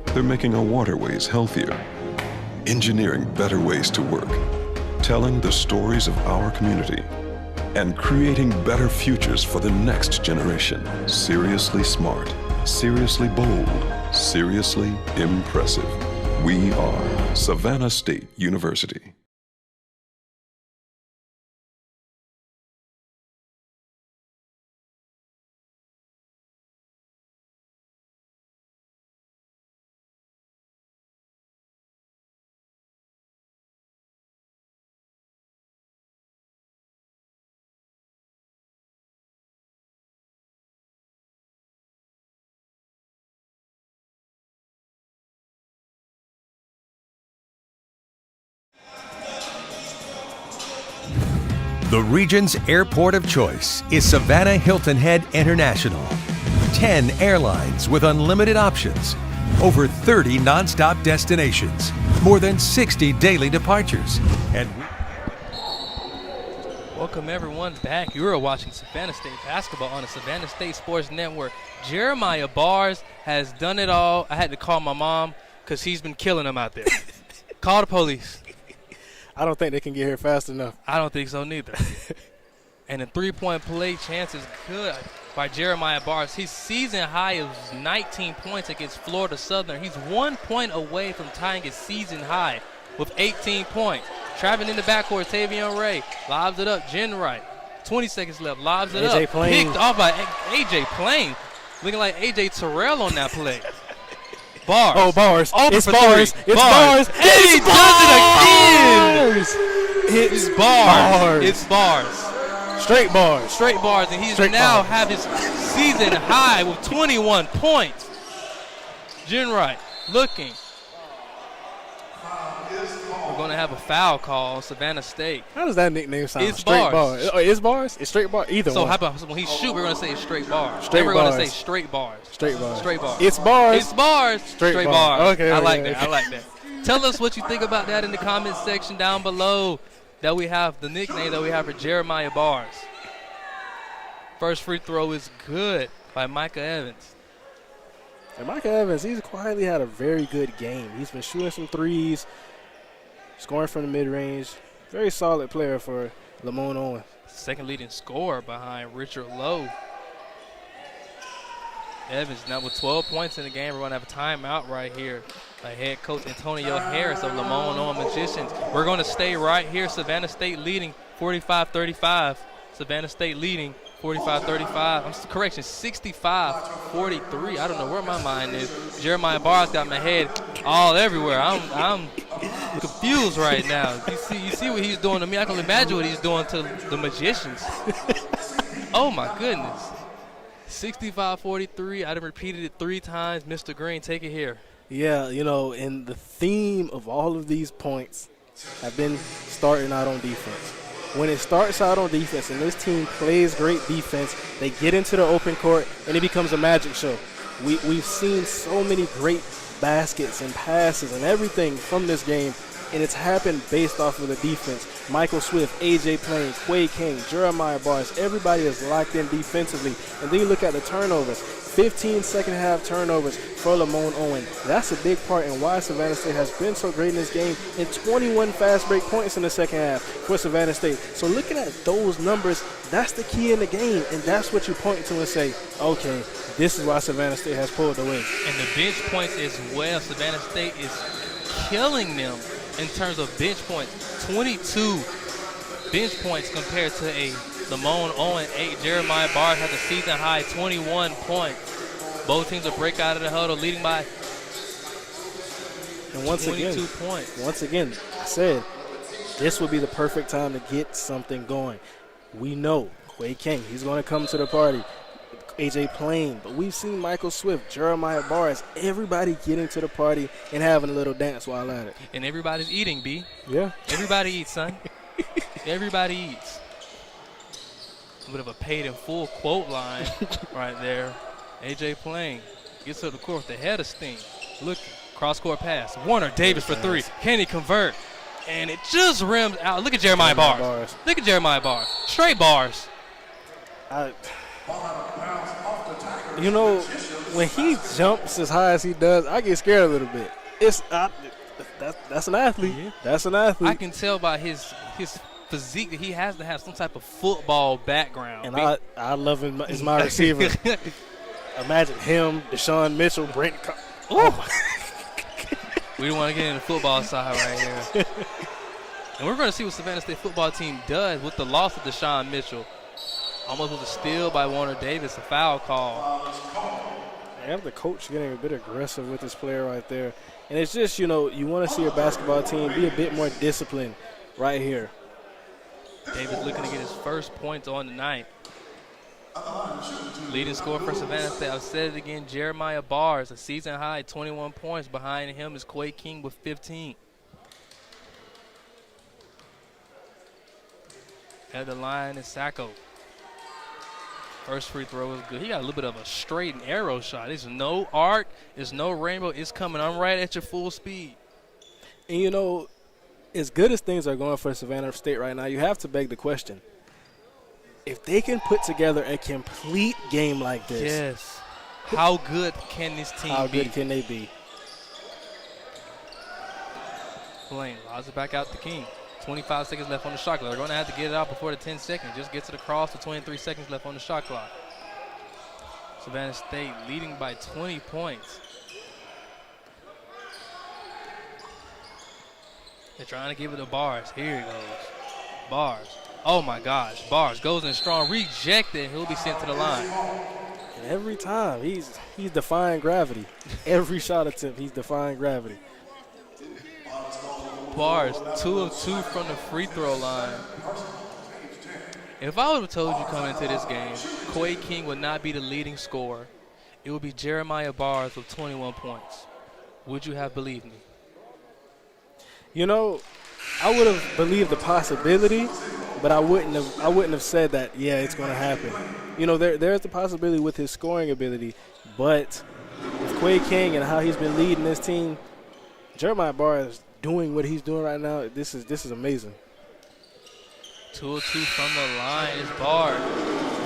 Speaker 1: They're making our waterways healthier, engineering better ways to work, telling the stories of our community, and creating better futures for the next generation. Seriously smart, seriously bold, seriously impressive. We are Savannah State University.
Speaker 6: The region's airport of choice is Savannah Hilton Head International. 10 airlines with unlimited options, over 30 nonstop destinations, more than 60 daily departures, and
Speaker 12: welcome everyone back. You are watching Savannah State basketball on the Savannah State Sports Network. Jeremiah Bars has done it all. I had to call my mom because he's been killing them out there. Call the police.
Speaker 13: I don't think they can get here fast enough.
Speaker 12: I don't think so neither. And a 3-point play chance is good by Jeremiah Bars. His season high is 19 points against Florida Southern. He's 1 point away from tying his season high with 18 points. Traveling in the backcourt, Tavion Ray lobs it up. Jenright, 20 seconds left, lobs it
Speaker 13: AJ
Speaker 12: up.
Speaker 13: Plain.
Speaker 12: Picked off by A.J. Plain. Looking like A.J. Terrell on that play. Bars.
Speaker 13: Oh, bars.
Speaker 12: Open
Speaker 13: It's
Speaker 12: for
Speaker 13: bars.
Speaker 12: three.
Speaker 13: It's bars.
Speaker 12: And he does it again.
Speaker 13: It's
Speaker 12: bars. It's bars.
Speaker 13: Straight bars.
Speaker 12: Straight bars. And he's
Speaker 13: Straight
Speaker 12: now
Speaker 13: bars.
Speaker 12: have his season high with 21 points. Jen Wright looking. We're going to have a foul call on Savannah State.
Speaker 13: How does that nickname sound?
Speaker 12: It's
Speaker 13: straight
Speaker 12: bars.
Speaker 13: Oh, it's bars? It's straight bars? Either
Speaker 12: So
Speaker 13: one.
Speaker 12: how about when he shoot, we're going to say it's straight bars.
Speaker 13: Straight
Speaker 12: Then we're going to
Speaker 13: bars.
Speaker 12: say straight bars.
Speaker 13: Straight bars.
Speaker 12: Straight bars.
Speaker 13: It's bars.
Speaker 12: It's bars.
Speaker 13: Straight
Speaker 12: bars.
Speaker 13: bars. Okay,
Speaker 12: I
Speaker 13: okay,
Speaker 12: like
Speaker 13: okay.
Speaker 12: that. I like that. Tell us what you think about that in the comment section down below. That we have the nickname that we have for Jeremiah Bars. First free throw is good by Micah Evans.
Speaker 13: And Micah Evans, he's quietly had a very good game. He's been shooting some threes, scoring from the mid-range. Very solid player for LeMoyne-Owen.
Speaker 12: Second leading scorer behind Richard Lowe. Evans now with 12 points in the game. We're going to have a timeout right here by head coach Antonio Harris of LeMoyne-Owen Magicians. We're going to stay right here. Savannah State leading 45-35. Savannah State leading 45-35. Correction, 65-43. I don't know where my mind is. Jeremiah Bars got my head all everywhere. I'm confused right now. You see what he's doing to me. I can imagine what he's doing to the Magicians. Oh my goodness. 65-43. I done repeated it 3 times. Mr. Green, take it here.
Speaker 13: Yeah, and the theme of all of these points have been starting out on defense. When it starts out on defense and this team plays great defense, they get into the open court and it becomes a magic show. We've seen so many great baskets and passes and everything from this game, and it's happened based off of the defense. Michael Swift, A.J. Plain, Quay King, Jeremiah Bars, everybody is locked in defensively. And then you look at the turnovers. 15 second-half turnovers for LeMoyne-Owen. That's a big part in why Savannah State has been so great in this game, and 21 fast break points in the second half for Savannah State. So looking at those numbers, that's the key in the game, and that's what you point to and say, okay, this is why Savannah State has pulled the win.
Speaker 12: And the bench points as well. Savannah State is killing them in terms of bench points. 22 bench points compared to a LeMoyne-Owen 8. Jeremiah Bars has a season high 21 points. Both teams will break out of the huddle, leading by
Speaker 13: and once
Speaker 12: 22 points.
Speaker 13: Once again, I said this would be the perfect time to get something going. We know Quay King, he's going to come to the party. A.J. Plain, but we've seen Michael Swift, Jeremiah Bars, everybody getting to the party and having a little dance while at it.
Speaker 12: And everybody's eating, B.
Speaker 13: Yeah.
Speaker 12: Everybody eats, son. Everybody eats. A bit of a paid in full quote line right there. A.J. Plain gets up the court with the head of steam. Look, cross-court pass. Warner Davis for 3. Can he convert? And it just rims out. Look at Jeremiah Bars. Look at Jeremiah Bars. Straight bars.
Speaker 13: When he jumps as high as he does, I get scared a little bit. That's an athlete. Yeah. That's an athlete.
Speaker 12: I can tell by his physique that he has to have some type of football background.
Speaker 13: And I love him as my receiver. Imagine him, Deshaun Mitchell, Brent.
Speaker 12: We don't want to get in the football side right here. And we're going to see what Savannah State football team does with the loss of Deshaun Mitchell. Almost was a steal by Warner Davis, a foul call.
Speaker 13: I have the coach getting a bit aggressive with this player right there. And it's just, you want to see your basketball team be a bit more disciplined right here.
Speaker 12: Davis looking to get his first points on the night. Leading scorer for Savannah State, I've said it again, Jeremiah Bars, a season high 21 points. Behind him is Quay King with 15. At the line is Sacco. First free throw is good. He got a little bit of a straight and arrow shot. There's no arc. There's no rainbow. It's coming. I'm right at your full speed.
Speaker 13: And, as good as things are going for Savannah State right now, you have to beg the question. If they can put together a complete game like this.
Speaker 12: Yes. How good can this team be?
Speaker 13: How good can they be?
Speaker 12: Blaine lobs it back out to King. 25 seconds left on the shot clock. They're going to have to get it out before the 10 seconds. Just get to the cross with 23 seconds left on the shot clock. Savannah State leading by 20 points. They're trying to give it to Bars. Here he goes. Bars. Oh, my gosh. Bars goes in strong. Rejected. He'll be sent to the line.
Speaker 13: And every time, he's defying gravity. Every shot attempt, he's defying gravity.
Speaker 12: Bars, 2 of 2 from the free throw line. If I would have told you coming into this game, Quay King would not be the leading scorer, it would be Jeremiah Bars with 21 points. Would you have believed me?
Speaker 13: You know, I would have believed the possibility, but I wouldn't have said that, yeah, it's going to happen. You know, there's the possibility with his scoring ability, but with Quay King and how he's been leading this team, Jeremiah Bars doing what he's doing right now, this is amazing.
Speaker 12: 2 of 2 from the line is Bard.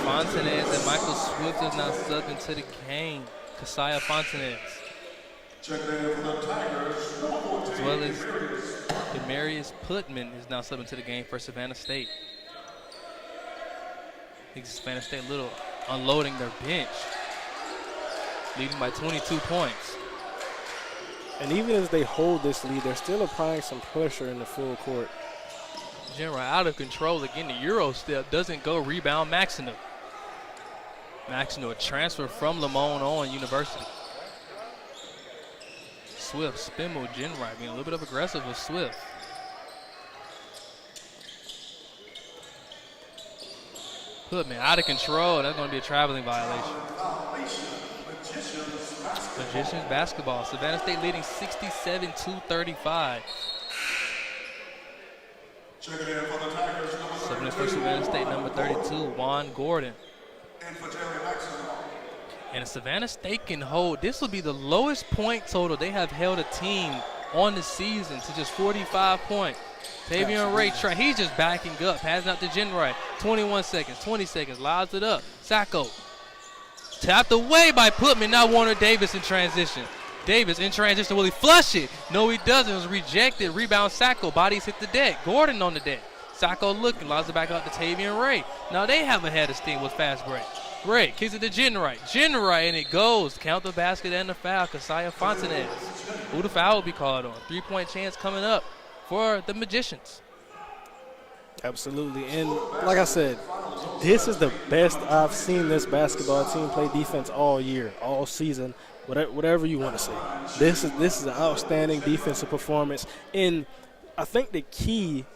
Speaker 12: Fontanez and Michael Swift is now subbed into the game. Kasaya Fontanez. As well as Demarius Putman is now subbed into the game for Savannah State. I think Savannah State a little unloading their bench, leading by 22 points.
Speaker 13: And even as they hold this lead, they're still applying some pressure in the full court.
Speaker 12: General out of control again. The Euro step doesn't go. Rebound Maxino. Maxino, a transfer from LeMoyne-Owen University. Swift, spin move, Jenright being a little bit of aggressive with Swift. Putman out of control. That's going to be a traveling violation. Magicians basketball. Savannah State leading 67-35. Subbing in for Savannah State, number 32, Juan Gordon. And if Savannah State can hold, this will be the lowest point total they have held a team on the season to just 45 points. Tavion Ray, he's just backing up, passing out to Jenright. 21 seconds, 20 seconds, lobs it up. Sacco tapped away by Putman, now Warner Davis in transition. Davis in transition, will he flush it? No, he doesn't. It was rejected. Rebound Sacco. Bodies hit the deck. Gordon on the deck. Sacco looking. Lobs it back out to Tavion Ray. Now they have a head of steam with fast break. Ray kicks it to Jenright. Jenright, and it goes. Count the basket and the foul. Kasaya Fontanez. Who the foul will be called on? 3-point chance coming up for the Magicians.
Speaker 13: Absolutely. And like I said, this is the best I've seen this basketball team play defense all year, all season. Whatever you want to say. This is an outstanding defensive performance. And I think the key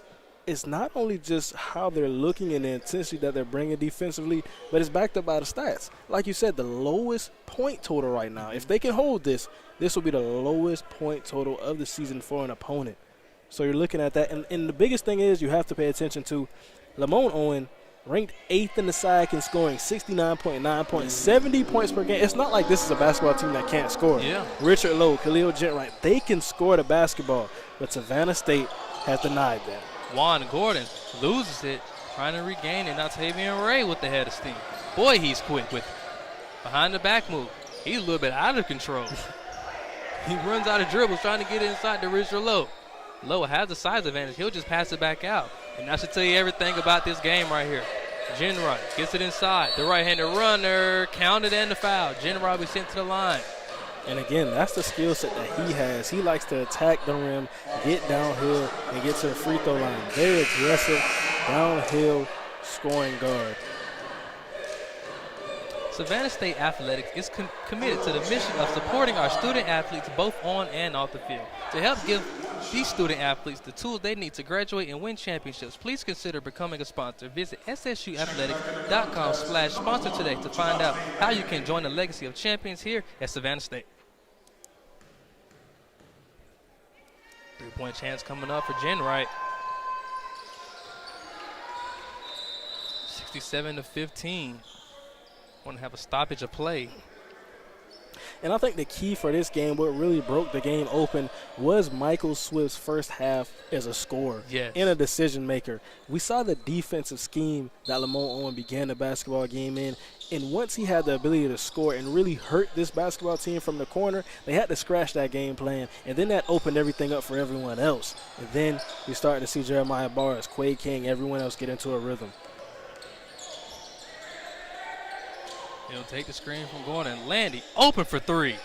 Speaker 13: is not only just how they're looking and the intensity that they're bringing defensively, but it's backed up by the stats. Like you said, the lowest point total right now. If they can hold this will be the lowest point total of the season for an opponent. So you're looking at that. And the biggest thing is you have to pay attention to LeMoyne-Owen, ranked 8th in the SAC in scoring, 69.9 points, 70 points per game. It's not like this is a basketball team that can't score.
Speaker 12: Yeah.
Speaker 13: Richard Lowe, Khalil Jenright, they can score the basketball, but Savannah State has denied that.
Speaker 12: Juan Gordon loses it, trying to regain it. Now Tavion Ray with the head of steam. Boy, he's quick with it. Behind the back move. He's a little bit out of control. He runs out of dribbles trying to get inside to Richard Lowe. Lowe has the size advantage. He'll just pass it back out. And that should tell you everything about this game right here. Jenright gets it inside. The right-handed runner counted and the foul. Jenright will be sent to the line.
Speaker 13: And again, that's the skill set that he has. He likes to attack the rim, get downhill, and get to the free throw line. Very aggressive, downhill scoring guard.
Speaker 12: Savannah State Athletics is committed to the mission of supporting our student athletes both on and off the field. To help give these student athletes the tools they need to graduate and win championships, please consider becoming a sponsor. Visit ssuathletics.com/sponsor today to find out how you can join the legacy of champions here at Savannah State. 3-point chance coming up for Jenright. 67-15. Want to have a stoppage of play.
Speaker 13: And I think the key for this game, what really broke the game open, was Michael Swift's first half as a scorer and a decision maker. We saw the defensive scheme that LeMoyne-Owen began the basketball game in, and once he had the ability to score and really hurt this basketball team from the corner, they had to scratch that game plan, and then that opened everything up for everyone else. And then we started to see Jeremiah Bars, Quay King, everyone else get into a rhythm.
Speaker 12: He'll take the screen from Gordon. Landy open for three.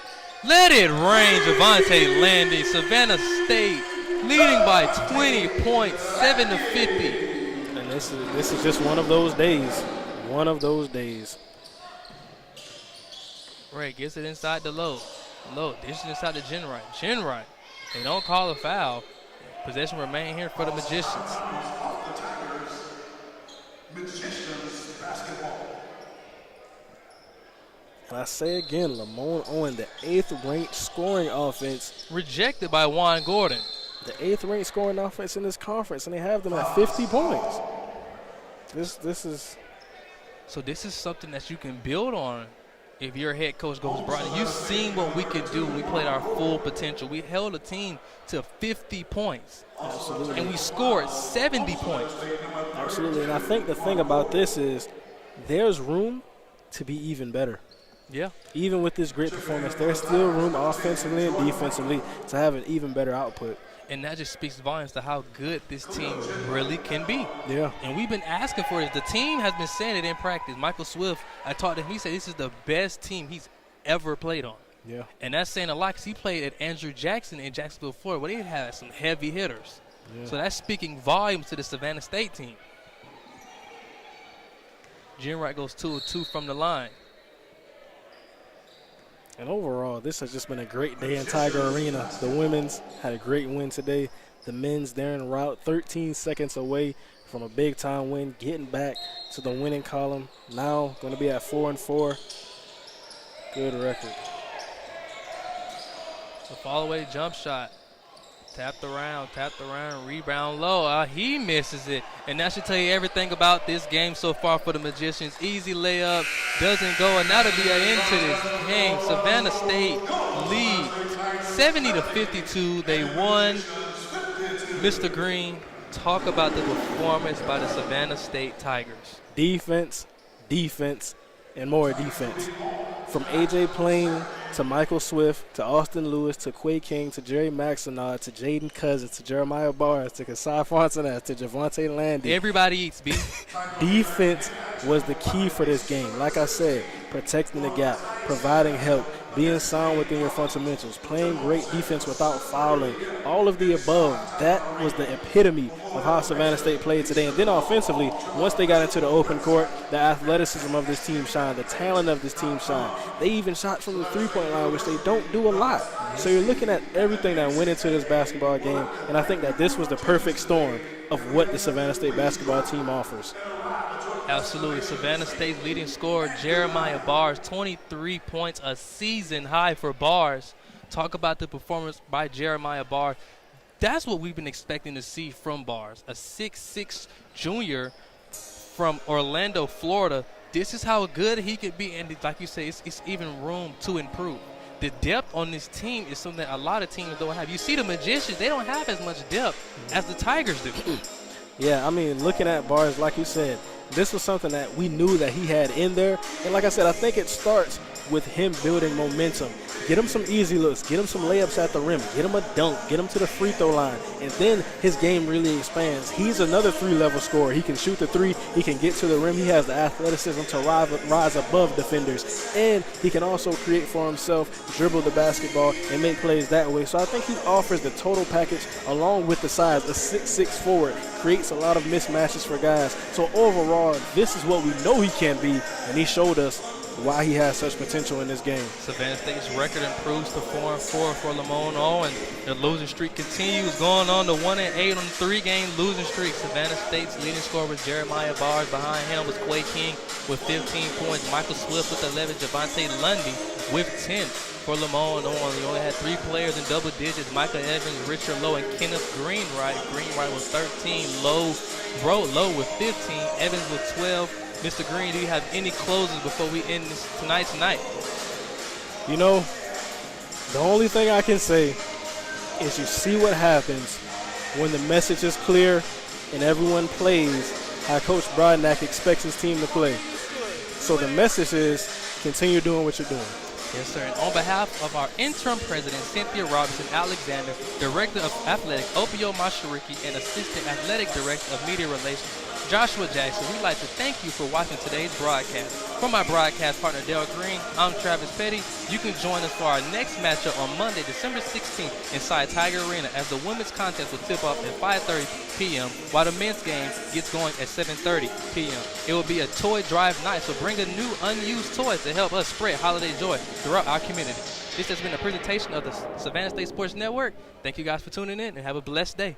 Speaker 12: Let it rain, Javante Landy. Savannah State leading by 20 points, 7-50.
Speaker 13: And this is just one of those days. One of those days.
Speaker 12: Ray gets it inside to Lowe. Lowe dishes inside to Jenright. Jenright. They don't call a foul. Possession remain here for the Magicians.
Speaker 14: Magicians basketball.
Speaker 13: And I say again, LeMoyne-Owen, the 8th ranked scoring offense.
Speaker 12: Rejected by Juan Gordon.
Speaker 13: The 8th ranked scoring offense in this conference, and they have them at 50 points. This is.
Speaker 12: So this is something that you can build on if your head coach goes broad. You've seen what we could do when we played our full potential. We held a team to 50 points.
Speaker 13: Absolutely.
Speaker 12: And we scored 70 points.
Speaker 13: Absolutely. And I think the thing about this is there's room to be even better.
Speaker 12: Yeah.
Speaker 13: Even with this great performance, there's still room offensively and defensively to have an even better output.
Speaker 12: And that just speaks volumes to how good this team really can be.
Speaker 13: Yeah.
Speaker 12: And we've been asking for it. The team has been saying it in practice. Michael Swift, I talked to him, he said this is the best team he's ever played on.
Speaker 13: Yeah.
Speaker 12: And that's saying a lot because he played at Andrew Jackson in Jacksonville, Florida, where they had some heavy hitters.
Speaker 13: Yeah.
Speaker 12: So that's speaking volumes to the Savannah State team. Jenright goes 2 of 2 from the line.
Speaker 13: And overall, this has just been a great day in Tiger Arena. The women's had a great win today. The men's, they're en route, 13 seconds away from a big-time win, getting back to the winning column. Now going to be at 4-4. Good record.
Speaker 12: The fall-away jump shot. Tapped around, rebound low. He misses it. And that should tell you everything about this game so far for the Magicians. Easy layup, doesn't go, and that'll be an end to this game. Savannah State lead 70-52. They won. Mr. Green, talk about the performance by the Savannah State Tigers.
Speaker 13: Defense, defense, and more defense. From A.J. Plain to Michael Swift to Austin Lewis to Quay King to Jerry Maxinard to Jaden Cousins to Jeremiah Barnes to Kasai Fontanez to Javante Landy.
Speaker 12: Everybody eats, B.
Speaker 13: Defense was the key for this game. Like I said, protecting the gap, providing help, being sound within your fundamentals, playing great defense without fouling, all of the above. That was the epitome of how Savannah State played today. And then offensively, once they got into the open court, the athleticism of this team shined, the talent of this team shined. They even shot from the three-point line, which they don't do a lot. So you're looking at everything that went into this basketball game, and I think that this was the perfect storm of what the Savannah State basketball team offers.
Speaker 12: Absolutely. Savannah State's leading scorer, Jeremiah Barnes, 23 points, a season high for Barnes. Talk about the performance by Jeremiah Barnes. That's what we've been expecting to see from Barnes, a 6'6" junior from Orlando, Florida. This is how good he could be, and like you say, it's even room to improve. The depth on this team is something that a lot of teams don't have. You see the Magicians, they don't have as much depth as the Tigers do.
Speaker 13: Yeah, I mean, looking at Barnes, like you said, this was something that we knew that he had in there. And like I said, I think it starts with him building momentum. Get him some easy looks. Get him some layups at the rim. Get him a dunk. Get him to the free throw line. And then his game really expands. He's another three-level scorer. He can shoot the three. He can get to the rim. He has the athleticism to rise above defenders. And he can also create for himself, dribble the basketball, and make plays that way. So I think he offers the total package along with the size. A 6'6" forward creates a lot of mismatches for guys. So overall, this is what we know he can be, and he showed us why he has such potential in this game.
Speaker 12: Savannah State's record improves to 4-4 for LeMoyne-Owen. The losing streak continues, going on to 1-8 on the 3-game losing streak. Savannah State's leading scorer was Jeremiah Barnes. Behind him was Quay King with 15 points. Michael Swift with 11. Javante Lundy with 10 for LeMoyne-Owen. He only had 3 players in double digits. Michael Evans, Richard Lowe, and Kenneth Greenwright. Greenwright with 13. Lowe with 15. Evans with 12. Mr. Green, do you have any closes before we end tonight's night?
Speaker 13: You know, the only thing I can say is you see what happens when the message is clear and everyone plays how Coach Brodnack expects his team to play. So the message is continue doing what you're doing.
Speaker 12: Yes, sir. And on behalf of our interim president, Cynthia Robinson Alexander, Director of Athletics, Opio Mashariki, and Assistant Athletic Director of Media Relations, Joshua Jackson, we'd like to thank you for watching today's broadcast. For my broadcast partner, Dale Green, I'm Travis Petty. You can join us for our next matchup on Monday, December 16th inside Tiger Arena as the women's contest will tip off at 5:30 p.m. while the men's game gets going at 7:30 p.m. It will be a toy drive night, so bring a new unused toy to help us spread holiday joy throughout our community. This has been a presentation of the Savannah State Sports Network. Thank you guys for tuning in and have a blessed day.